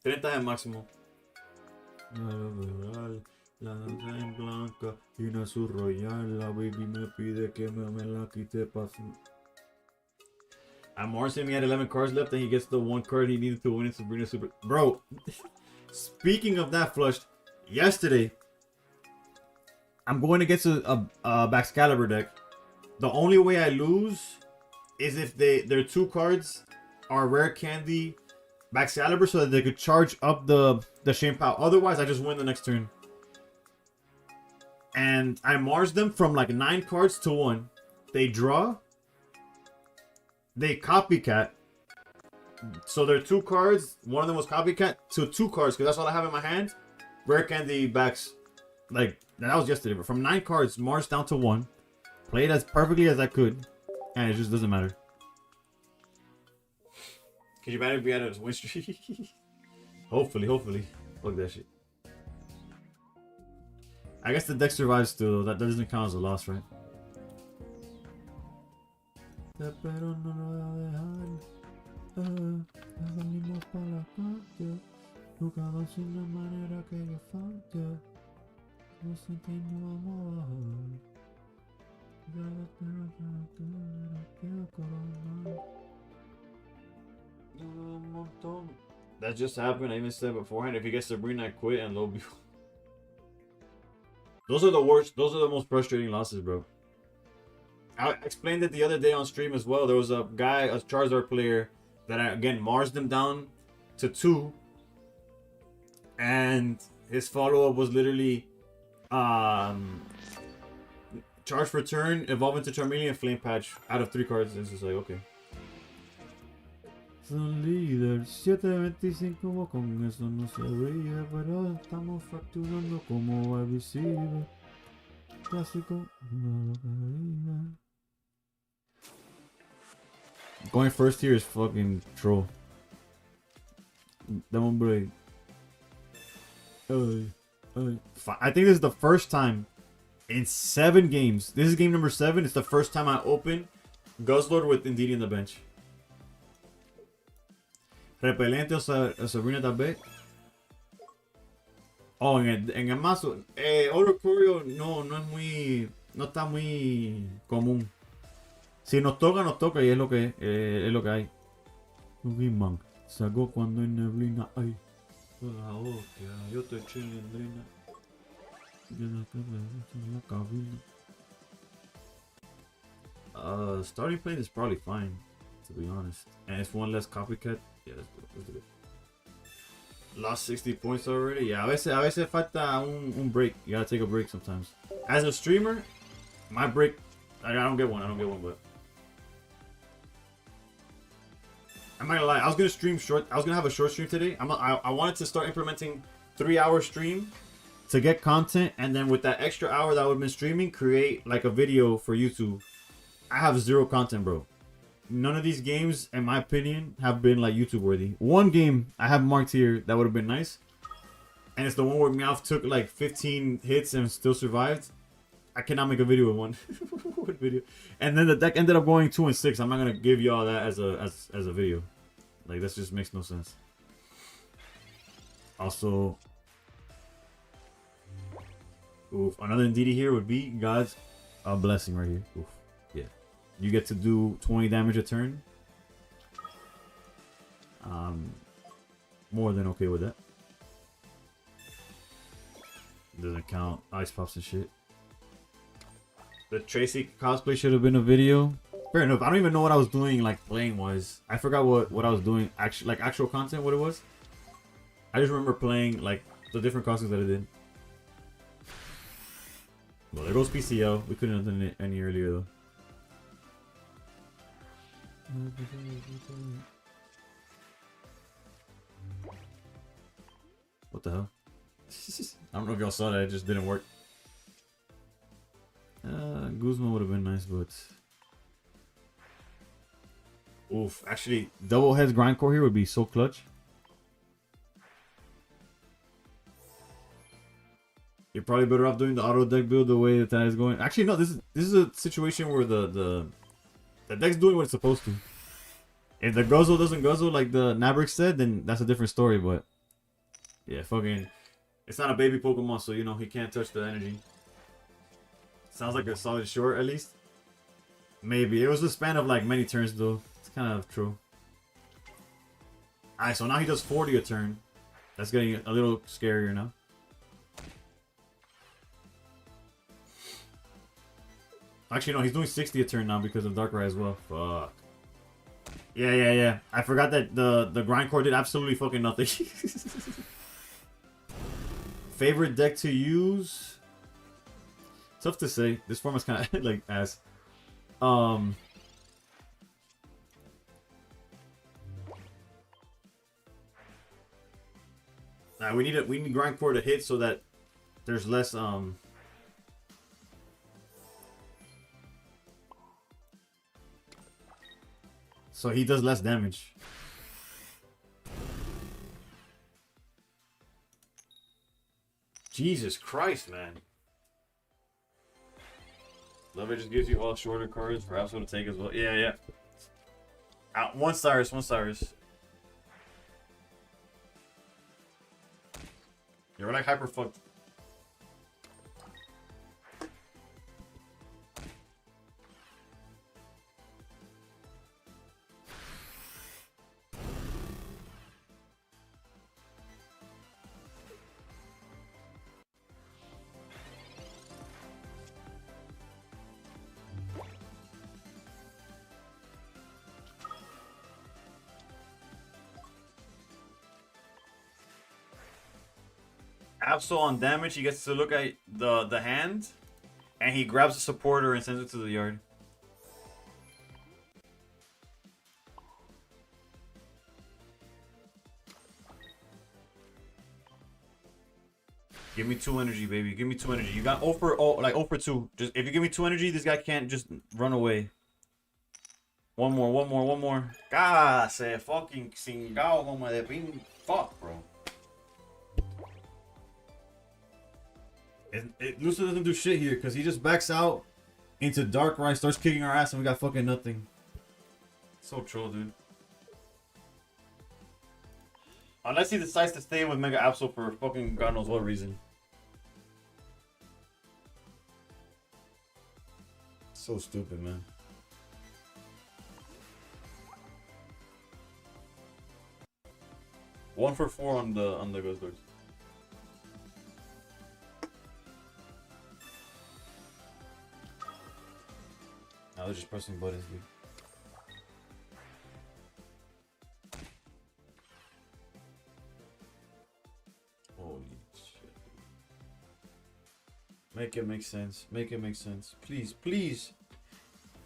30 es máximo. La danza en blanca y una azul royal. La baby me pide que me la quite pa' su... I'm Morrison, he had 11 cards left and he gets the 1 card he needed to win in Sabrina Super... Bro, speaking of that, Flushed, yesterday, I'm going against a Baxcalibur deck. The only way I lose is if their 2 cards are Rare Candy Baxcalibur so that they could charge up the Shame Pow. Otherwise, I just win the next turn. And I Mars them from like 9 cards to 1. They draw. They copycat. So there are 2 cards. One of them was copycat to 2 cards because that's all I have in my hand. Rare Candy Bax. Like, that was yesterday. But from 9 cards, Mars down to 1. Played as perfectly as I could. And it just doesn't matter. Can you imagine if we had a win streak? Hopefully. Fuck that shit. I guess the deck survives still. That doesn't count as a loss, right? That just happened. I even said beforehand, if he gets Sabrina, I quit and Lobby. Those are the worst. Those are the most frustrating losses, bro. I explained it the other day on stream as well. There was a guy, a Charizard player, that I, again, Mars them down to 2. And his follow-up was literally charge for turn, evolve into Charmeleon, Flame Patch out of 3 cards. It's just like, okay. Son líder 725, con eso no se ríe, pero estamos facturando como va visible. Clásico, no lo. Going first here is fucking troll. That one break. I think this is the first time in 7 games. This is game number 7. It's the first time I open Guzzlord with Indeedee in the bench. Repelente o Sabrina tal vez. Oh, en el mazo. Orocurio no es muy. No está muy común. Si nos toca y es lo que es lo que hay. Man, sacó cuando hay neblina. Ay. La hostia, yo te eché neblina. Yo no estoy en la cabina. Starting plane is probably fine, to be honest. And it's 1 less copycat. Yeah, let's do it. Lost 60 points already. Yeah, a veces falta un break. You gotta take a break sometimes. As a streamer, my break I don't get one. I don't get one, but I'm not gonna lie. I was gonna stream short. I was gonna have a short stream today. I wanted to start implementing 3-hour stream to get content, and then with that extra hour that I would have been streaming, create like a video for YouTube. I have zero content, bro. None of these games, in my opinion, have been like YouTube worthy. One game I have marked here that would have been nice, and it's the one where Meowth took like 15 hits and still survived. I cannot make a video of one. What video? And then the deck ended up going 2 and 6. I'm not gonna give y'all that as a video. Like, this just makes no sense. Also, oof, another DD here would be God's blessing right here. Oof, yeah, you get to do 20 damage a turn. More than okay with that. Doesn't count ice pops and shit. The Tracy cosplay should have been a video. Fair enough. I don't even know what I was doing, like, playing wise. I forgot what I was doing, actual content, what it was. I just remember playing, like, the different costumes that I did. Well, there goes PCL. We couldn't have done it any earlier, though. What the hell? I don't know if y'all saw that. It just didn't work. Guzman would have been nice, but... Oof. Actually, double heads grindcore here would be so clutch. You're probably better off doing the auto deck build the way that is going. Actually, no. This is a situation where the deck's doing what it's supposed to. If the guzzle doesn't guzzle like the Nabrick said, then that's a different story. But yeah, fucking, it's not a baby Pokemon, so you know he can't touch the energy. Sounds like a solid short at least. Maybe it was a span of like many turns though. It's kind of true. Alright, so now he does 40 a turn. That's getting a little scarier now. Actually, no, he's doing 60 a turn now because of Darkrai as well. Fuck. Yeah. I forgot that the Grindcore did absolutely fucking nothing. Favorite deck to use? Tough to say. This form is kind of like ass. Nah, we need Grindcore to hit so that there's less so he does less damage. Jesus Christ, man. Love it just gives you all shorter cards. Perhaps it'll take as well. Yeah. One Cyrus. You're like hyper fucked. Absol on damage, he gets to look at the hand, and he grabs a supporter and sends it to the yard. Give me 2 energy, baby. Give me 2 energy. You got 0 for 2. Just if you give me 2 energy, this guy can't just run away. One more. God, se fucking cingao como de pin. Fuck, bro. Lucio doesn't do shit here because he just backs out into Darkrai, starts kicking our ass, and we got fucking nothing. So troll, dude. Unless he decides to stay with Mega Absol for fucking God knows what reason. So stupid, man. One for 4 on the Guzzlers. Now they're just pressing buttons, dude. Holy shit. Make it make sense. Make it make sense. Please, please.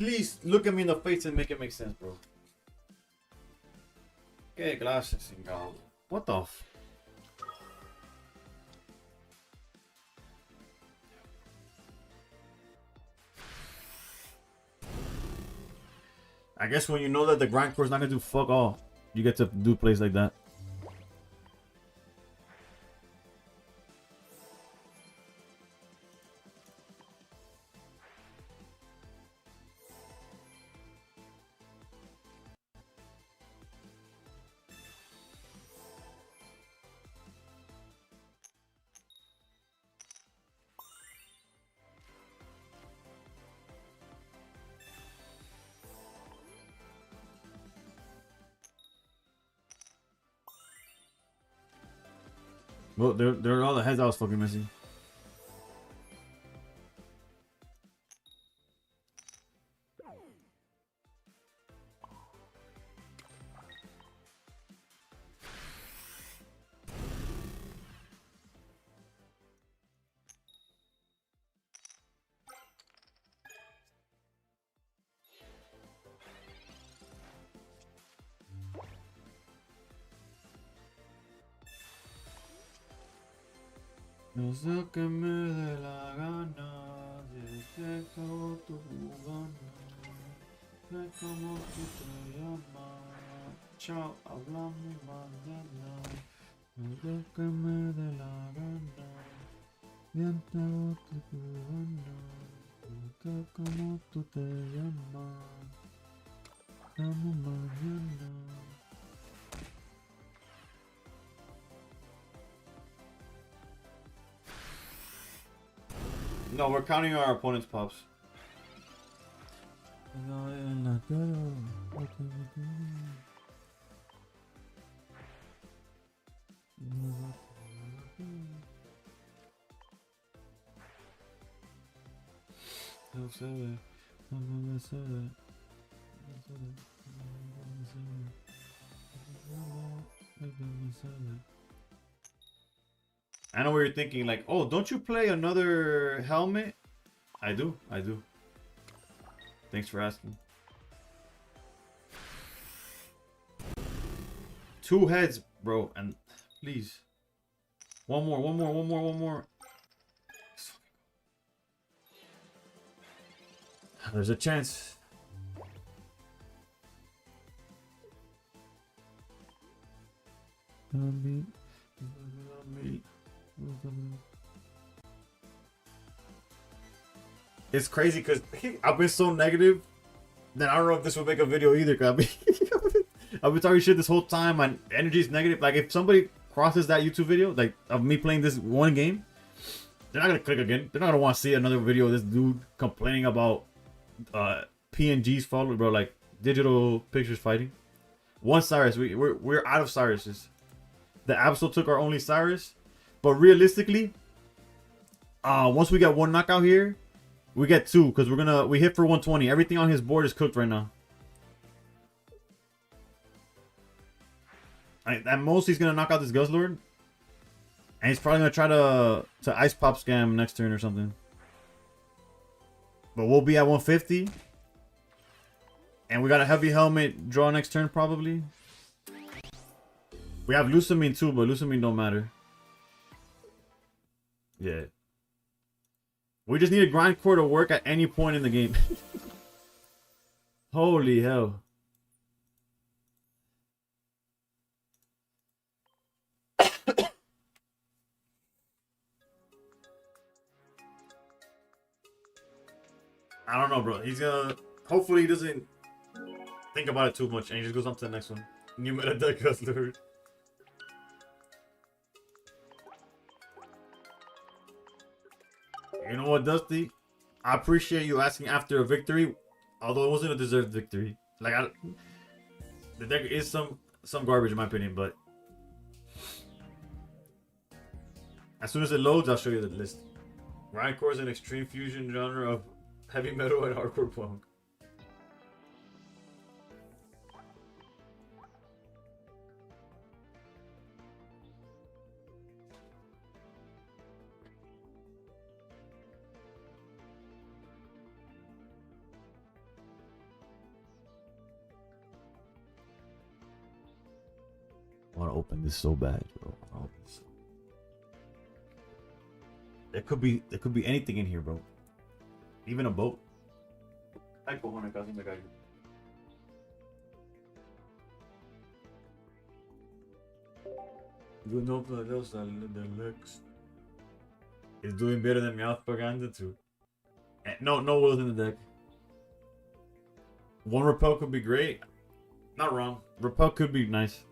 Please look at me in the face and make it make sense, bro. Okay, glasses and go. What the f? I guess when you know that the grind core is not gonna do fuck all, you get to do plays like that. Well, there are all the heads I was fucking missing. No sé que me dé la gana, desde que tu gana, sé cómo tú te llamas, chao, hablamos mañana, no sé que me dé la gana, desde que tu gana, sé cómo tú te llamas, hablamos mañana. No, we're counting our opponent's pops. I know what you're thinking, like, oh, don't you play another helmet? I do. Thanks for asking. 2 heads, bro, and please. One more. There's a chance. It's crazy because I've been so negative that I don't know if this will make a video either. Cause I've been talking shit this whole time. My energy is negative. Like if somebody crosses that YouTube video, like of me playing this one game, they're not gonna click again. They're not gonna want to see another video of this dude complaining about PNGs followed, bro. Like digital pictures fighting. One Cyrus. We're out of Cyruses. The Absol took our only Cyrus, but realistically, once we get one knockout here. We get 2 because we hit for 120. Everything on his board is cooked right now. At most he's gonna knock out this Guzzlord. And he's probably gonna try to ice pop scam next turn or something. But we'll be at 150. And we got a heavy helmet draw next turn probably. We have Lucamine too, but Lucamine don't matter. Yeah. We just need a grind core to work at any point in the game. Holy hell. I don't know, bro. He's gonna... Hopefully he doesn't think about it too much and he just goes on to the next one. New meta deck Guzzlord. You know what, Dusty? I appreciate you asking after a victory, although it wasn't a deserved victory. Like, the deck is some garbage in my opinion, but as soon as it loads, I'll show you the list. Grindcore is an extreme fusion genre of heavy metal and hardcore punk. want to open this so bad, bro. I wanna open this. There could be anything in here, bro. Even a boat. Ay, cojones, casi me caigo. You know the Lex is doing better than Mouth Propaganda too. No wills in the deck. One repel could be great. Not wrong. Repel could be nice.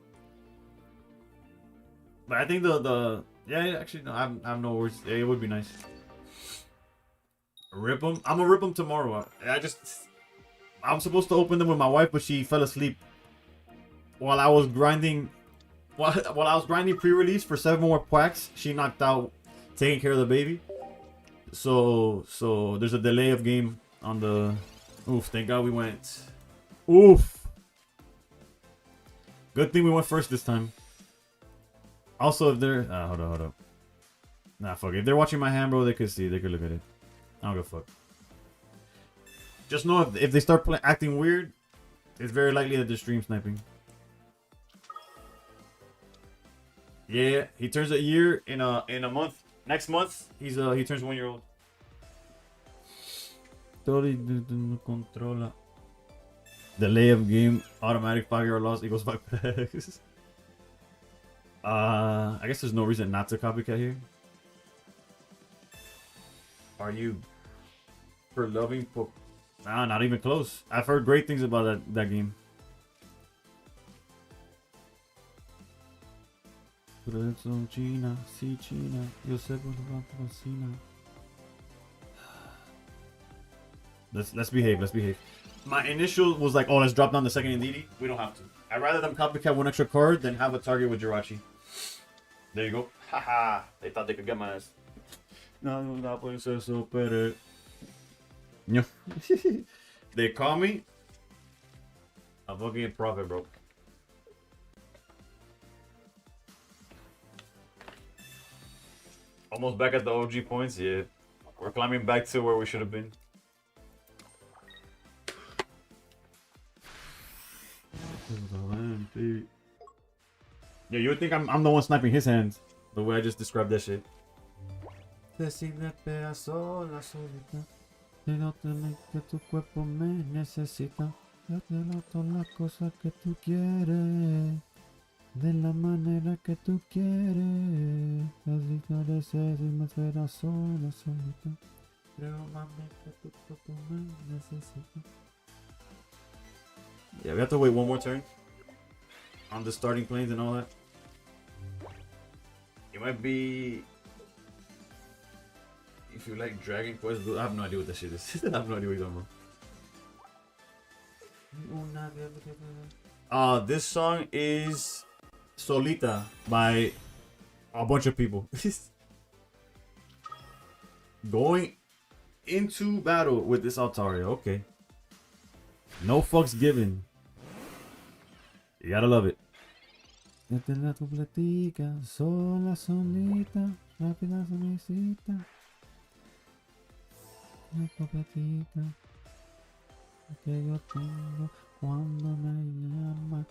But I think yeah, actually no, I have no words. Yeah, it would be nice. Rip them. I'm gonna rip them tomorrow. I'm supposed to open them with my wife, but she fell asleep while I was grinding. While I was grinding pre-release for 7 more packs, she knocked out taking care of the baby. So there's a delay of game on the. Oof! Thank God we went. Oof! Good thing we went first this time. Also, if they're hold up. Nah, fuck it. If they're watching my hand, bro, they could see. They could look at it. I don't give a fuck. Just know if they start acting weird, it's very likely that they're stream sniping. Yeah, he turns a year in a month. Next month, he turns 1 year old. Delay of game, automatic 5-yard loss equals 5 packs. I guess there's no reason not to copycat here. Are you for loving? Nah, not even close. I've heard great things about that game. China, sí, China. Yo sé por la cocina. Let's behave. Let's behave. My initial was like, oh, let's drop down the second Indeedee. We don't have to. I'd rather them copycat 1 extra card than have a target with Jirachi. There you go. Haha. They thought they could get my ass. No, no puede ser super. No. They call me a fucking prophet, bro. Almost back at the OG points, yeah. We're climbing back to where we should have been. Yeah, you would think I'm the one sniping his hands. The way I just described that shit. De la manera que tú quieres, así te deseas y me fuera sola, solita. Pero mami, que tu cuerpo me necesita. Yeah, we have to wait 1 more turn on the starting planes and all that. It might be if you like Dragon Quest. I have no idea what that shit is. I have no idea what you're talking about. This song is Solita by a bunch of people. Going into battle with this Altaria. Okay. No fucks given. You gotta love it. La tu platica, sola, solita, rápida, solicita. La tu platica, que yo tengo cuando me llama.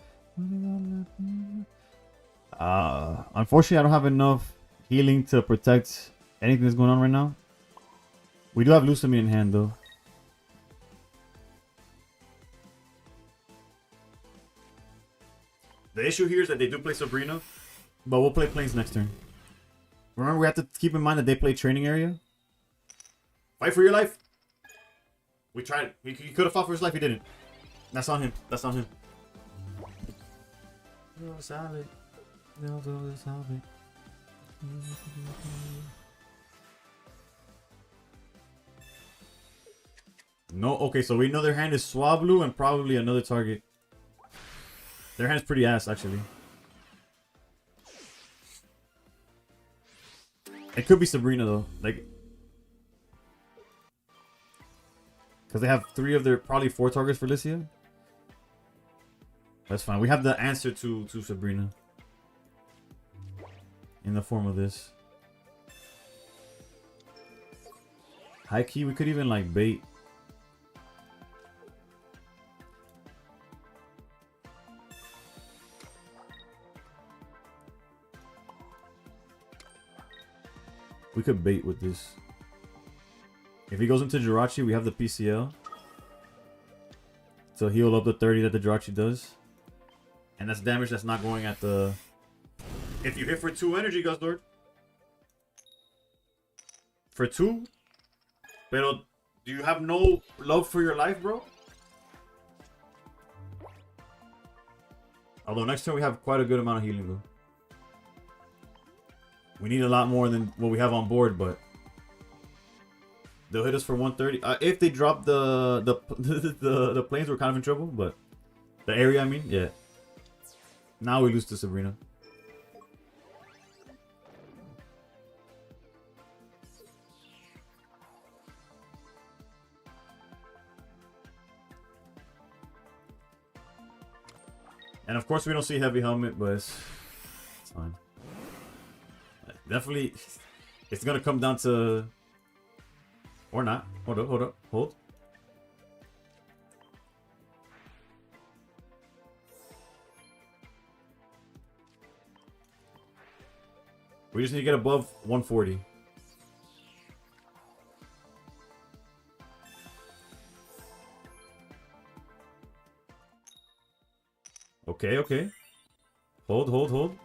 Unfortunately, I don't have enough healing to protect anything that's going on right now. We do have Lucami in hand, though. The issue here is that they do play Sabrina, but we'll play Plains next turn. Remember, we have to keep in mind that they play Training Area. Fight for your life. We tried. He could have fought for his life. He didn't. That's on him. That's on him. No, okay, so we know their hand is Swablu and probably another target. Their hand's pretty ass, actually. It could be Sabrina, though. Like, because they have 3 of their, probably 4 targets for Lycia. That's fine. We have the answer to Sabrina. In the form of this. High key, we could even, like, bait. We could bait with this. If he goes into Jirachi, we have the PCL. So heal up the 30 that the Jirachi does. And that's damage that's not going at the... If you hit for 2 energy, Guzzlord. For 2? Pero, do you have no love for your life, bro? Although next turn we have quite a good amount of healing, though. We need a lot more than what we have on board, but... They'll hit us for 130. If they drop the planes, we're kind of in trouble, but... The area, I mean, yeah. Now we lose to Sabrina. And of course we don't see heavy helmet, but it's fine. Definitely, it's gonna come down to... Or not. Hold up, hold up, hold. We just need to get above 140. Okay, okay. Hold, hold, hold.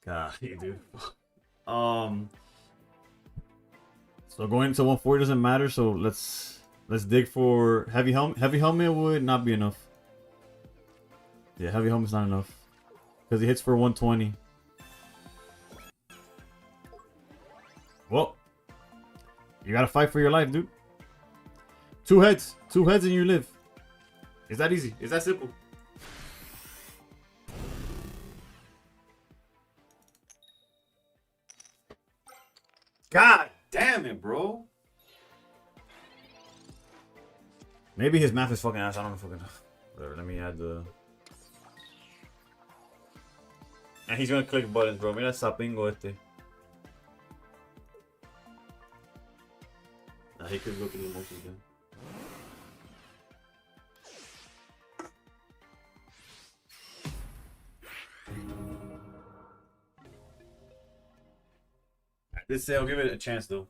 God, dude. So going to 140 doesn't matter, so let's dig for heavy helmet. Heavy helmet would not be enough. Yeah, heavy helmet's not enough. Because he hits for 120. Well, you gotta fight for your life, dude. 2 heads. 2 heads and you live. It's that easy. It's that simple. God damn it, bro. Maybe his math is fucking ass. I don't know fucking... Whatever, let me add the... And he's gonna click buttons, bro. Mira sapingo este. He could look at the motion again. This say I'll give it a chance though.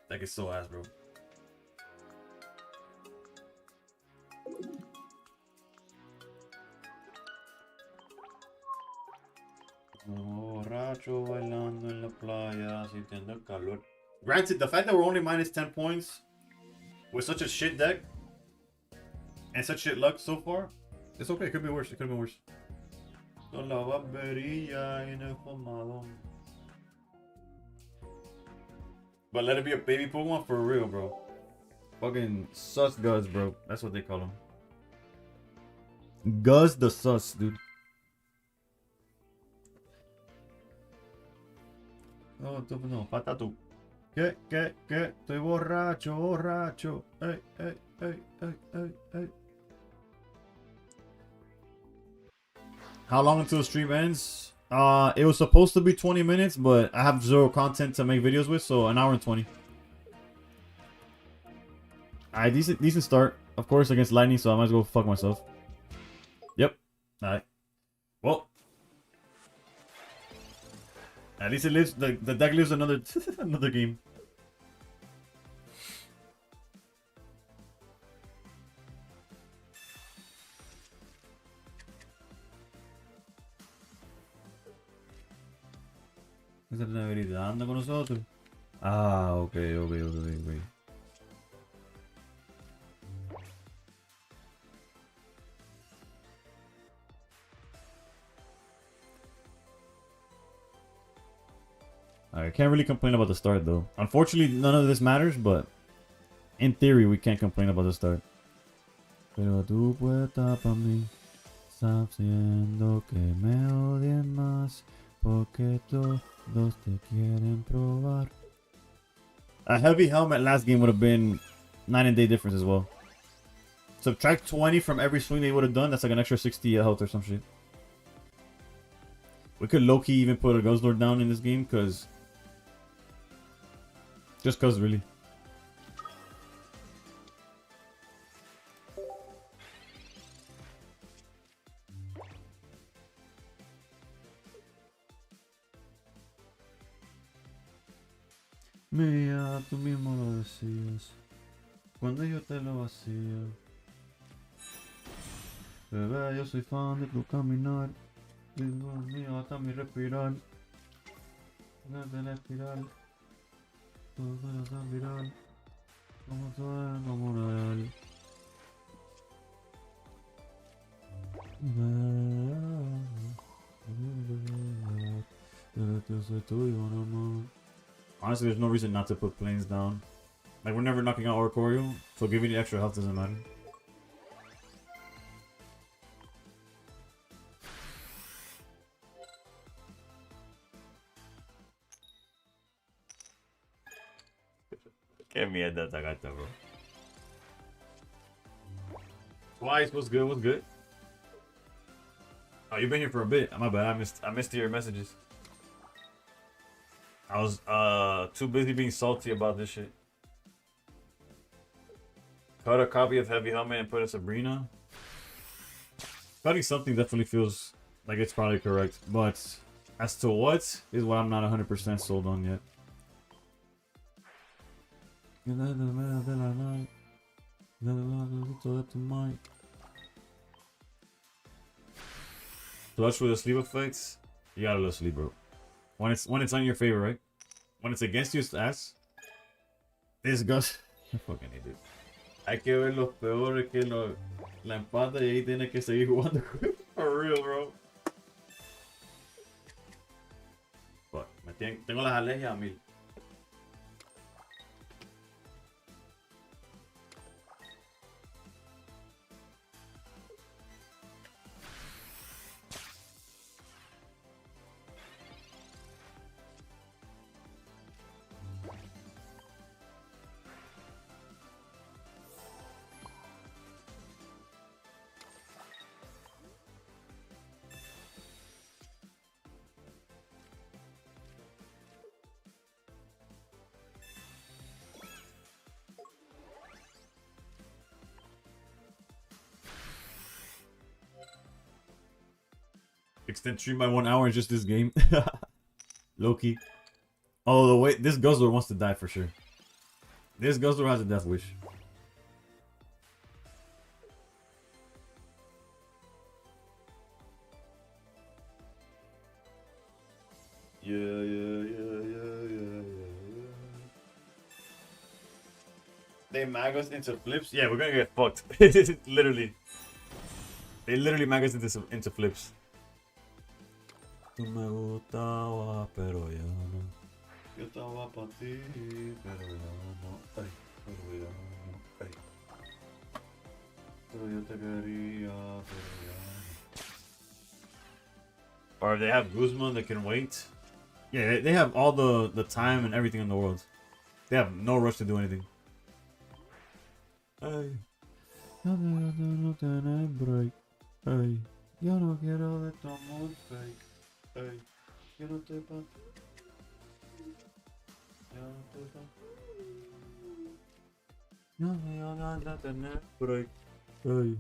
Like it's so ass, bro. Borracho bailando en la playa, sintiendo el calor. Granted, the fact that we're only minus 10 points with such a shit deck and such shit luck so far, it's okay. It could be worse. It could have been worse. But let it be a baby Pokemon for real, bro. Fucking sus Guzz, bro. That's what they call him. Guzz the sus, dude. No, no, patato. ¿Qué? Estoy borracho, borracho. Ey. How long until the stream ends? It was supposed to be 20 minutes, but I have 0 content to make videos with, so an hour and 20. Alright, decent start. Of course, against Lightning, so I might as well fuck myself. Yep. Alright. Well. At least it lives. The deck lives another another game. Esa es la verdad. Anda con nosotros. Ah, okay. I can't really complain about the start though. Unfortunately, none of this matters, but in theory, we can't complain about the start. Pero tu puerta para mí, sabiendo que me odian más, porque todos te quieren probar. A heavy helmet last game would have been night and day difference as well. Subtract 20 from every swing they would have done. That's like an extra 60 health or some shit. We could low-key even put a Guzzlord down in this game, because... Just cause, really. Mía, tú mismo lo decías. Cuando yo te lo hacía. Bebé, yo soy fan de tu caminar. Dios mío, hasta mi respirar. Desde la espiral. Todo suena tan viral. Como todo es como real. Honestly, there's no reason not to put planes down. Like, we're never knocking out Oricorio, so giving the extra health doesn't matter. Qué mierda esta carta, bro. Twice, what's good? What's good? Oh, you've been here for a bit. My bad. I missed your messages. I was too busy being salty about this shit. Cut a copy of Heavy Helmet and put a Sabrina. Cutting something definitely feels like it's probably correct, but as to what is what I'm not 100% sold on yet. Flush with the sleep effects, you gotta love sleep, bro. When it's on your favor, right? When it's against you, it's ass. This Gus, fucking idiot. Hay que ver los peores que la empata y ahí tiene que seguir jugando. For real, bro. Fuck, tengo las alergias a 1000. Extend stream by 1 hour in just this game. Low-key. Oh, the way this Guzzler wants to die for sure. This Guzzler has a death wish. Yeah. They mag us into flips? Yeah, we're gonna get fucked. Literally. They literally mag us into flips. Tú me gustaba, pero ya no. Yo estaba pa' ti, pero ya no. Ay, pero ya no. Ay. Pero yo te quería, pero ya no. Or if they have Guzman that can wait. Yeah, they have all the time and everything in the world. They have no rush to do anything. Ay. No tenés break. Ay. Yo no quiero de tu amor fake. Ay. Yo no estoy pa' ti. Yo no estoy pa' ti. No quiero de tener break. Ay.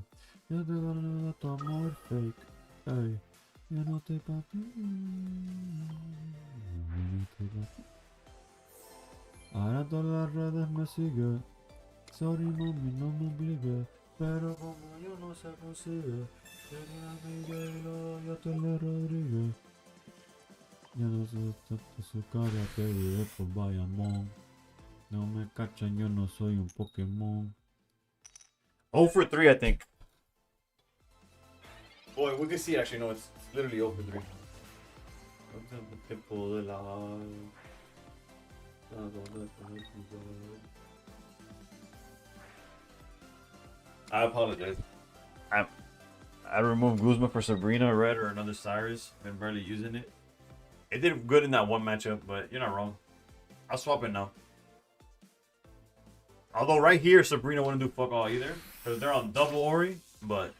Yo te gano de tu amor fake. Ay. Yo no estoy pa' ti. Ahora todas las redes me siguen. Sorry mami, no me obligue. Pero como yo no se consigue. Sería mi J-Lo, yo te lo Rodríguez. Ya no sé tanto su cara que vive por Bayamón. No me cachan, yo no soy un Pokémon. 0 for 3, I think. Boy, we can see actually, no, it's literally 0 for 3. I apologize. I removed Guzma for Sabrina, Red, or another Cyrus. Been barely using it. It did good in that one matchup, but you're not wrong. I'll swap it now. Although right here, Sabrina wouldn't do fuck all either. Because they're on double Ori, but...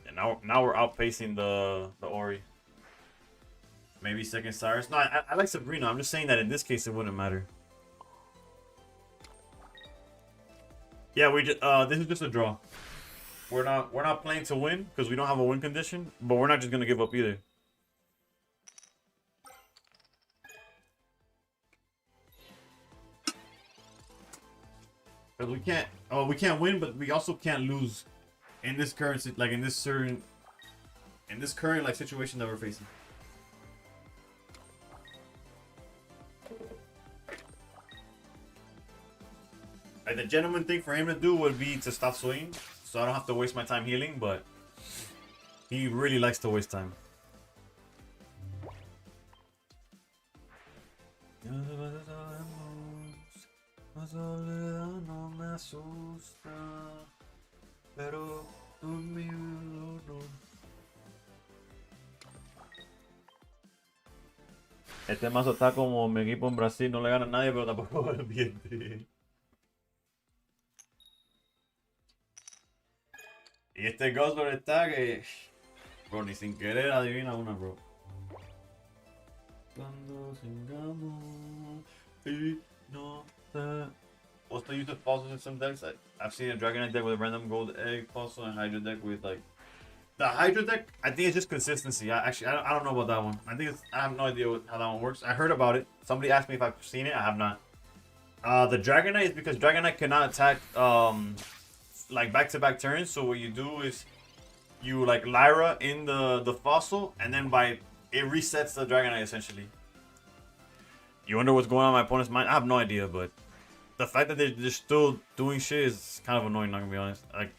And now we're outpacing the Ori. Maybe second Cyrus. No, I like Sabrina. I'm just saying that in this case it wouldn't matter. Yeah, we just this is just a draw. we're not playing to win because we don't have a win condition, but we're not just gonna give up either. Because we can't win, but we also can't lose in this current in this current like situation that we're facing. Like, the gentleman thing for him to do would be to stop swinging, so I don't have to waste my time healing, but he really likes to waste time. Este mazo está como mi equipo en Brasil, no le gana a nadie, pero tampoco va al ambiente. Y este Ghostler está que... Bro, ni sin querer adivina una, bro. Cuando sigamos y no te... What's the use of fossils in some decks? I've seen a Dragonite deck with a random gold egg fossil and Hydra deck with like... The Hydra deck, I think it's just consistency. I don't know about that one. I have no idea how that one works. I heard about it. Somebody asked me if I've seen it. I have not. The Dragonite is because Dragonite cannot attack like back-to-back turns. So what you do is you like Lyra in the fossil, and then it resets the Dragonite essentially. You wonder what's going on in my opponent's mind? I have no idea, but the fact that they're still doing shit is kind of annoying. Not gonna be honest. Like,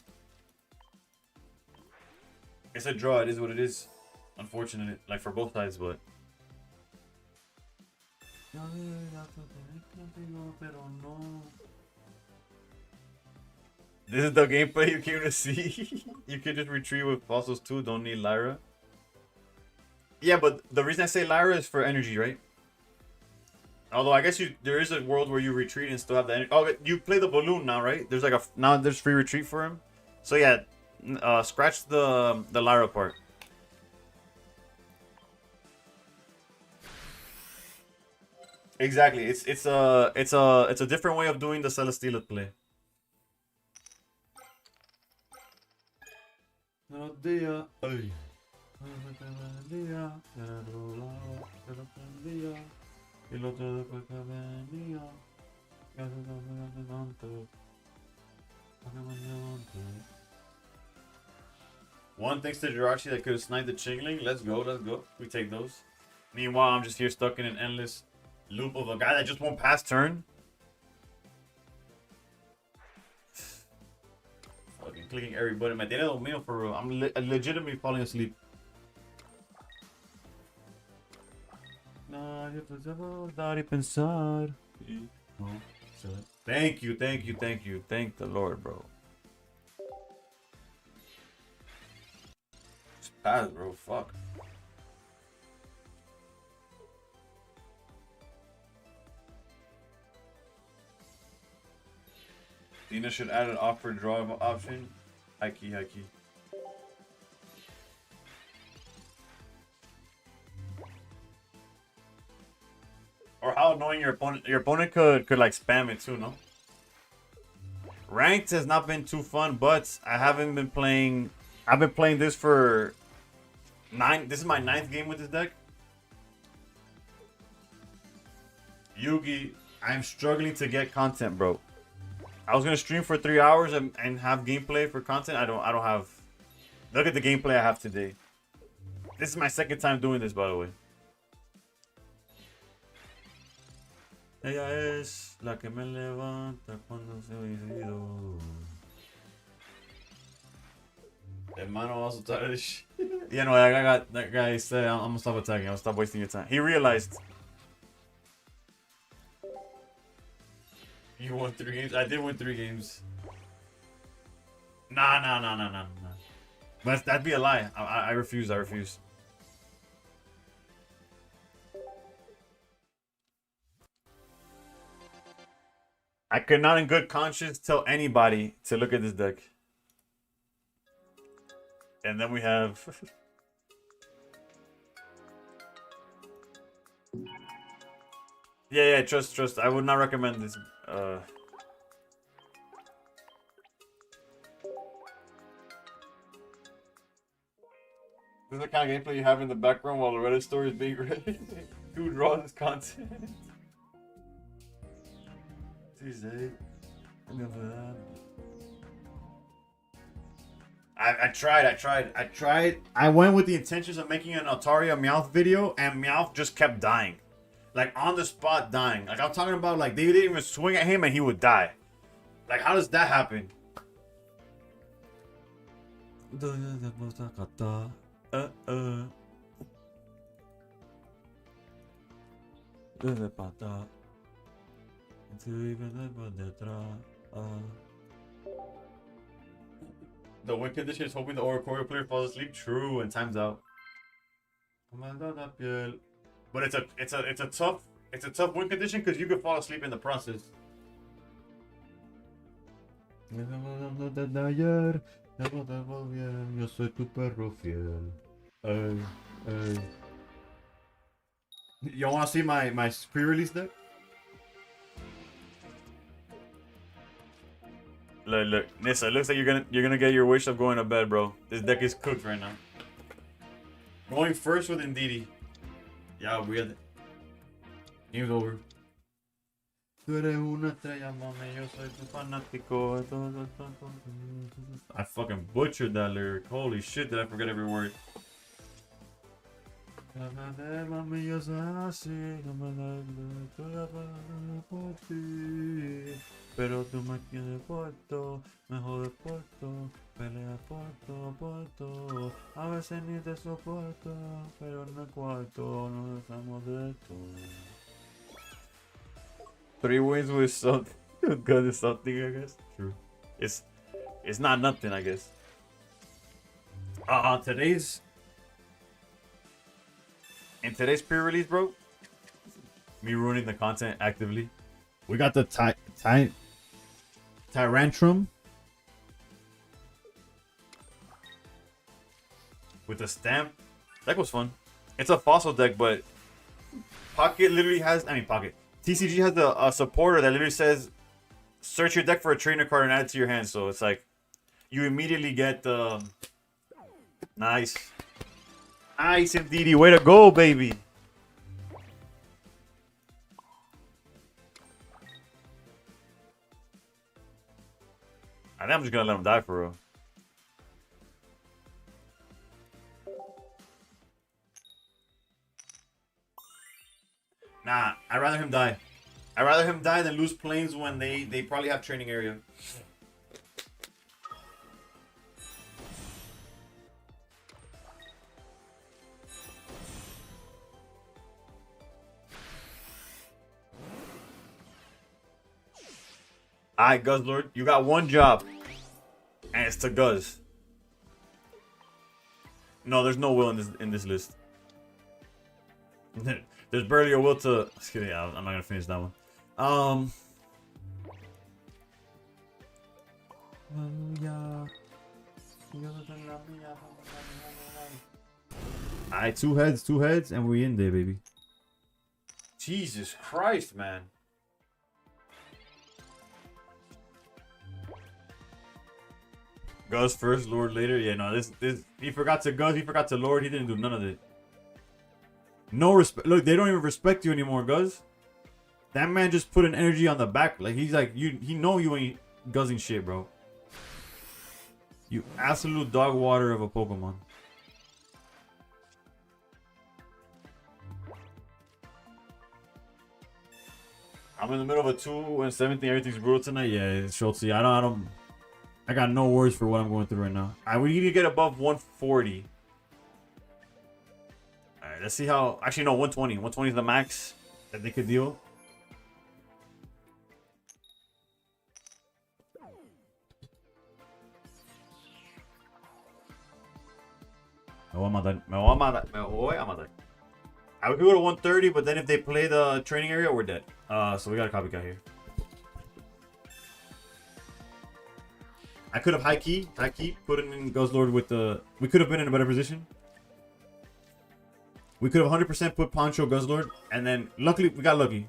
it's a draw. It is what it is. Unfortunate, like for both sides, but. This is the gameplay you came to see. You can just retrieve with fossils too. Don't need Lyra. Yeah, but the reason I say Lyra is for energy, right? Although I guess there is a world where you retreat and still have the energy. Oh, you play the balloon now, right? There's like now there's free retreat for him. So yeah, scratch the Lyra part. Exactly. It's a different way of doing the Celesteela play. One thanks to Jirachi that could have sniped the Chingling. Let's go, let's go. We take those. Meanwhile, I'm just here stuck in an endless loop of a guy that just won't pass turn. Fucking clicking every button. Me tiene dormido for real. I'm legitimately falling asleep. Thank you, thank you, thank you. Thank the Lord, bro. Just pass, bro. Fuck. Dina should add an offer draw option. High key, high key. Or how annoying your opponent could like spam it too, no? Ranked has not been too fun, but I've been playing this for 9. This is my 9th game with this deck. Yugi, I'm struggling to get content, bro. I was gonna stream for 3 hours and have gameplay for content. I don't have. Look at the gameplay I have today. This is my 2nd time doing this, by the way. Ella es la que me levanta cuando se olvido. Hermano, also tired of shit. Yeah, no, that guy said, I'm gonna stop attacking. I'm gonna stop wasting your time. He realized. You won 3 games? I did win 3 games. Nah. But that'd be a lie. I refuse. I refuse. I could not in good conscience tell anybody to look at this deck. And then we have... yeah, trust. I would not recommend this. is the kind of gameplay you have in the background while the Reddit story is being read. Who draws this content? I tried. I went with the intentions of making an Altaria Meowth video, and Meowth just kept dying. Like, on the spot dying. Like, I'm talking about, like, they didn't even swing at him and he would die. Like, how does that happen? The win condition is hoping the Oricorio player falls asleep. True, and time's out. But it's a tough win condition because you could fall asleep in the process. Yo soy tu perro fiel. Y'all want to see my pre-release deck? Look, Nissa, it looks like you're gonna get your wish of going to bed, bro. This deck is cooked right now. Going first with Ndidi. Yeah, weird. Game's over. I fucking butchered that lyric. Holy shit, did I forget every word? Pero tú me quieres puesto, mejor de puesto, pelea puesto. A veces ni te soporto, pero en el cuarto nos dejamos de esto. 3 wins with something. Good is something, I guess. True. It's not nothing, I guess. In today's pre-release, bro. Me ruining the content actively. We got the Tyrantrum With the stamp. Deck was fun. It's a fossil deck, but Pocket literally has, Pocket. TCG has a supporter that literally says, search your deck for a trainer card and add it to your hand. So it's like, you immediately get the... Nice. Nice, Ndidi. Way to go, baby. I think I'm just gonna let him die for real. Nah, I'd rather him die. I'd rather him die than lose planes when they probably have training area. Alright, Guzzlord, you got one job. And it's to Guzz. No, there's no will in this list. There's barely a will to... Just kidding, I'm not gonna finish that one. Alright, two heads, and we in there, baby. Jesus Christ, man. Guzz first, Lord later. Yeah, no, this he forgot to Guzz, he forgot to Lord, he didn't do none of it. No respect. Look, they don't even respect you anymore, Guzz. That man just put an energy on the back. Like, he's like, he know you ain't guzzing shit, bro. You absolute dog water of a Pokemon. I'm in the middle of a 2 and 17. Everything's brutal tonight. Yeah, Schultz. I got no words for what I'm going through right now. We need to get above 140. Alright, let's see how... Actually, no, 120. 120 is the max that they could deal. Me voy a matar. We could go to 130, but then if they play the training area, we're dead. So we got a copycat here. I could have high key, put it in Guzzlord with the... We could have been in a better position. We could have 100% put Poncho Guzzlord, and then luckily, we got lucky.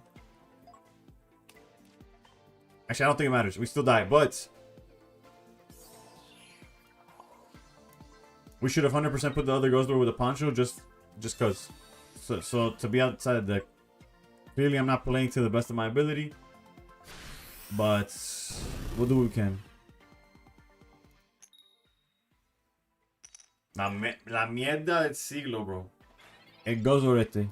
Actually, I don't think it matters. We still die, but... We should have 100% put the other Ghost Lord with a Poncho just cause. So to be outside the deck. Clearly, I'm not playing to the best of my ability, but we'll do what we can. La mierda del siglo, bro. El Gozorete.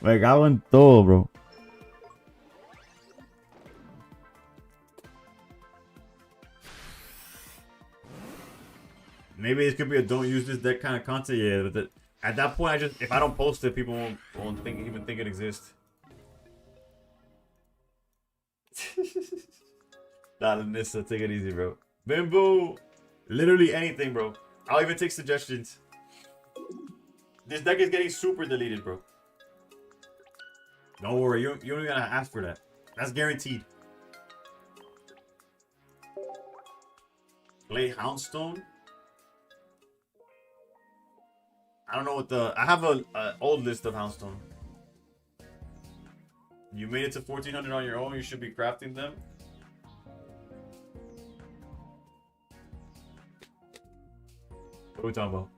Me cago en todo, bro. Maybe this could be a don't use this deck kind of content. Yeah, but at that point, if I don't post it, people won't even think it exists. Nah, Nissa, take it easy, bro. Bamboo, literally anything, bro. I'll even take suggestions. This deck is getting super deleted, bro. Don't worry, you don't even gotta ask for that. That's guaranteed. Play Houndstone. I don't know what I have a old list of Houndstone. You made it to 1400 on your own. You should be crafting them. What are we talking about?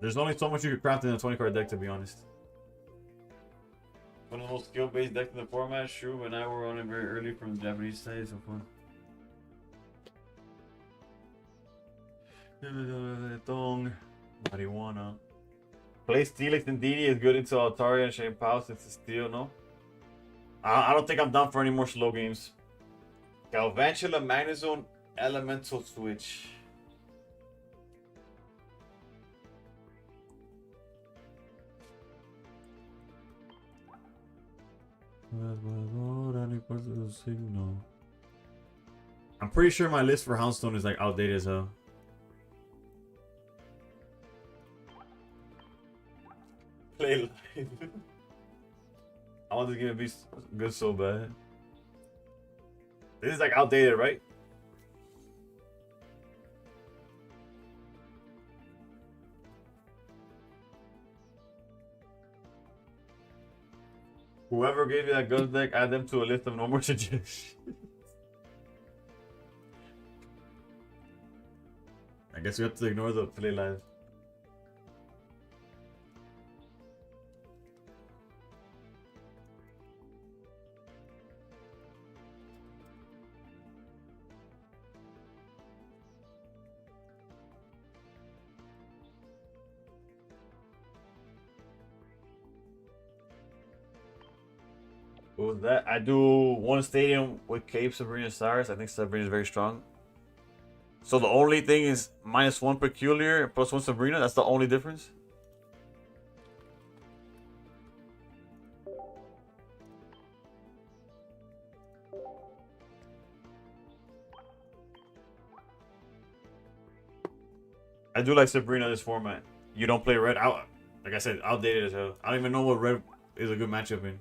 There's only so much you could craft in a 20 card deck, to be honest. One of the most skill based decks in the format. Shu and I were on it very early from the Japanese side. So fun. Dong. Marijuana. Play Steelix and Dini is good into Altari and Shane Powell since it's steel, no? I don't think I'm down for any more slow games. Galvantula Magnezone Elemental Switch. I'm pretty sure my list for Houndstone is like outdated as hell. Play live. I want this game to be good so bad. This is like outdated, right? Whoever gave you that ghost deck, add them to a list of no more suggestions. I guess we have to ignore the play live. What was that? I do one stadium with Cape Sabrina Cyrus. I think Sabrina is very strong. So the only thing is -1 Peculiar and +1 Sabrina. That's the only difference. I do like Sabrina this format. You don't play red out. Like I said, outdated as hell. I don't even know what red is a good matchup in.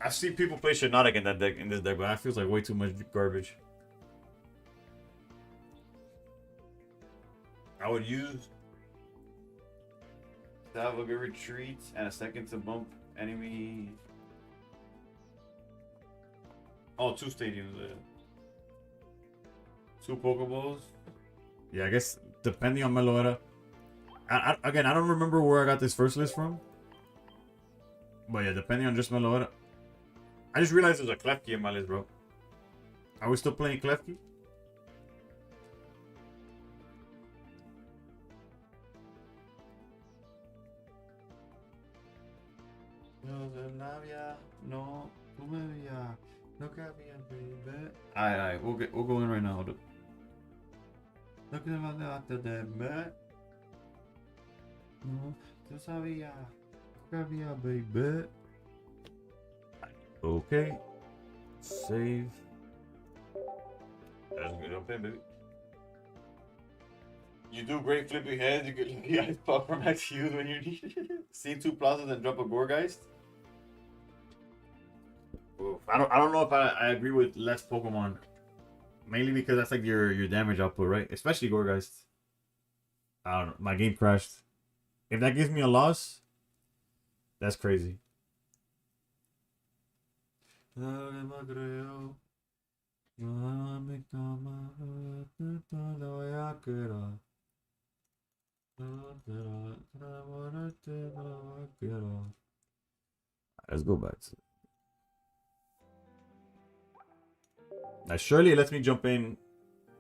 I see people play Shinotic in this deck, but that feels like way too much garbage. I would use to have a good retreat and a second to bump enemy. Oh, 2 stadiums. 2 Pokeballs. Yeah, I guess depending on Meloetta. Again, I don't remember where I got this first list from. But yeah, depending on just Meloetta. I just realized there's a Klefki in my list, bro. Are we still playing Klefki? Alright, we'll go in right now. Baby. Okay. Save. That's good. Okay, baby. You do great flipping heads. You can ice pop from Max Hughes when you need it. See 2 plazas and drop a Gorgeist. Oof. I don't know if I agree with less Pokemon. Mainly because that's like your damage output, right? Especially Gorgeist. I don't know. My game crashed. If that gives me a loss, that's crazy. Let's go back to. Now surely it lets me jump in.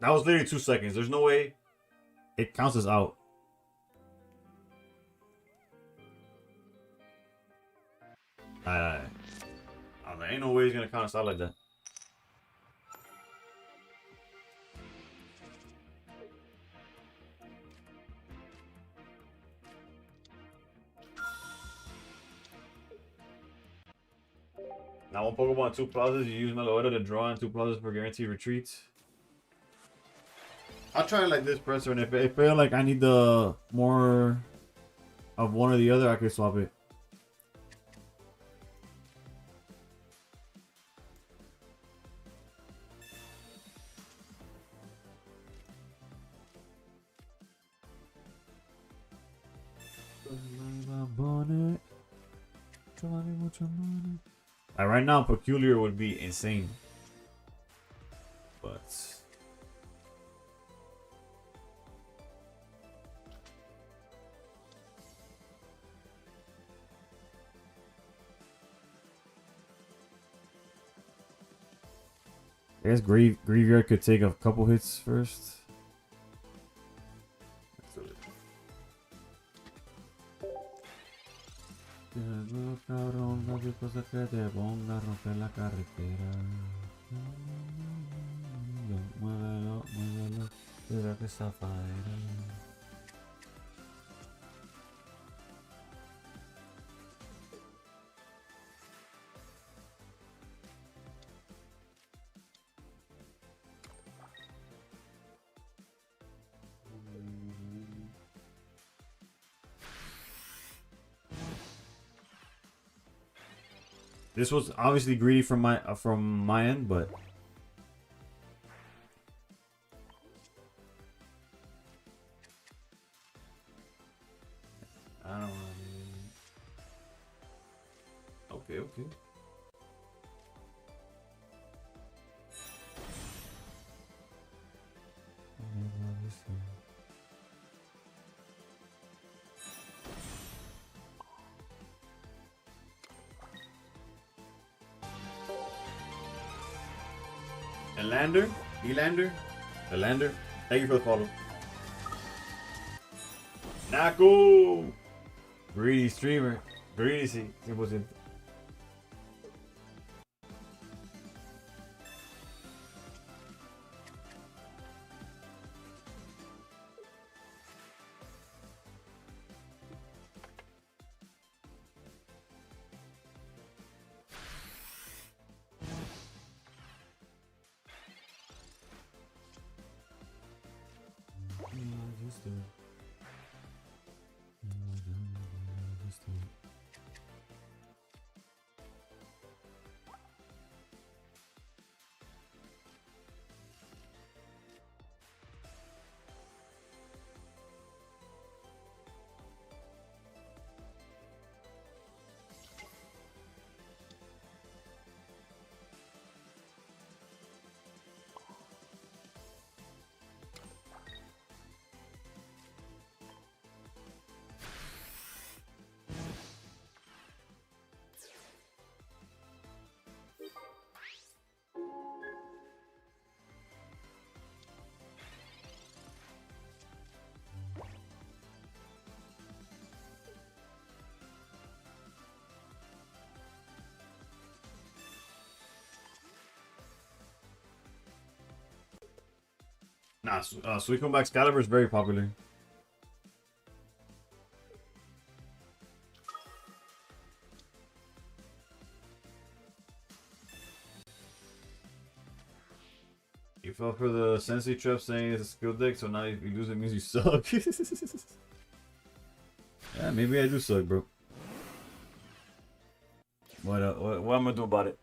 That was literally 2 seconds. There's no way it counts as out. Alright. There ain't no way he's gonna count us out like that. Now one Pokemon, 2 plazas. You use Meloetta to draw in 2 plazas for guaranteed retreats. I'll try it like this, Presser, and if I feel like I need the more of one or the other, I could swap it. Right now, Peculiar would be insane. But... I guess Graveyard could take a couple hits first. Cabrón, cualquier cosa que te ponga a romper la carretera. Muévelo, muévelo, mira que zafaera. This was obviously greedy from my end, but I don't know. Okay, okay. Elander? Elander? Thank you for the follow. Naku! Greedy streamer. Greedy, sí. 100%. Nah, Suicune Excalibur is very popular. You fell for the Sensei trap saying it's a skill deck, so now if you lose it means you suck. Yeah, maybe I do suck, bro. What am I gonna do about it?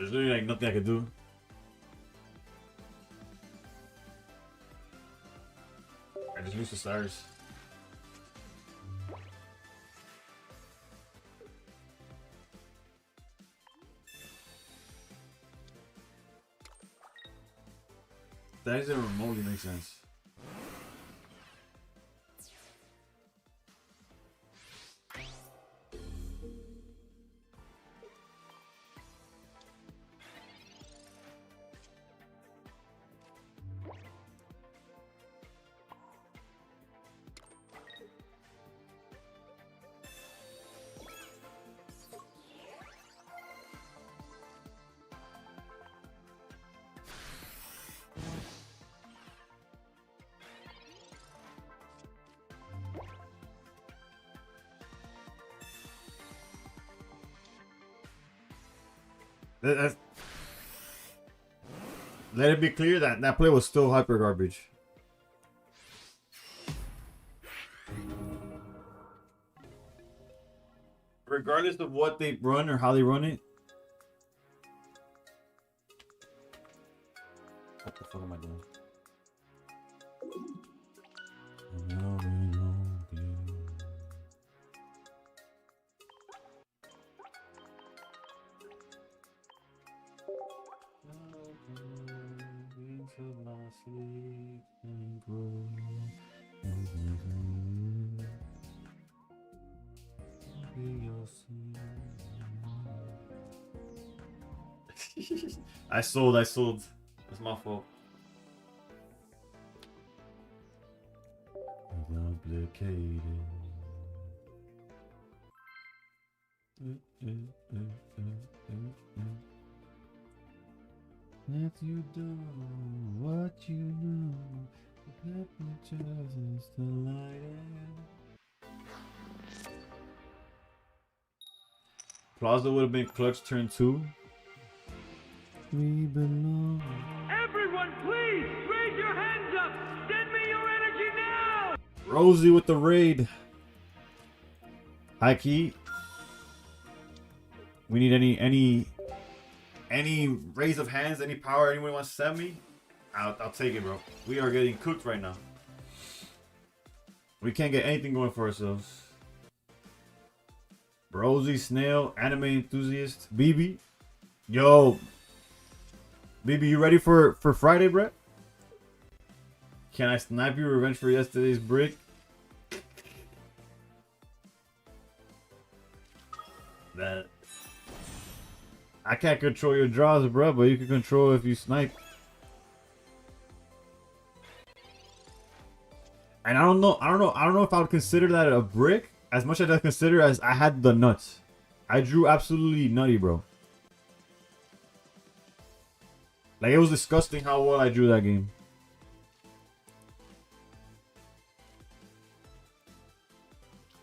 There's literally like nothing I could do. I just lose the stars. That doesn't remotely make sense. Let it be clear that that play was still hyper garbage. Regardless of what they run or how they run it. What the fuck am I doing? I sold. That's my fault. Complicated. Let you do what you know. Let me just delighted. Plaza would have been clutch turn 2. We belong. Everyone, please raise your hands up. Send me your energy now. Rosie with the raid. High key. We need any raise of hands, any power anyone wants to send me. I'll take it, bro. We are getting cooked right now. We can't get anything going for ourselves. Rosie, Snail, Anime Enthusiast, BB. Yo. BB, you ready for Friday, bro? Can I snipe you revenge for yesterday's brick? That I can't control your draws, bro, but you can control if you snipe. And I don't know if I would consider that a brick as much as I consider as I had the nuts. I drew absolutely nutty, bro. Like, it was disgusting how well I drew that game.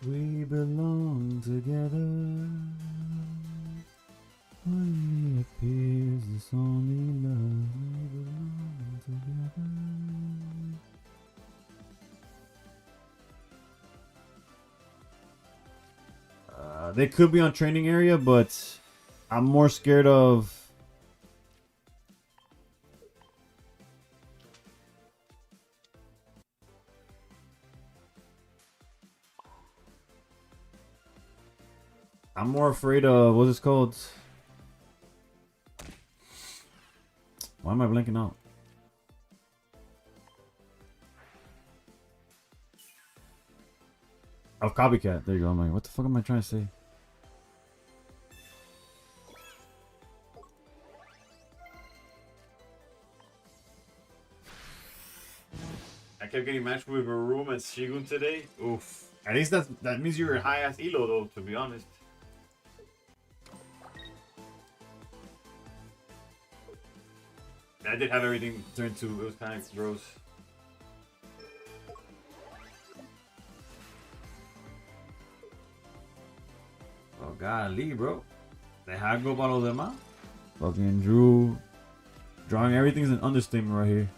We belong together. Only appears it's only love. We belong together. They could be on training area, but I'm more scared of. I'm more afraid of what's this called? Why am I blanking out? Of copycat. There you go. I'm like, what the fuck am I trying to say? I kept getting matched with Varum and Shigun today. Oof. At least that means you're a high ass elo though, to be honest. I did have everything turned to. It was kind of gross. Oh golly, bro. Deja go para los demás. Fucking drawing everything's an understatement right here.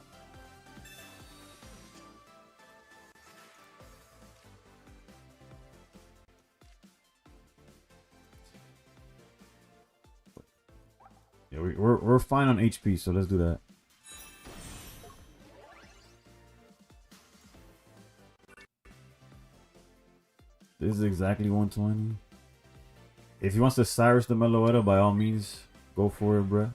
fine on HP, so let's do that. This is exactly 120. If he wants to Cyrus the Meloetta, by all means, go for it, bruh.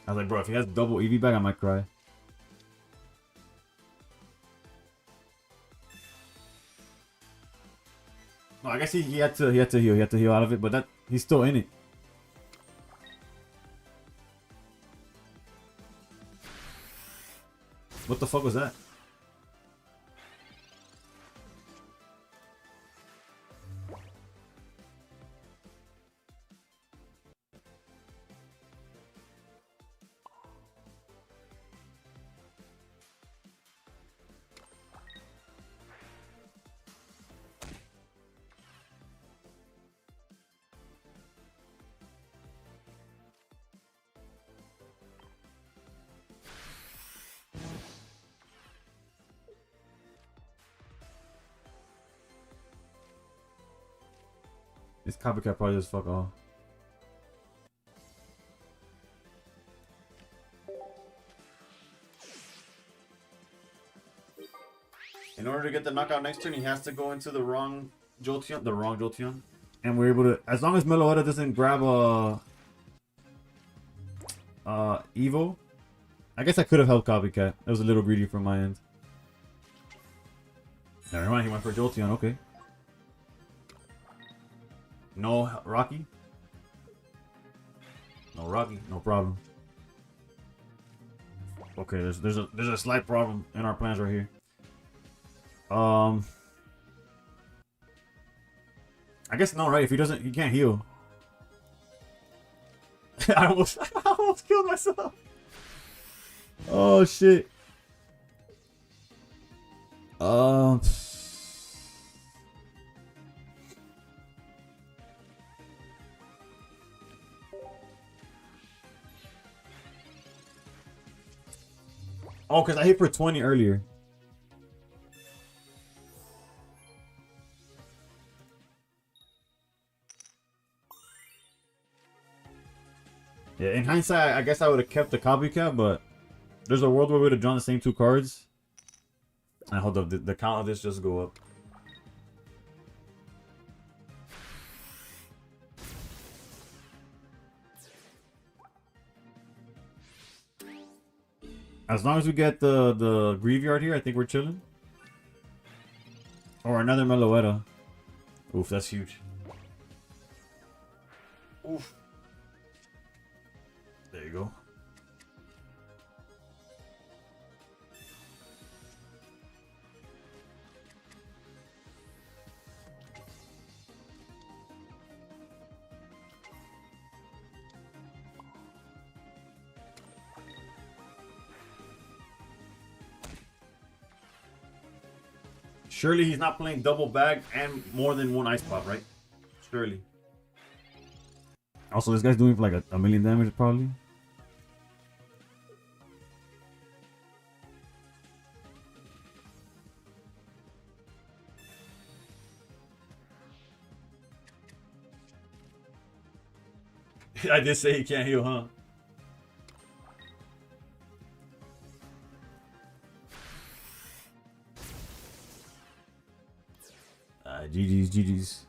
I was like, bro, if he has double EV back, I might cry. No, I guess he had to heal out of it, but that he's still in it. What the fuck was that? This copycat probably just fuck off. In order to get the knockout next turn, he has to go into the wrong Jolteon. And we're able to, as long as Meloetta doesn't grab a Evo. I guess I could have helped Copycat. That was a little greedy from my end. Never mind, he went for Jolteon, okay. No Rocky? No Rocky, no problem. Okay, there's a slight problem in our plans right here. I guess no, right? If he doesn't, he can't heal. I almost killed myself. Oh shit. Oh, because I hit for 20 earlier. Yeah, in hindsight, I guess I would have kept the copycat, but there's a world where we would have drawn the same two cards. And hold up, the count of this just go up. As long as we get the graveyard here, I think we're chilling. Or another Meloetta. Oof, that's huge. Oof. There you go. Surely he's not playing double bag and more than one ice pop, right? Surely. Also, this guy's doing like a million damage probably. I did say he can't heal, huh? GG's.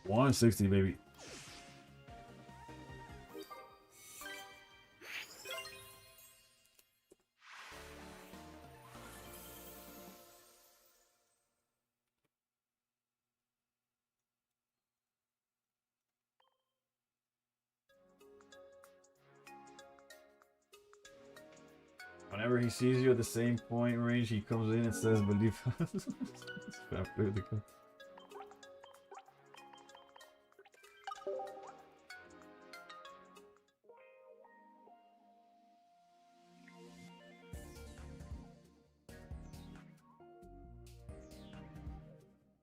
$160, baby. Whenever he sees you at the same point range, he comes in and says, "Believe."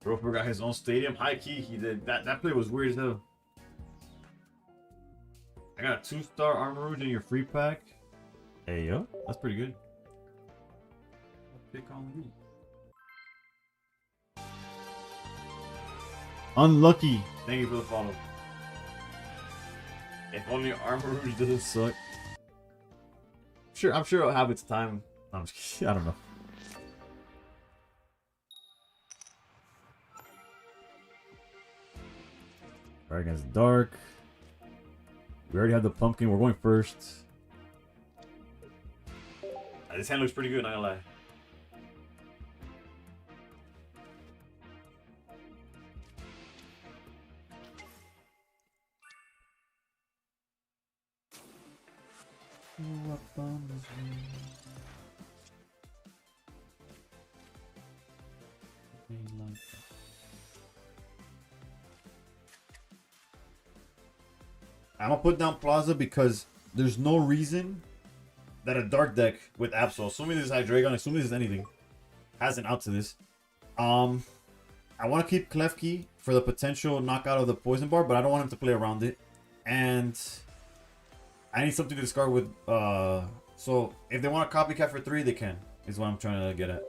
Roper got his own stadium. High key, he did. That play was weird as hell. I got a 2-star Armor Rouge in your free pack. Hey yo, that's pretty good. Pick on me. Unlucky. Thank you for the follow. If only Armor Rouge doesn't suck. I'm sure it'll have its time. No, I'm just kidding. I don't know. Alright, against Dark. We already have the pumpkin. We're going first. This hand looks pretty good, not gonna lie. I'm gonna put down Plaza because there's no reason that a dark deck with Absol, assuming this is Hydreigon, assuming this is anything, has an out to this. I want to keep Klefki for the potential knockout of the poison bar, but I don't want him to play around it. And I need something to discard with. So if they want a copycat for 3, they can. Is what I'm trying to get at.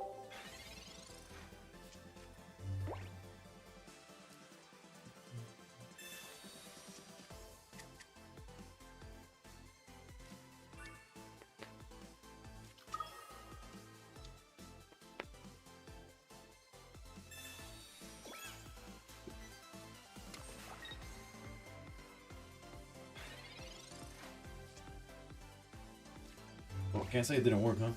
Oh, can't say it didn't work, huh?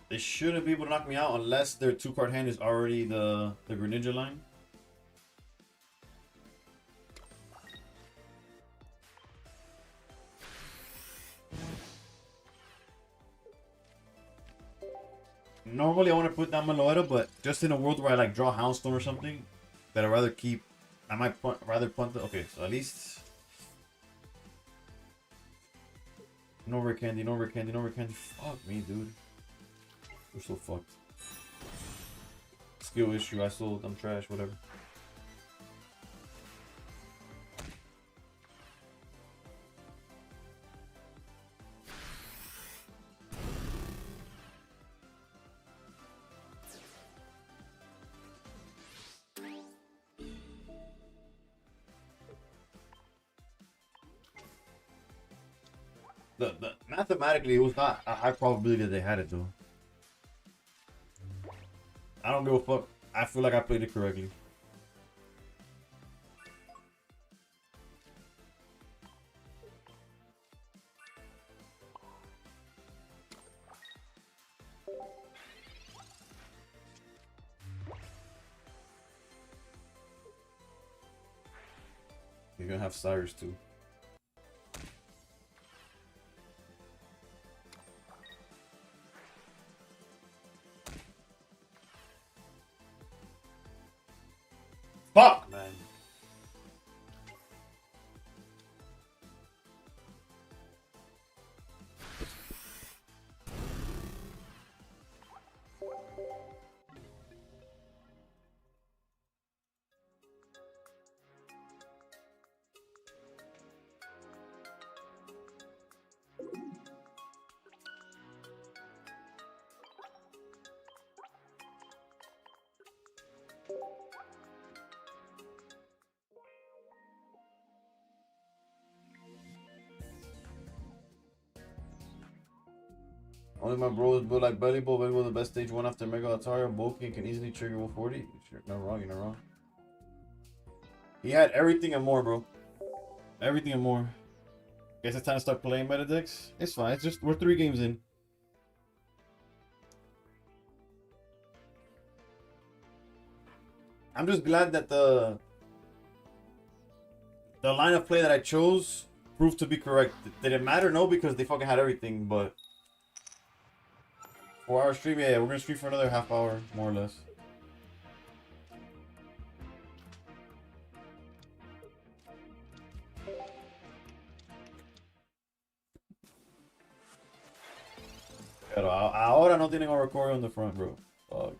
They shouldn't be able to knock me out unless their 2-card hand is already the Greninja line. Normally I want to put down Meloetta, but just in a world where I like draw Houndstone or something, that I'd rather keep. I might rather punt the. Okay, so at least. No rare candy, no rare candy, no rare candy. Fuck me, dude. We're so fucked. Skill issue, I sold, I'm trash, whatever. Mathematically, it was not a high probability that they had it though. I don't give a fuck. I feel like I played it correctly. You're gonna have Cyrus too. Fuck, man. Only my bro is built like Belly Bowl the best stage 1 after Mega Ataria. Bulky and can easily trigger 140. You're not wrong, you're not wrong. He had everything and more, bro. Everything and more. Guess it's time to start playing meta decks. It's fine. It's just we're 3 games in. I'm just glad that the line of play that I chose proved to be correct. Did it matter? No, because they fucking had everything. But 4-hour stream, yeah, we're gonna stream for another half hour, more or less. Pero ahora no tienen a record on the front, bro. Fuck.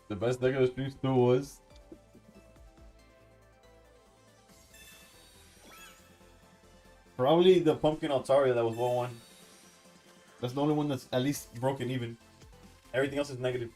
The best deck of the stream still was. Probably the Pumpkin Altaria that was 1-1. That's the only one that's at least broken even. Everything else is negative.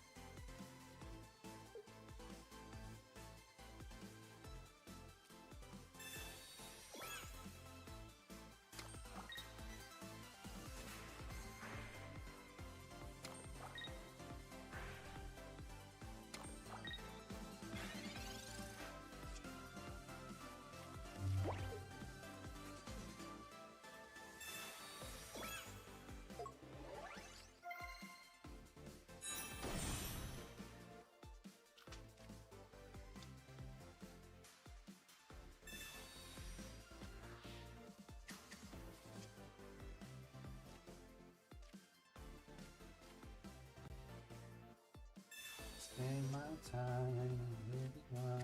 Spend my time with one.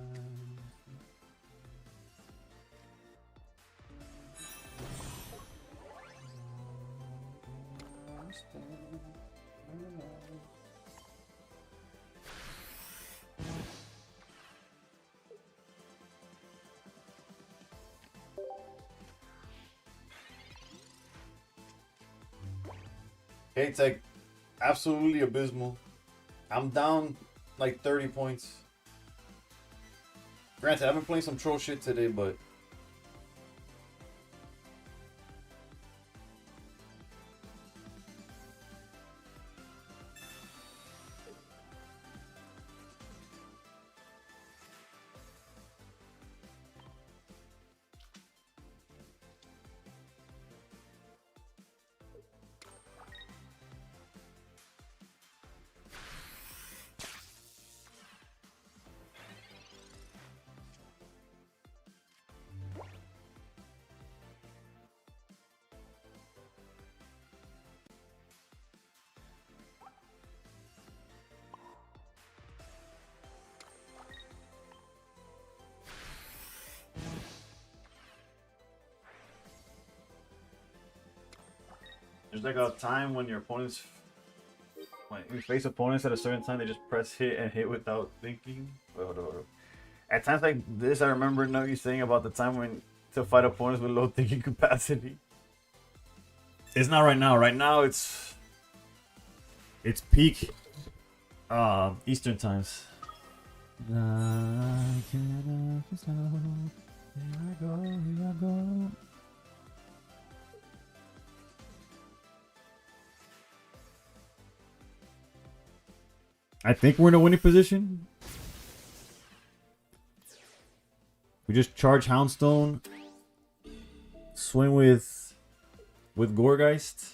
It's like absolutely abysmal. I'm down like 30 points. Granted, I've been playing some troll shit today, but There's like a time when your opponents, when you face opponents at a certain time, they just press hit and hit without thinking. Wait, hold on, hold on. At times like this, I remember you saying about the time when to fight opponents with low thinking capacity. It's not right now. Right now, it's peak Eastern times. Here I go, here I go. I think we're in a winning position. We just charge Houndstone, swing with Gorgeist.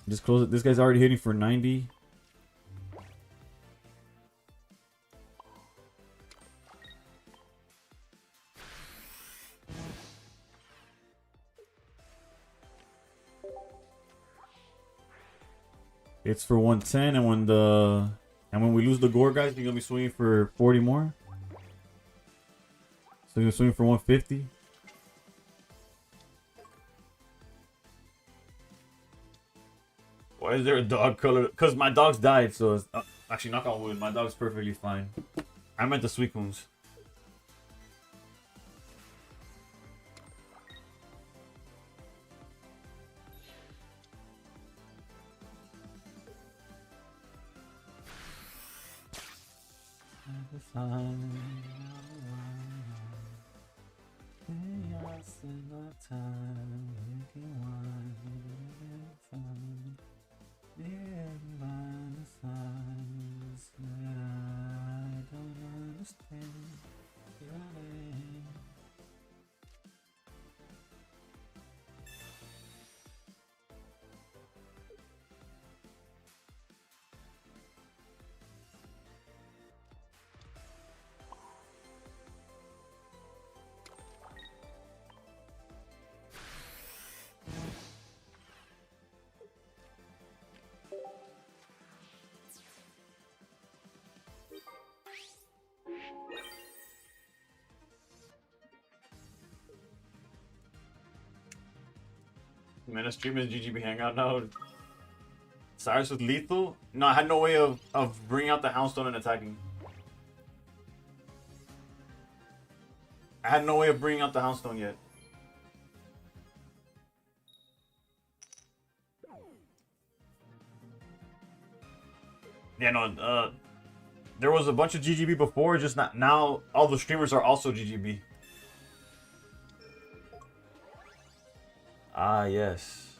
Just close it. This guy's already hitting for 90. It's for 110, and when we lose the Gorgeist, you're gonna be swinging for 40 more. So you're swinging for 150. Why is there a dog color? Because my dogs died, so it's, actually, knock on wood, my dog's perfectly fine. I meant the Suicunes. Man, a stream is GGB Hangout now. Cyrus with lethal? No, I had no way of bringing out the Houndstone and attacking. I had no way of bringing out the Houndstone yet. Yeah, no, there was a bunch of GGB before, just not now. All the streamers are also GGB. Ah, yes.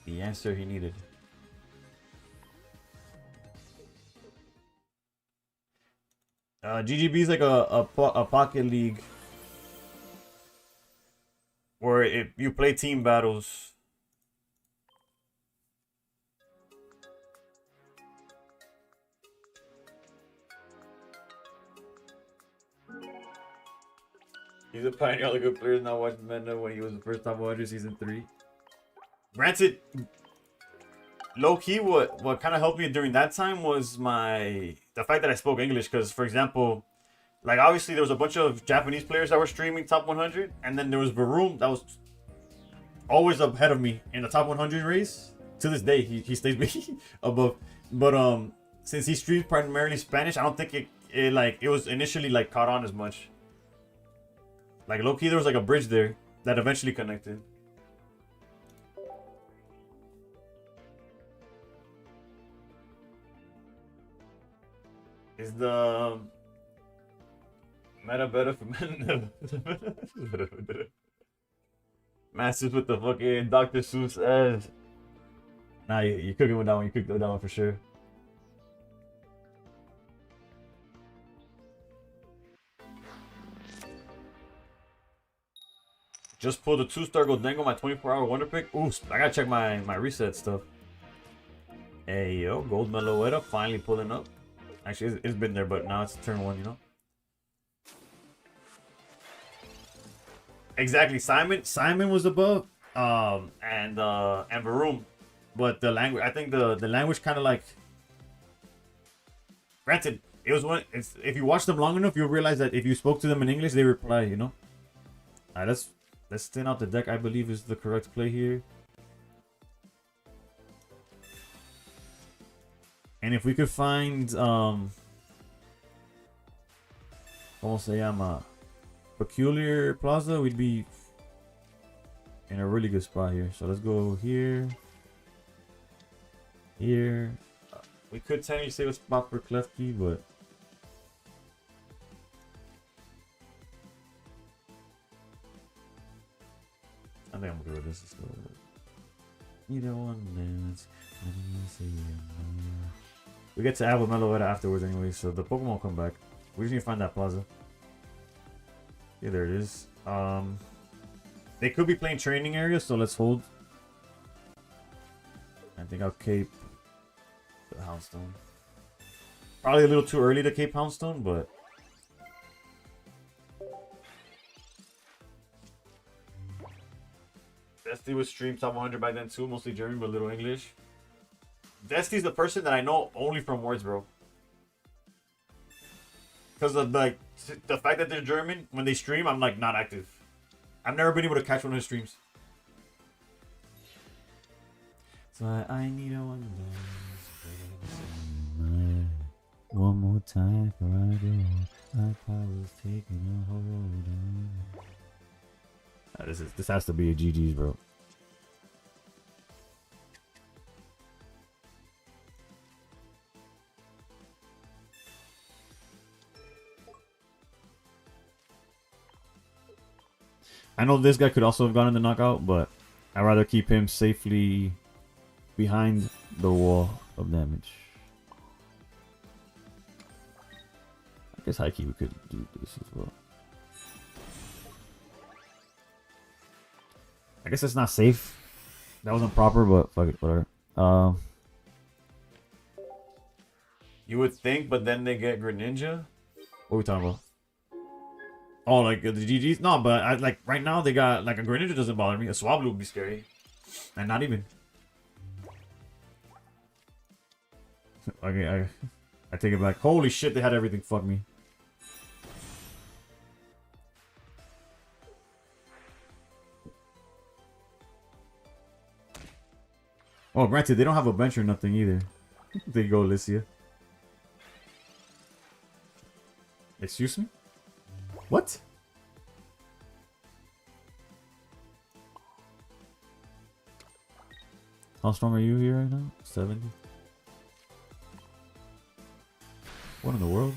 The answer he needed. GGB is like a pocket league where you play team battles. He's a pioneer. All the good players now watched Menda when he was the first top 100 season 3. Granted, low key, what kind of helped me during that time was the fact that I spoke English. Because, for example, like obviously there was a bunch of Japanese players that were streaming top 100, and then there was Varoom that was always ahead of me in the top 100 race. To this day, he stays me above. But since he streams primarily Spanish, I don't think it was initially like caught on as much. Like low key, there was like a bridge there that eventually connected. Is the meta better for men? Masters with the fucking Dr. Seuss ass. Nah, you're cooking with that one. You cooked with that one for sure. Just pulled a 2-star Goldengo, my 24-hour wonder pick. Ooh, I gotta check my reset stuff. Hey yo, Gold Meloetta finally pulling up. Actually, it's been there, but now it's turn 1, you know. Exactly, Simon was above, and Varoom, but the language. I think the language kind of like. Granted, it was one. If you watch them long enough, you'll realize that if you spoke to them in English, they reply. You know. All right, let's thin out the deck. I believe is the correct play here. And if we could find ¿cómo se llama? Peculiar Plaza, we'd be in a really good spot here. So let's go here. Here. We could technically save a spot for Klefki, but I think I'm good with this. Let's go. Either one lands. We get to Abba Meloetta afterwards anyway, so the Pokemon will come back. We just need to find that plaza. Yeah, there it is. They could be playing training area, so let's hold. I think I'll cape the Houndstone. Probably a little too early to cape Houndstone, but Destiny was streamed top 100 by then too, mostly German but little English. Destiny's the person that I know only from words, bro. Because of like the fact that they're German, when they stream, I'm like not active. I've never been able to catch one of his streams. So I need a one more time for I go. My power's taking a hold on. This has to be a GG's, bro. I know this guy could also have gone in the knockout, but I'd rather keep him safely behind the wall of damage. I guess high key we could do this as well. I guess it's not safe. That wasn't proper, but fuck it, whatever. You would think, but then they get Greninja. What are we talking about? Oh, like the GGs? No, but I like right now they got like a Greninja doesn't bother me. A Swablu would be scary, and not even. Okay, I take it back. Holy shit, they had everything. Fuck me. Oh, granted, they don't have a bench or nothing either. There you go, Alicia. Excuse me? What? How strong are you here right now? 70? What in the world?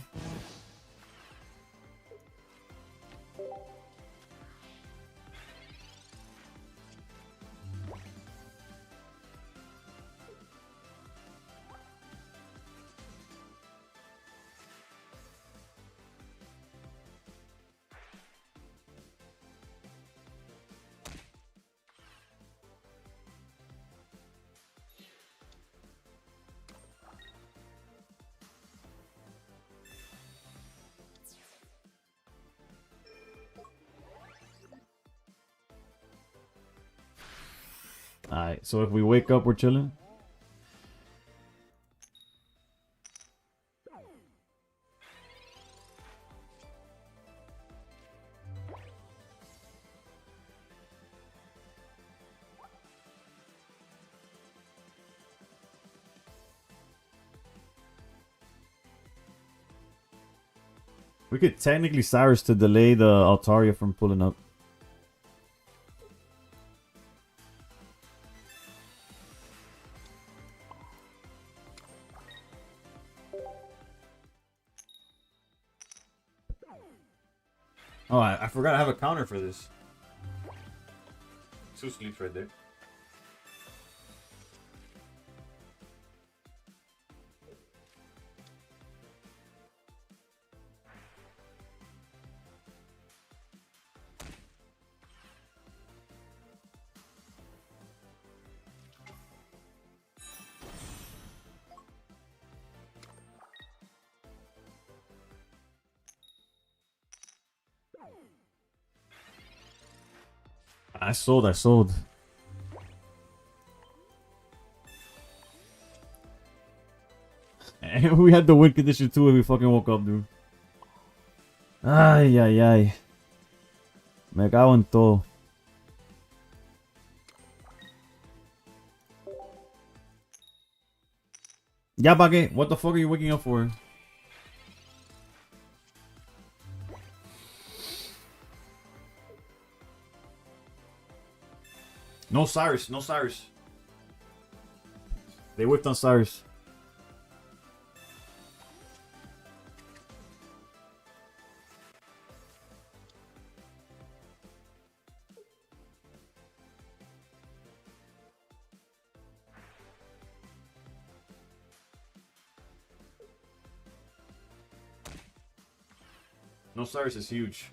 Alright, so if we wake up, we're chilling. We could technically Cyrus to delay the Altaria from pulling up. Oh, I forgot I have a counter for this. 2 sleeps right there. I sold. And we had the win condition too if we fucking woke up, dude. Ay, ay, ay. Me cago en todo. Ya, pa' qué? What the fuck are you waking up for? No Cyrus, no Cyrus. They whipped on Cyrus. No Cyrus is huge.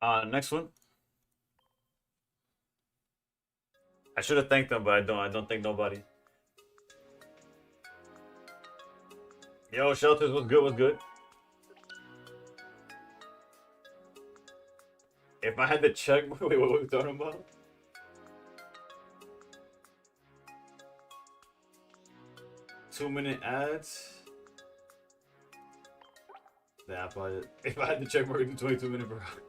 Next one. I should have thanked them, but I don't. I don't thank nobody. Yo, shelters was good. Was good. If I had to check, wait, what were we talking about? Two-minute ads. The app I if I had to check, we're 22 minutes per hour.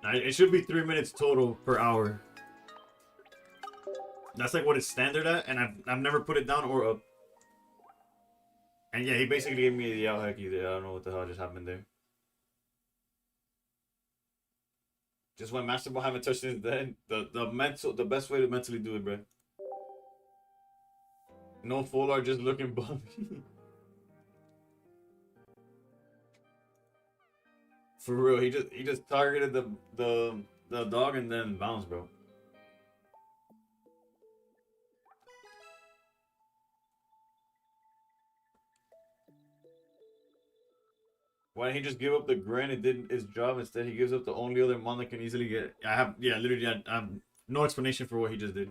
Now, it should be 3 minutes total per hour. That's like what it's standard at, and I've never put it down or up. And yeah, he basically gave me the out hecky there. I don't know what the hell just happened there. Just when Master Ball haven't touched since then. The best way to mentally do it, bro. No full art, just looking bummy. For real, he just targeted the dog and then bounced, bro. Why didn't he just give up the grin? It did his job. Instead, he gives up the only other mon that can easily get. Literally, I have no explanation for what he just did.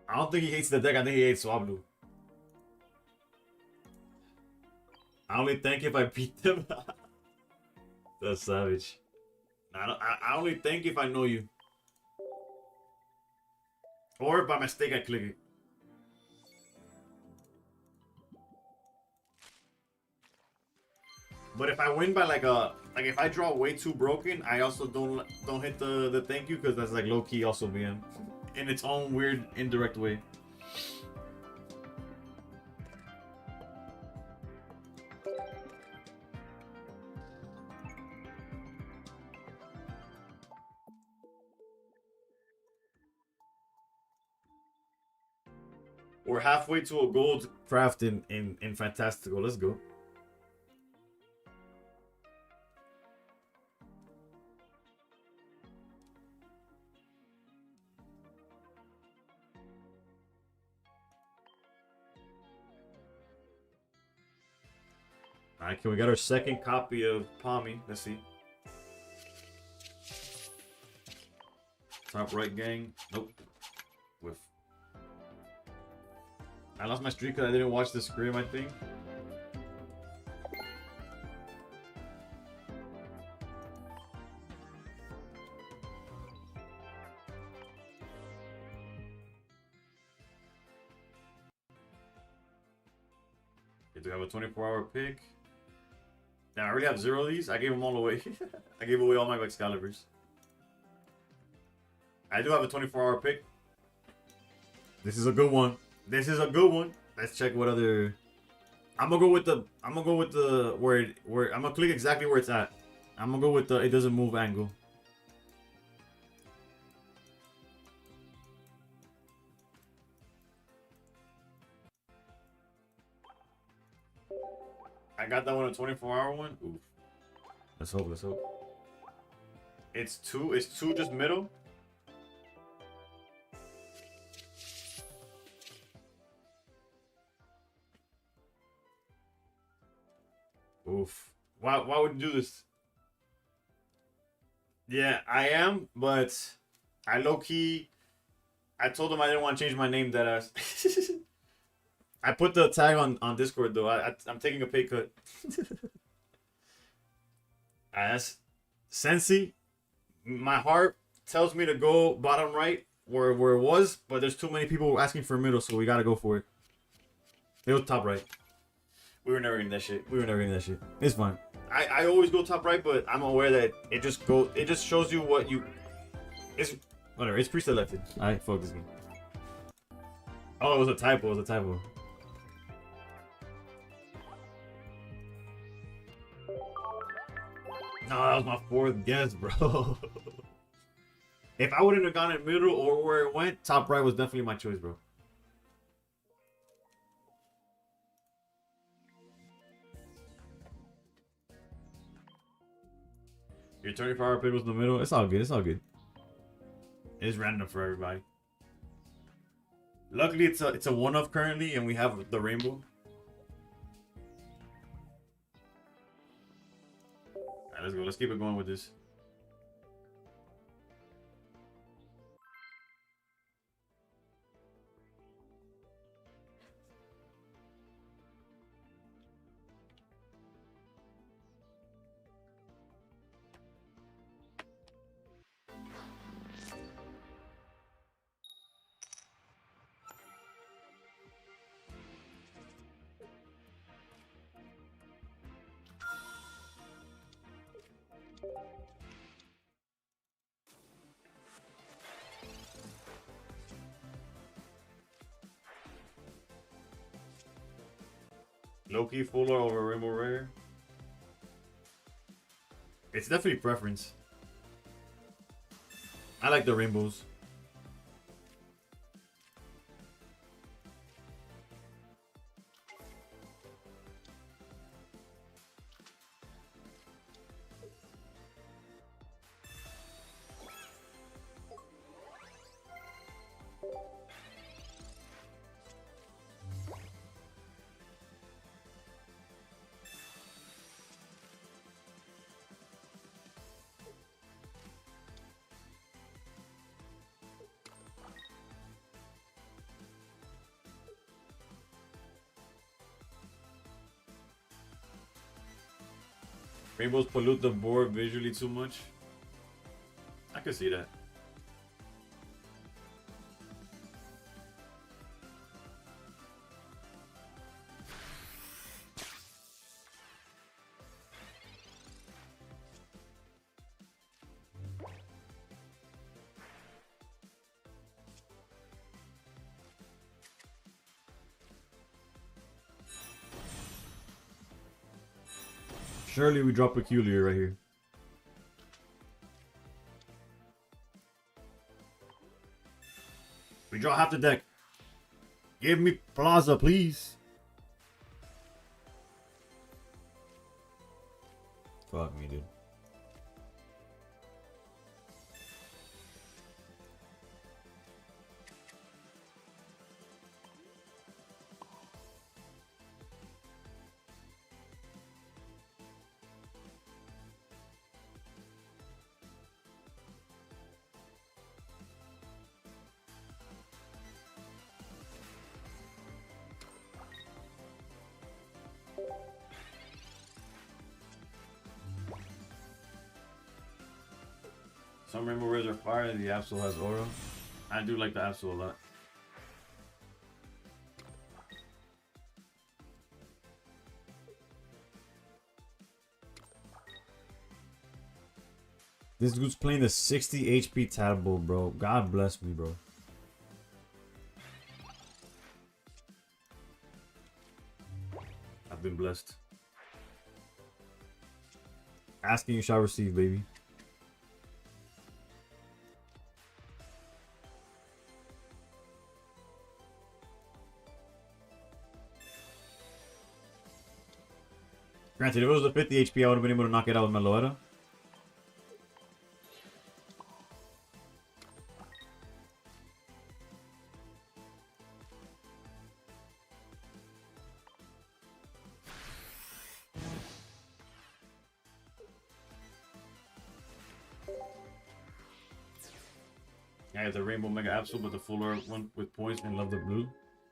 I don't think he hates the deck. I think he hates Swablu. I only thank if I beat them. That's savage. I only thank if I know you. Or by mistake I click it. But if I win by like if I draw way too broken, I also don't hit the thank you because that's like low key also being in its own weird indirect way. We're halfway to a gold craft in Fantastical. Let's go. Alright, can we get our second copy of Palmy? Let's see. Top right gang. Nope. With. I lost my streak because I didn't watch the scrim, I think. Okay, do we have a 24-hour pick? Yeah, I already have 0 of these. I gave them all away. I gave away all my Excaliburs. I do have a 24-hour pick. This is a good one. This is a good one. Let's check what other. I'm gonna go with the where I'm gonna click exactly where it's at. I'm gonna go with the it doesn't move angle. I got that one, a 24-hour one. Oof. Let's hope. Let's hope. It's two just middle. Oof. Why would you do this? Yeah, I am, but I low-key I told him I didn't want to change my name, deadass. I put the tag on Discord though. I'm taking a pay cut. As Sensi, my heart tells me to go bottom right where it was, but there's too many people asking for middle, so we gotta go for it. It was top right. We were never getting that shit. It's fine. I always go top right, but I'm aware that it just shows you what you. It's whatever. It's pre-selected. Alright, fuck this game. Oh, it was a typo. No, that was my 4th guess, bro. If I wouldn't have gone in middle or where it went, top right was definitely my choice, bro. Your 24-hour pick was in the middle. It's all good. It's random for everybody. Luckily, it's a one-off currently, and we have the rainbow. Alright, let's go. Let's keep it going with this. Low-key full art over Rainbow Rare. It's definitely preference. I like the rainbows. Rainbows pollute the board visually too much. I could see that. Surely we drop Peculiar right here. We draw half the deck. Give me Plaza, please. Fuck me, dude. Some Rainbow Rares are fire, the Absol has aura. I do like the Absol a lot. This dude's playing the 60 HP Tadpole, bro. God bless me, bro. I've been blessed. Asking you shall receive, baby. Granted, if it was a 50 HP, I would have been able to knock it out with Meloetta. I got the Rainbow Mega Absol, but the full art one with points and love the blue.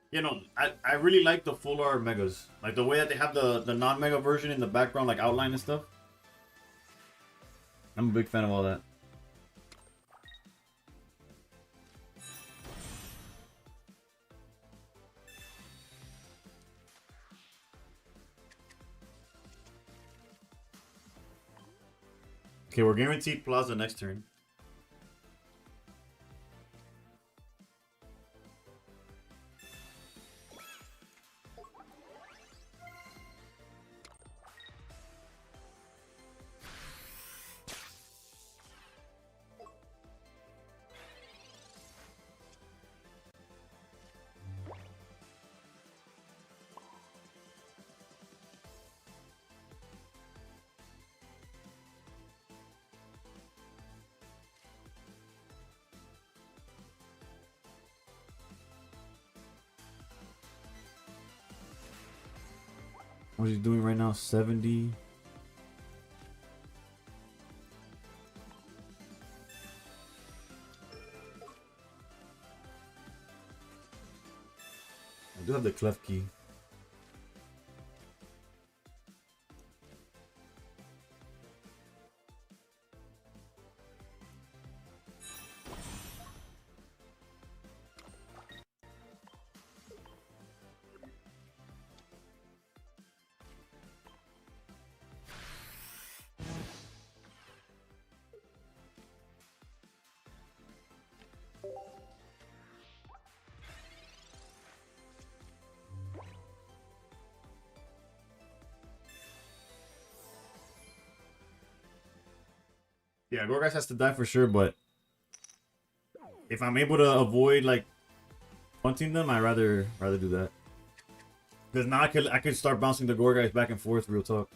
You know, I really like the full art megas. Like the way that they have the non-mega version in the background, like outline and stuff. I'm a big fan of all that. Okay, we're guaranteed Plaza next turn. What is he doing right now? 70. do have the clef key. Yeah, Gorgas has to die for sure, but if I'm able to avoid like punting them, I'd rather do that. Because now I could start bouncing the Gorgas back and forth, real talk.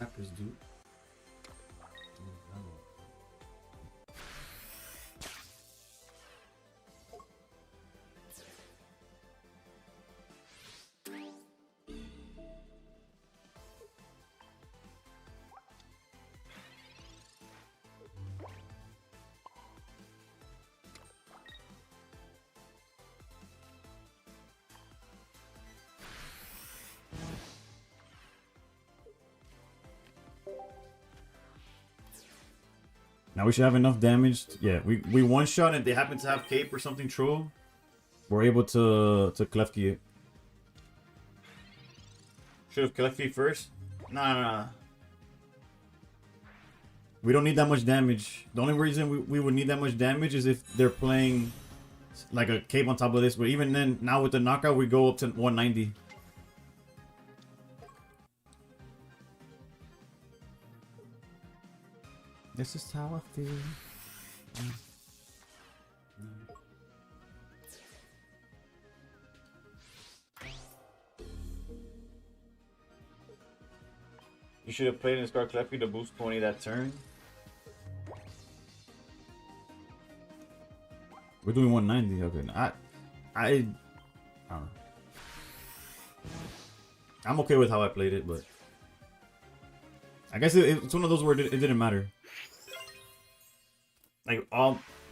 Rappers do. Now we should have enough damage. Yeah, we one shot and they happen to have cape or something troll. We're able to Klefki it. Should have Klefki first. Nah. We don't need that much damage. The only reason we would need that much damage is if they're playing like a cape on top of this. But even then, now with the knockout, we go up to 190. This is how I feel. You should have played in Scar Klefki to boost 20 that turn. We're doing 190. Okay, I don't know. I'm okay with how I played it, but I guess it's one of those where it didn't matter.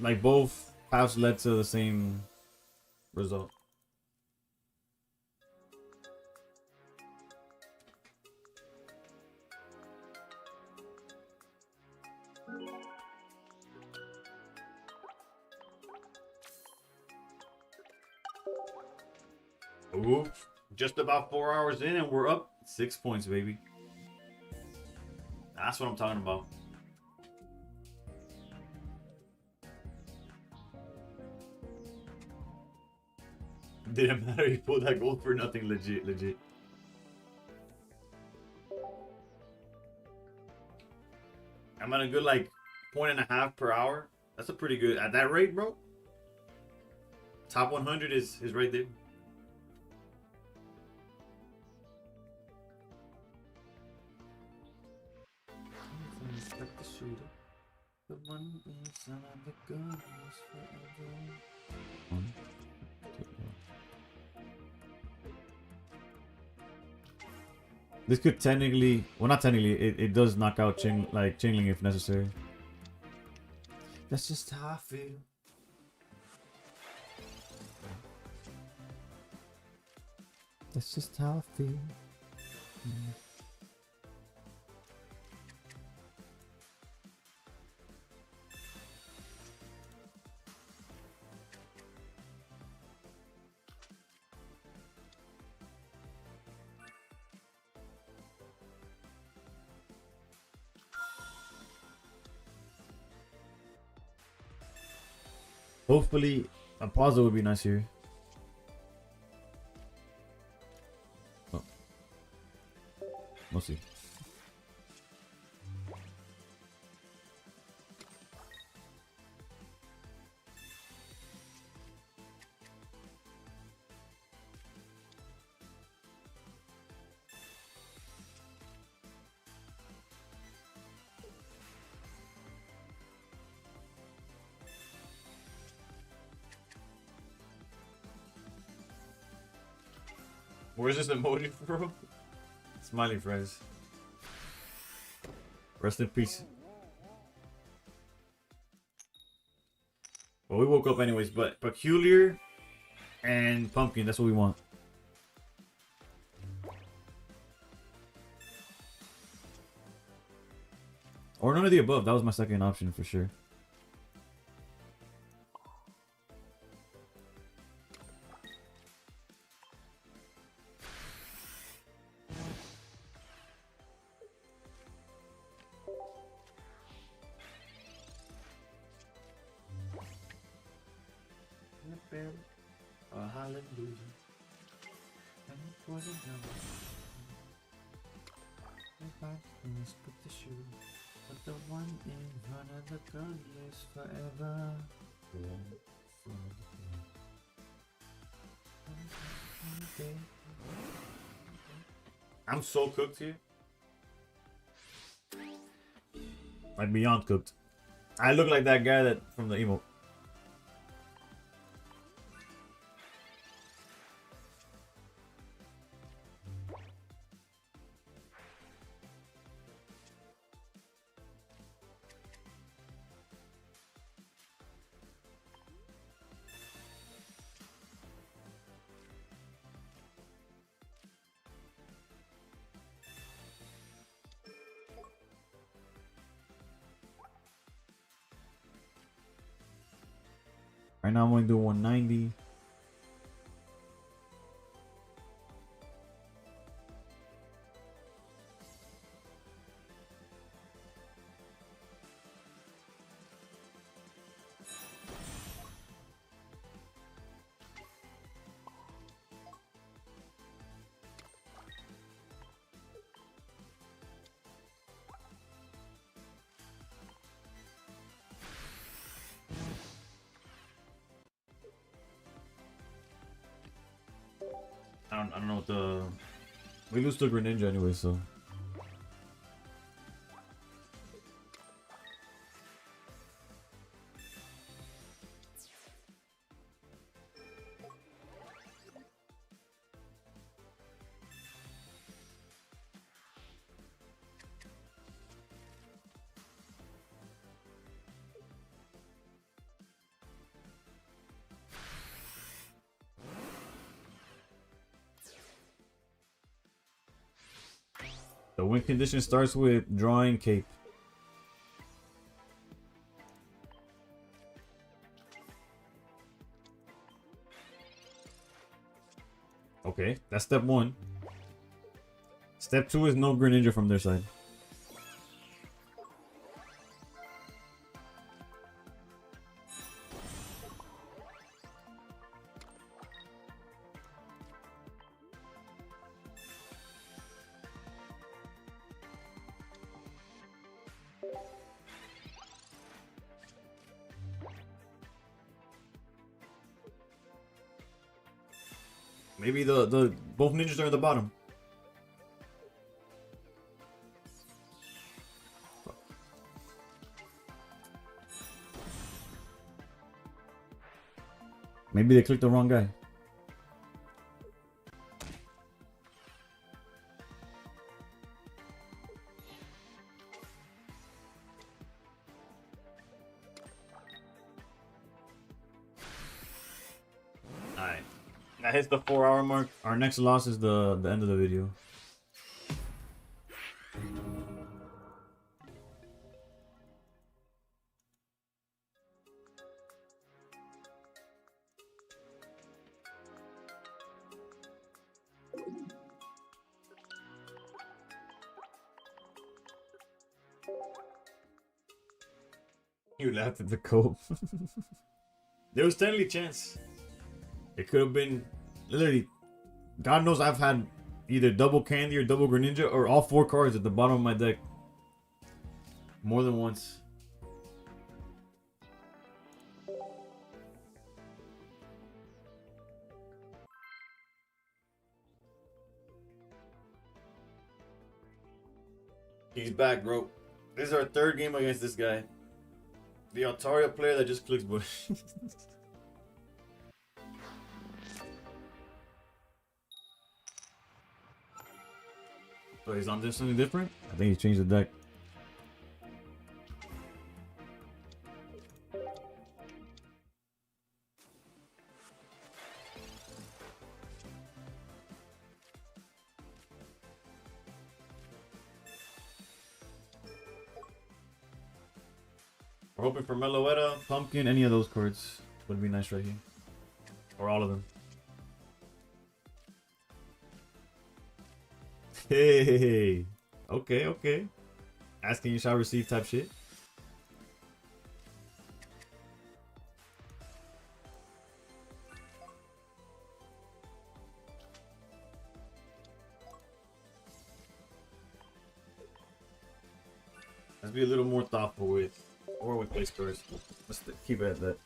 Like both paths led to the same result. Ooh, just about 4 hours in and we're up 6 points, baby. That's what I'm talking about. Didn't matter, he pulled that gold for nothing, legit. I'm at a good like 1.5 per hour. That's a pretty good, at that rate, bro. Top 100 is right there. The one inside the gun is forever. This could technically, well, not technically, it does knock out Chingling if necessary. That's just how I feel. That's just how I feel. Hopefully, a pause would be nice here. We'll see. Where's this emoji from? Smiley friends. Rest in peace. Well, we woke up anyways, but peculiar and pumpkin, that's what we want. Or none of the above. That was my second option for sure. But the one in front of the girl lives forever. I'm so cooked here. Like beyond cooked. I look like that guy that from the emote. Right now I'm going to do 190. I don't know what the... We lose to Greninja anyway, so... The win condition starts with drawing cape. Okay, that's step one. Step two is no Greninja from their side. Maybe the both ninjas are at the bottom. Maybe they clicked the wrong guy. Alright. That hits the 4-hour mark. Our next loss is the end of the video. You laughed at the cope. There was definitely a chance. It could have been literally. God knows I've had either double Candy or double Greninja or all 4 cards at the bottom of my deck. More than once. He's back, bro. This is our 3rd game against this guy. The Altaria player that just clicks bush. So he's on this something different? I think he's changed the deck. We're hoping for Meloetta, Pumpkin, any of those cards would be nice right here. Or all of them. Hey, okay, okay. Asking you shall receive type shit. Let's be a little more thoughtful with place cards. Let's keep it at that.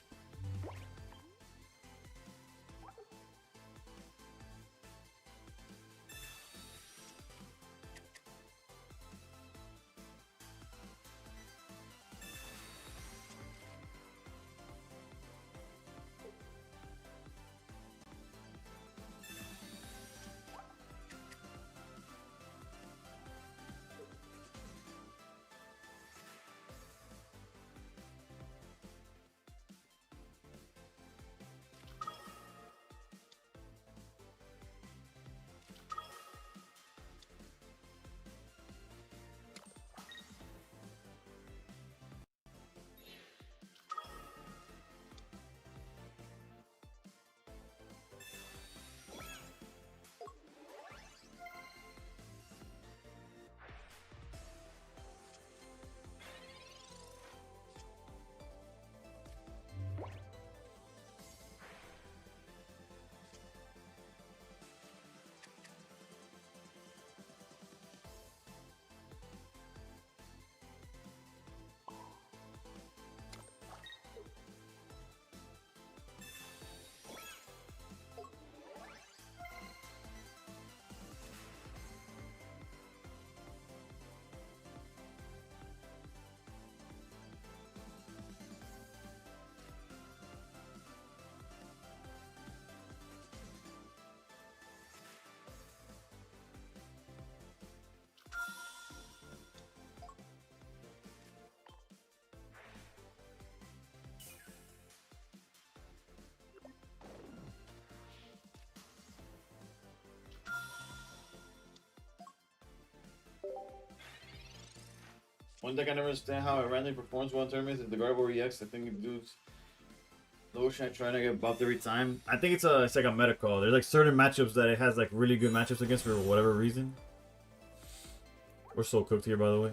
One deck I never understand how it randomly performs well in tournaments is the Garbo EX. I think it does. Lotion trying to get buffed every time. I think it's like a meta call. There's like certain matchups that it has like really good matchups against for whatever reason. We're so cooked here, by the way.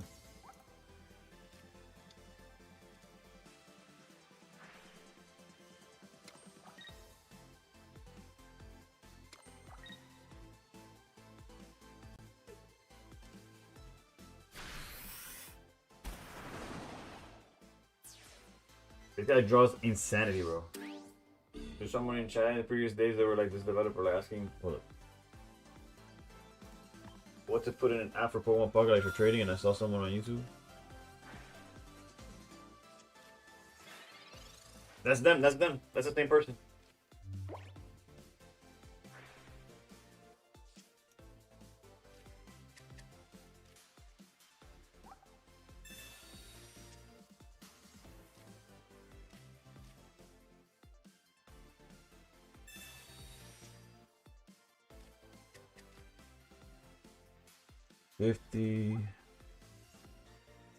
This guy draws insanity, bro. There's someone in chat in the previous days that were like this developer like asking what to put in an app for Pokemon Pocket like for trading, and I saw someone on YouTube. That's them, that's them. That's the same person.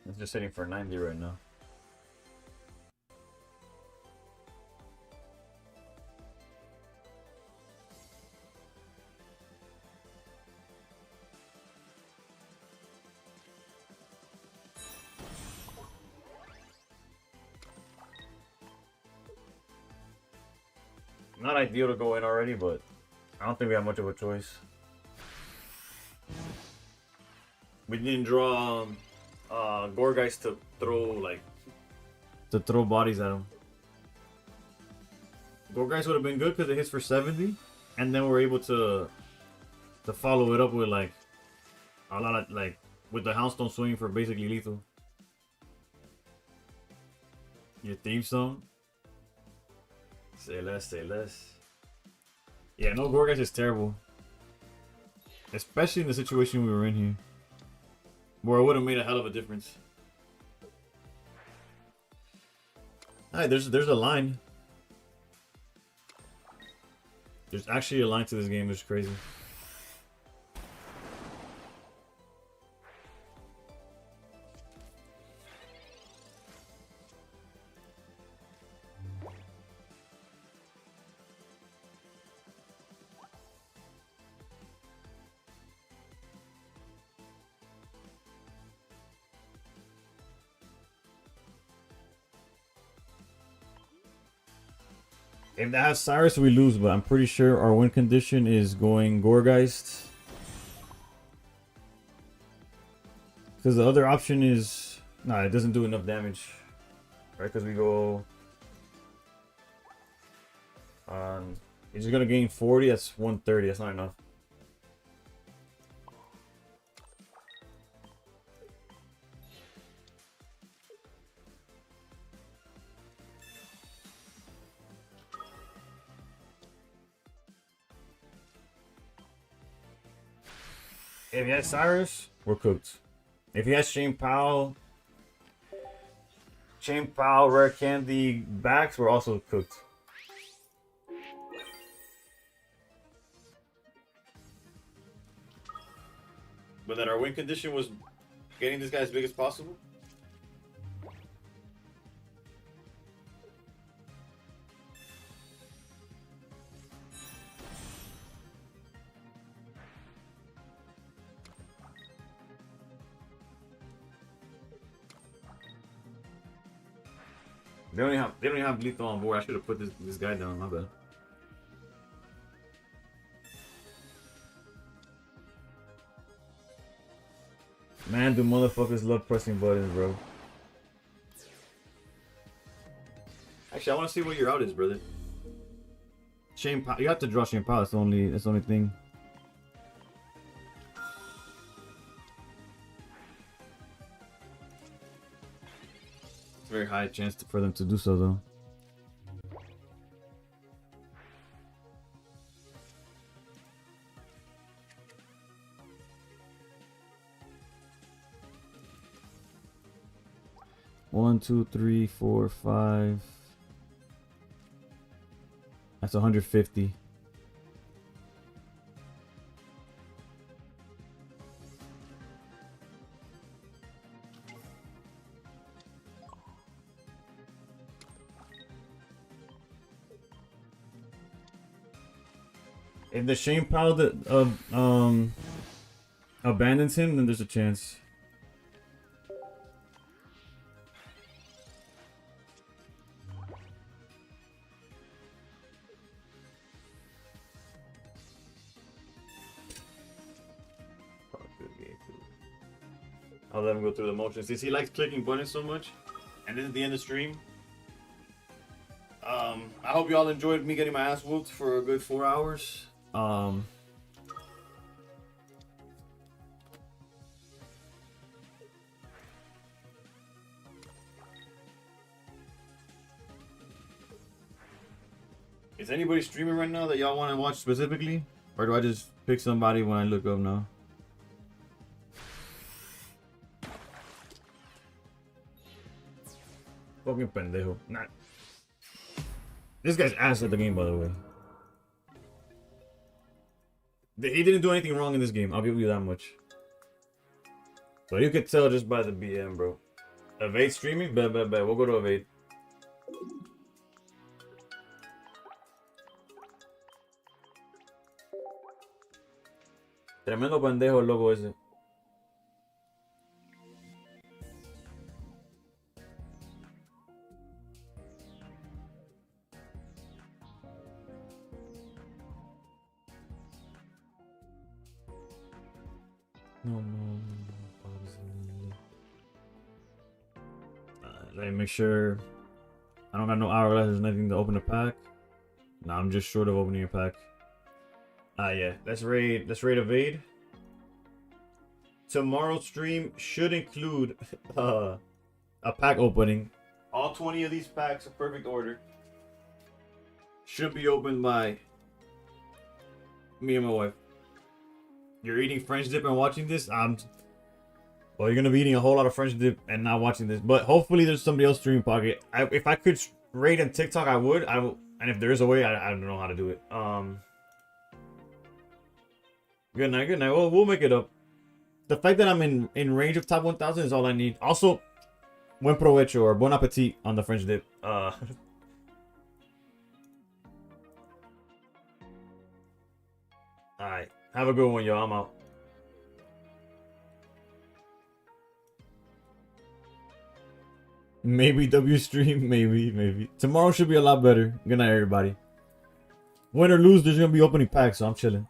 It's just sitting for 90 right now. Not ideal to go in already, but I don't think we have much of a choice. We didn't draw Gorgeist to throw bodies at him. Gorgeist would have been good because it hits for 70, and then we're able to follow it up with like a lot of like with the Houndstone swinging for basically lethal. Your theme song. Say less, say less. Yeah, no, Gorgeist is terrible. Especially in the situation we were in here. Where it would have made a hell of a difference. Alright, there's a line. There's actually a line to this game, which is crazy. If that has Cyrus, we lose, but I'm pretty sure our win condition is going Gorgeist. Because the other option is... Nah, it doesn't do enough damage. Right, because we go... He's just going to gain 40, that's 130, that's not enough. If he has Cyrus, we're cooked. If he has Shane Powell, Rare Candy backs, we're also cooked. But then our win condition was getting this guy as big as possible? They don't even have lethal on board. I should have put this guy down, my bad. Man, do motherfuckers love pressing buttons, bro. Actually, I want to see what your out is, brother. Shane Powell. You have to draw Shane Powell. That's the only thing. Very high chance for them to do so, though. One, two, three, four, five. That's 150. If the Shane Powell abandons him, then there's a chance. I'll let him go through the motions. Since he likes clicking buttons so much, and this is the end of the stream. I hope you all enjoyed me getting my ass whooped for a good 4 hours. Is anybody streaming right now that y'all want to watch specifically? Or do I just pick somebody when I look up now? Fucking pendejo. Nah. This guy's ass at the game, by the way. He didn't do anything wrong in this game, I'll give you that much. But you could tell just by the BM, bro. Evade streaming? Bet. We'll go to Evade. Tremendo pendejo el loco ese. No. Let me make sure I don't got no hourglasses, nothing to open a pack. Nah, I'm just short of opening a pack. Yeah. Let's raid Evade. Tomorrow's stream should include a pack opening. All 20 of these packs, in perfect order, should be opened by me and my wife. You're eating French dip and watching this? Well, you're gonna be eating a whole lot of French dip and not watching this. But hopefully there's somebody else streaming pocket. If I could raid on TikTok, I would. And if there is a way, I don't know how to do it. Good night, good night. Well, we'll make it up. The fact that I'm in range of top 1,000 is all I need. Also, buen provecho or bon appetit on the French dip. Alright. Have a good one, y'all. I'm out. Maybe W stream. Maybe. Tomorrow should be a lot better. Good night, everybody. Win or lose, there's going to be opening packs, so I'm chilling.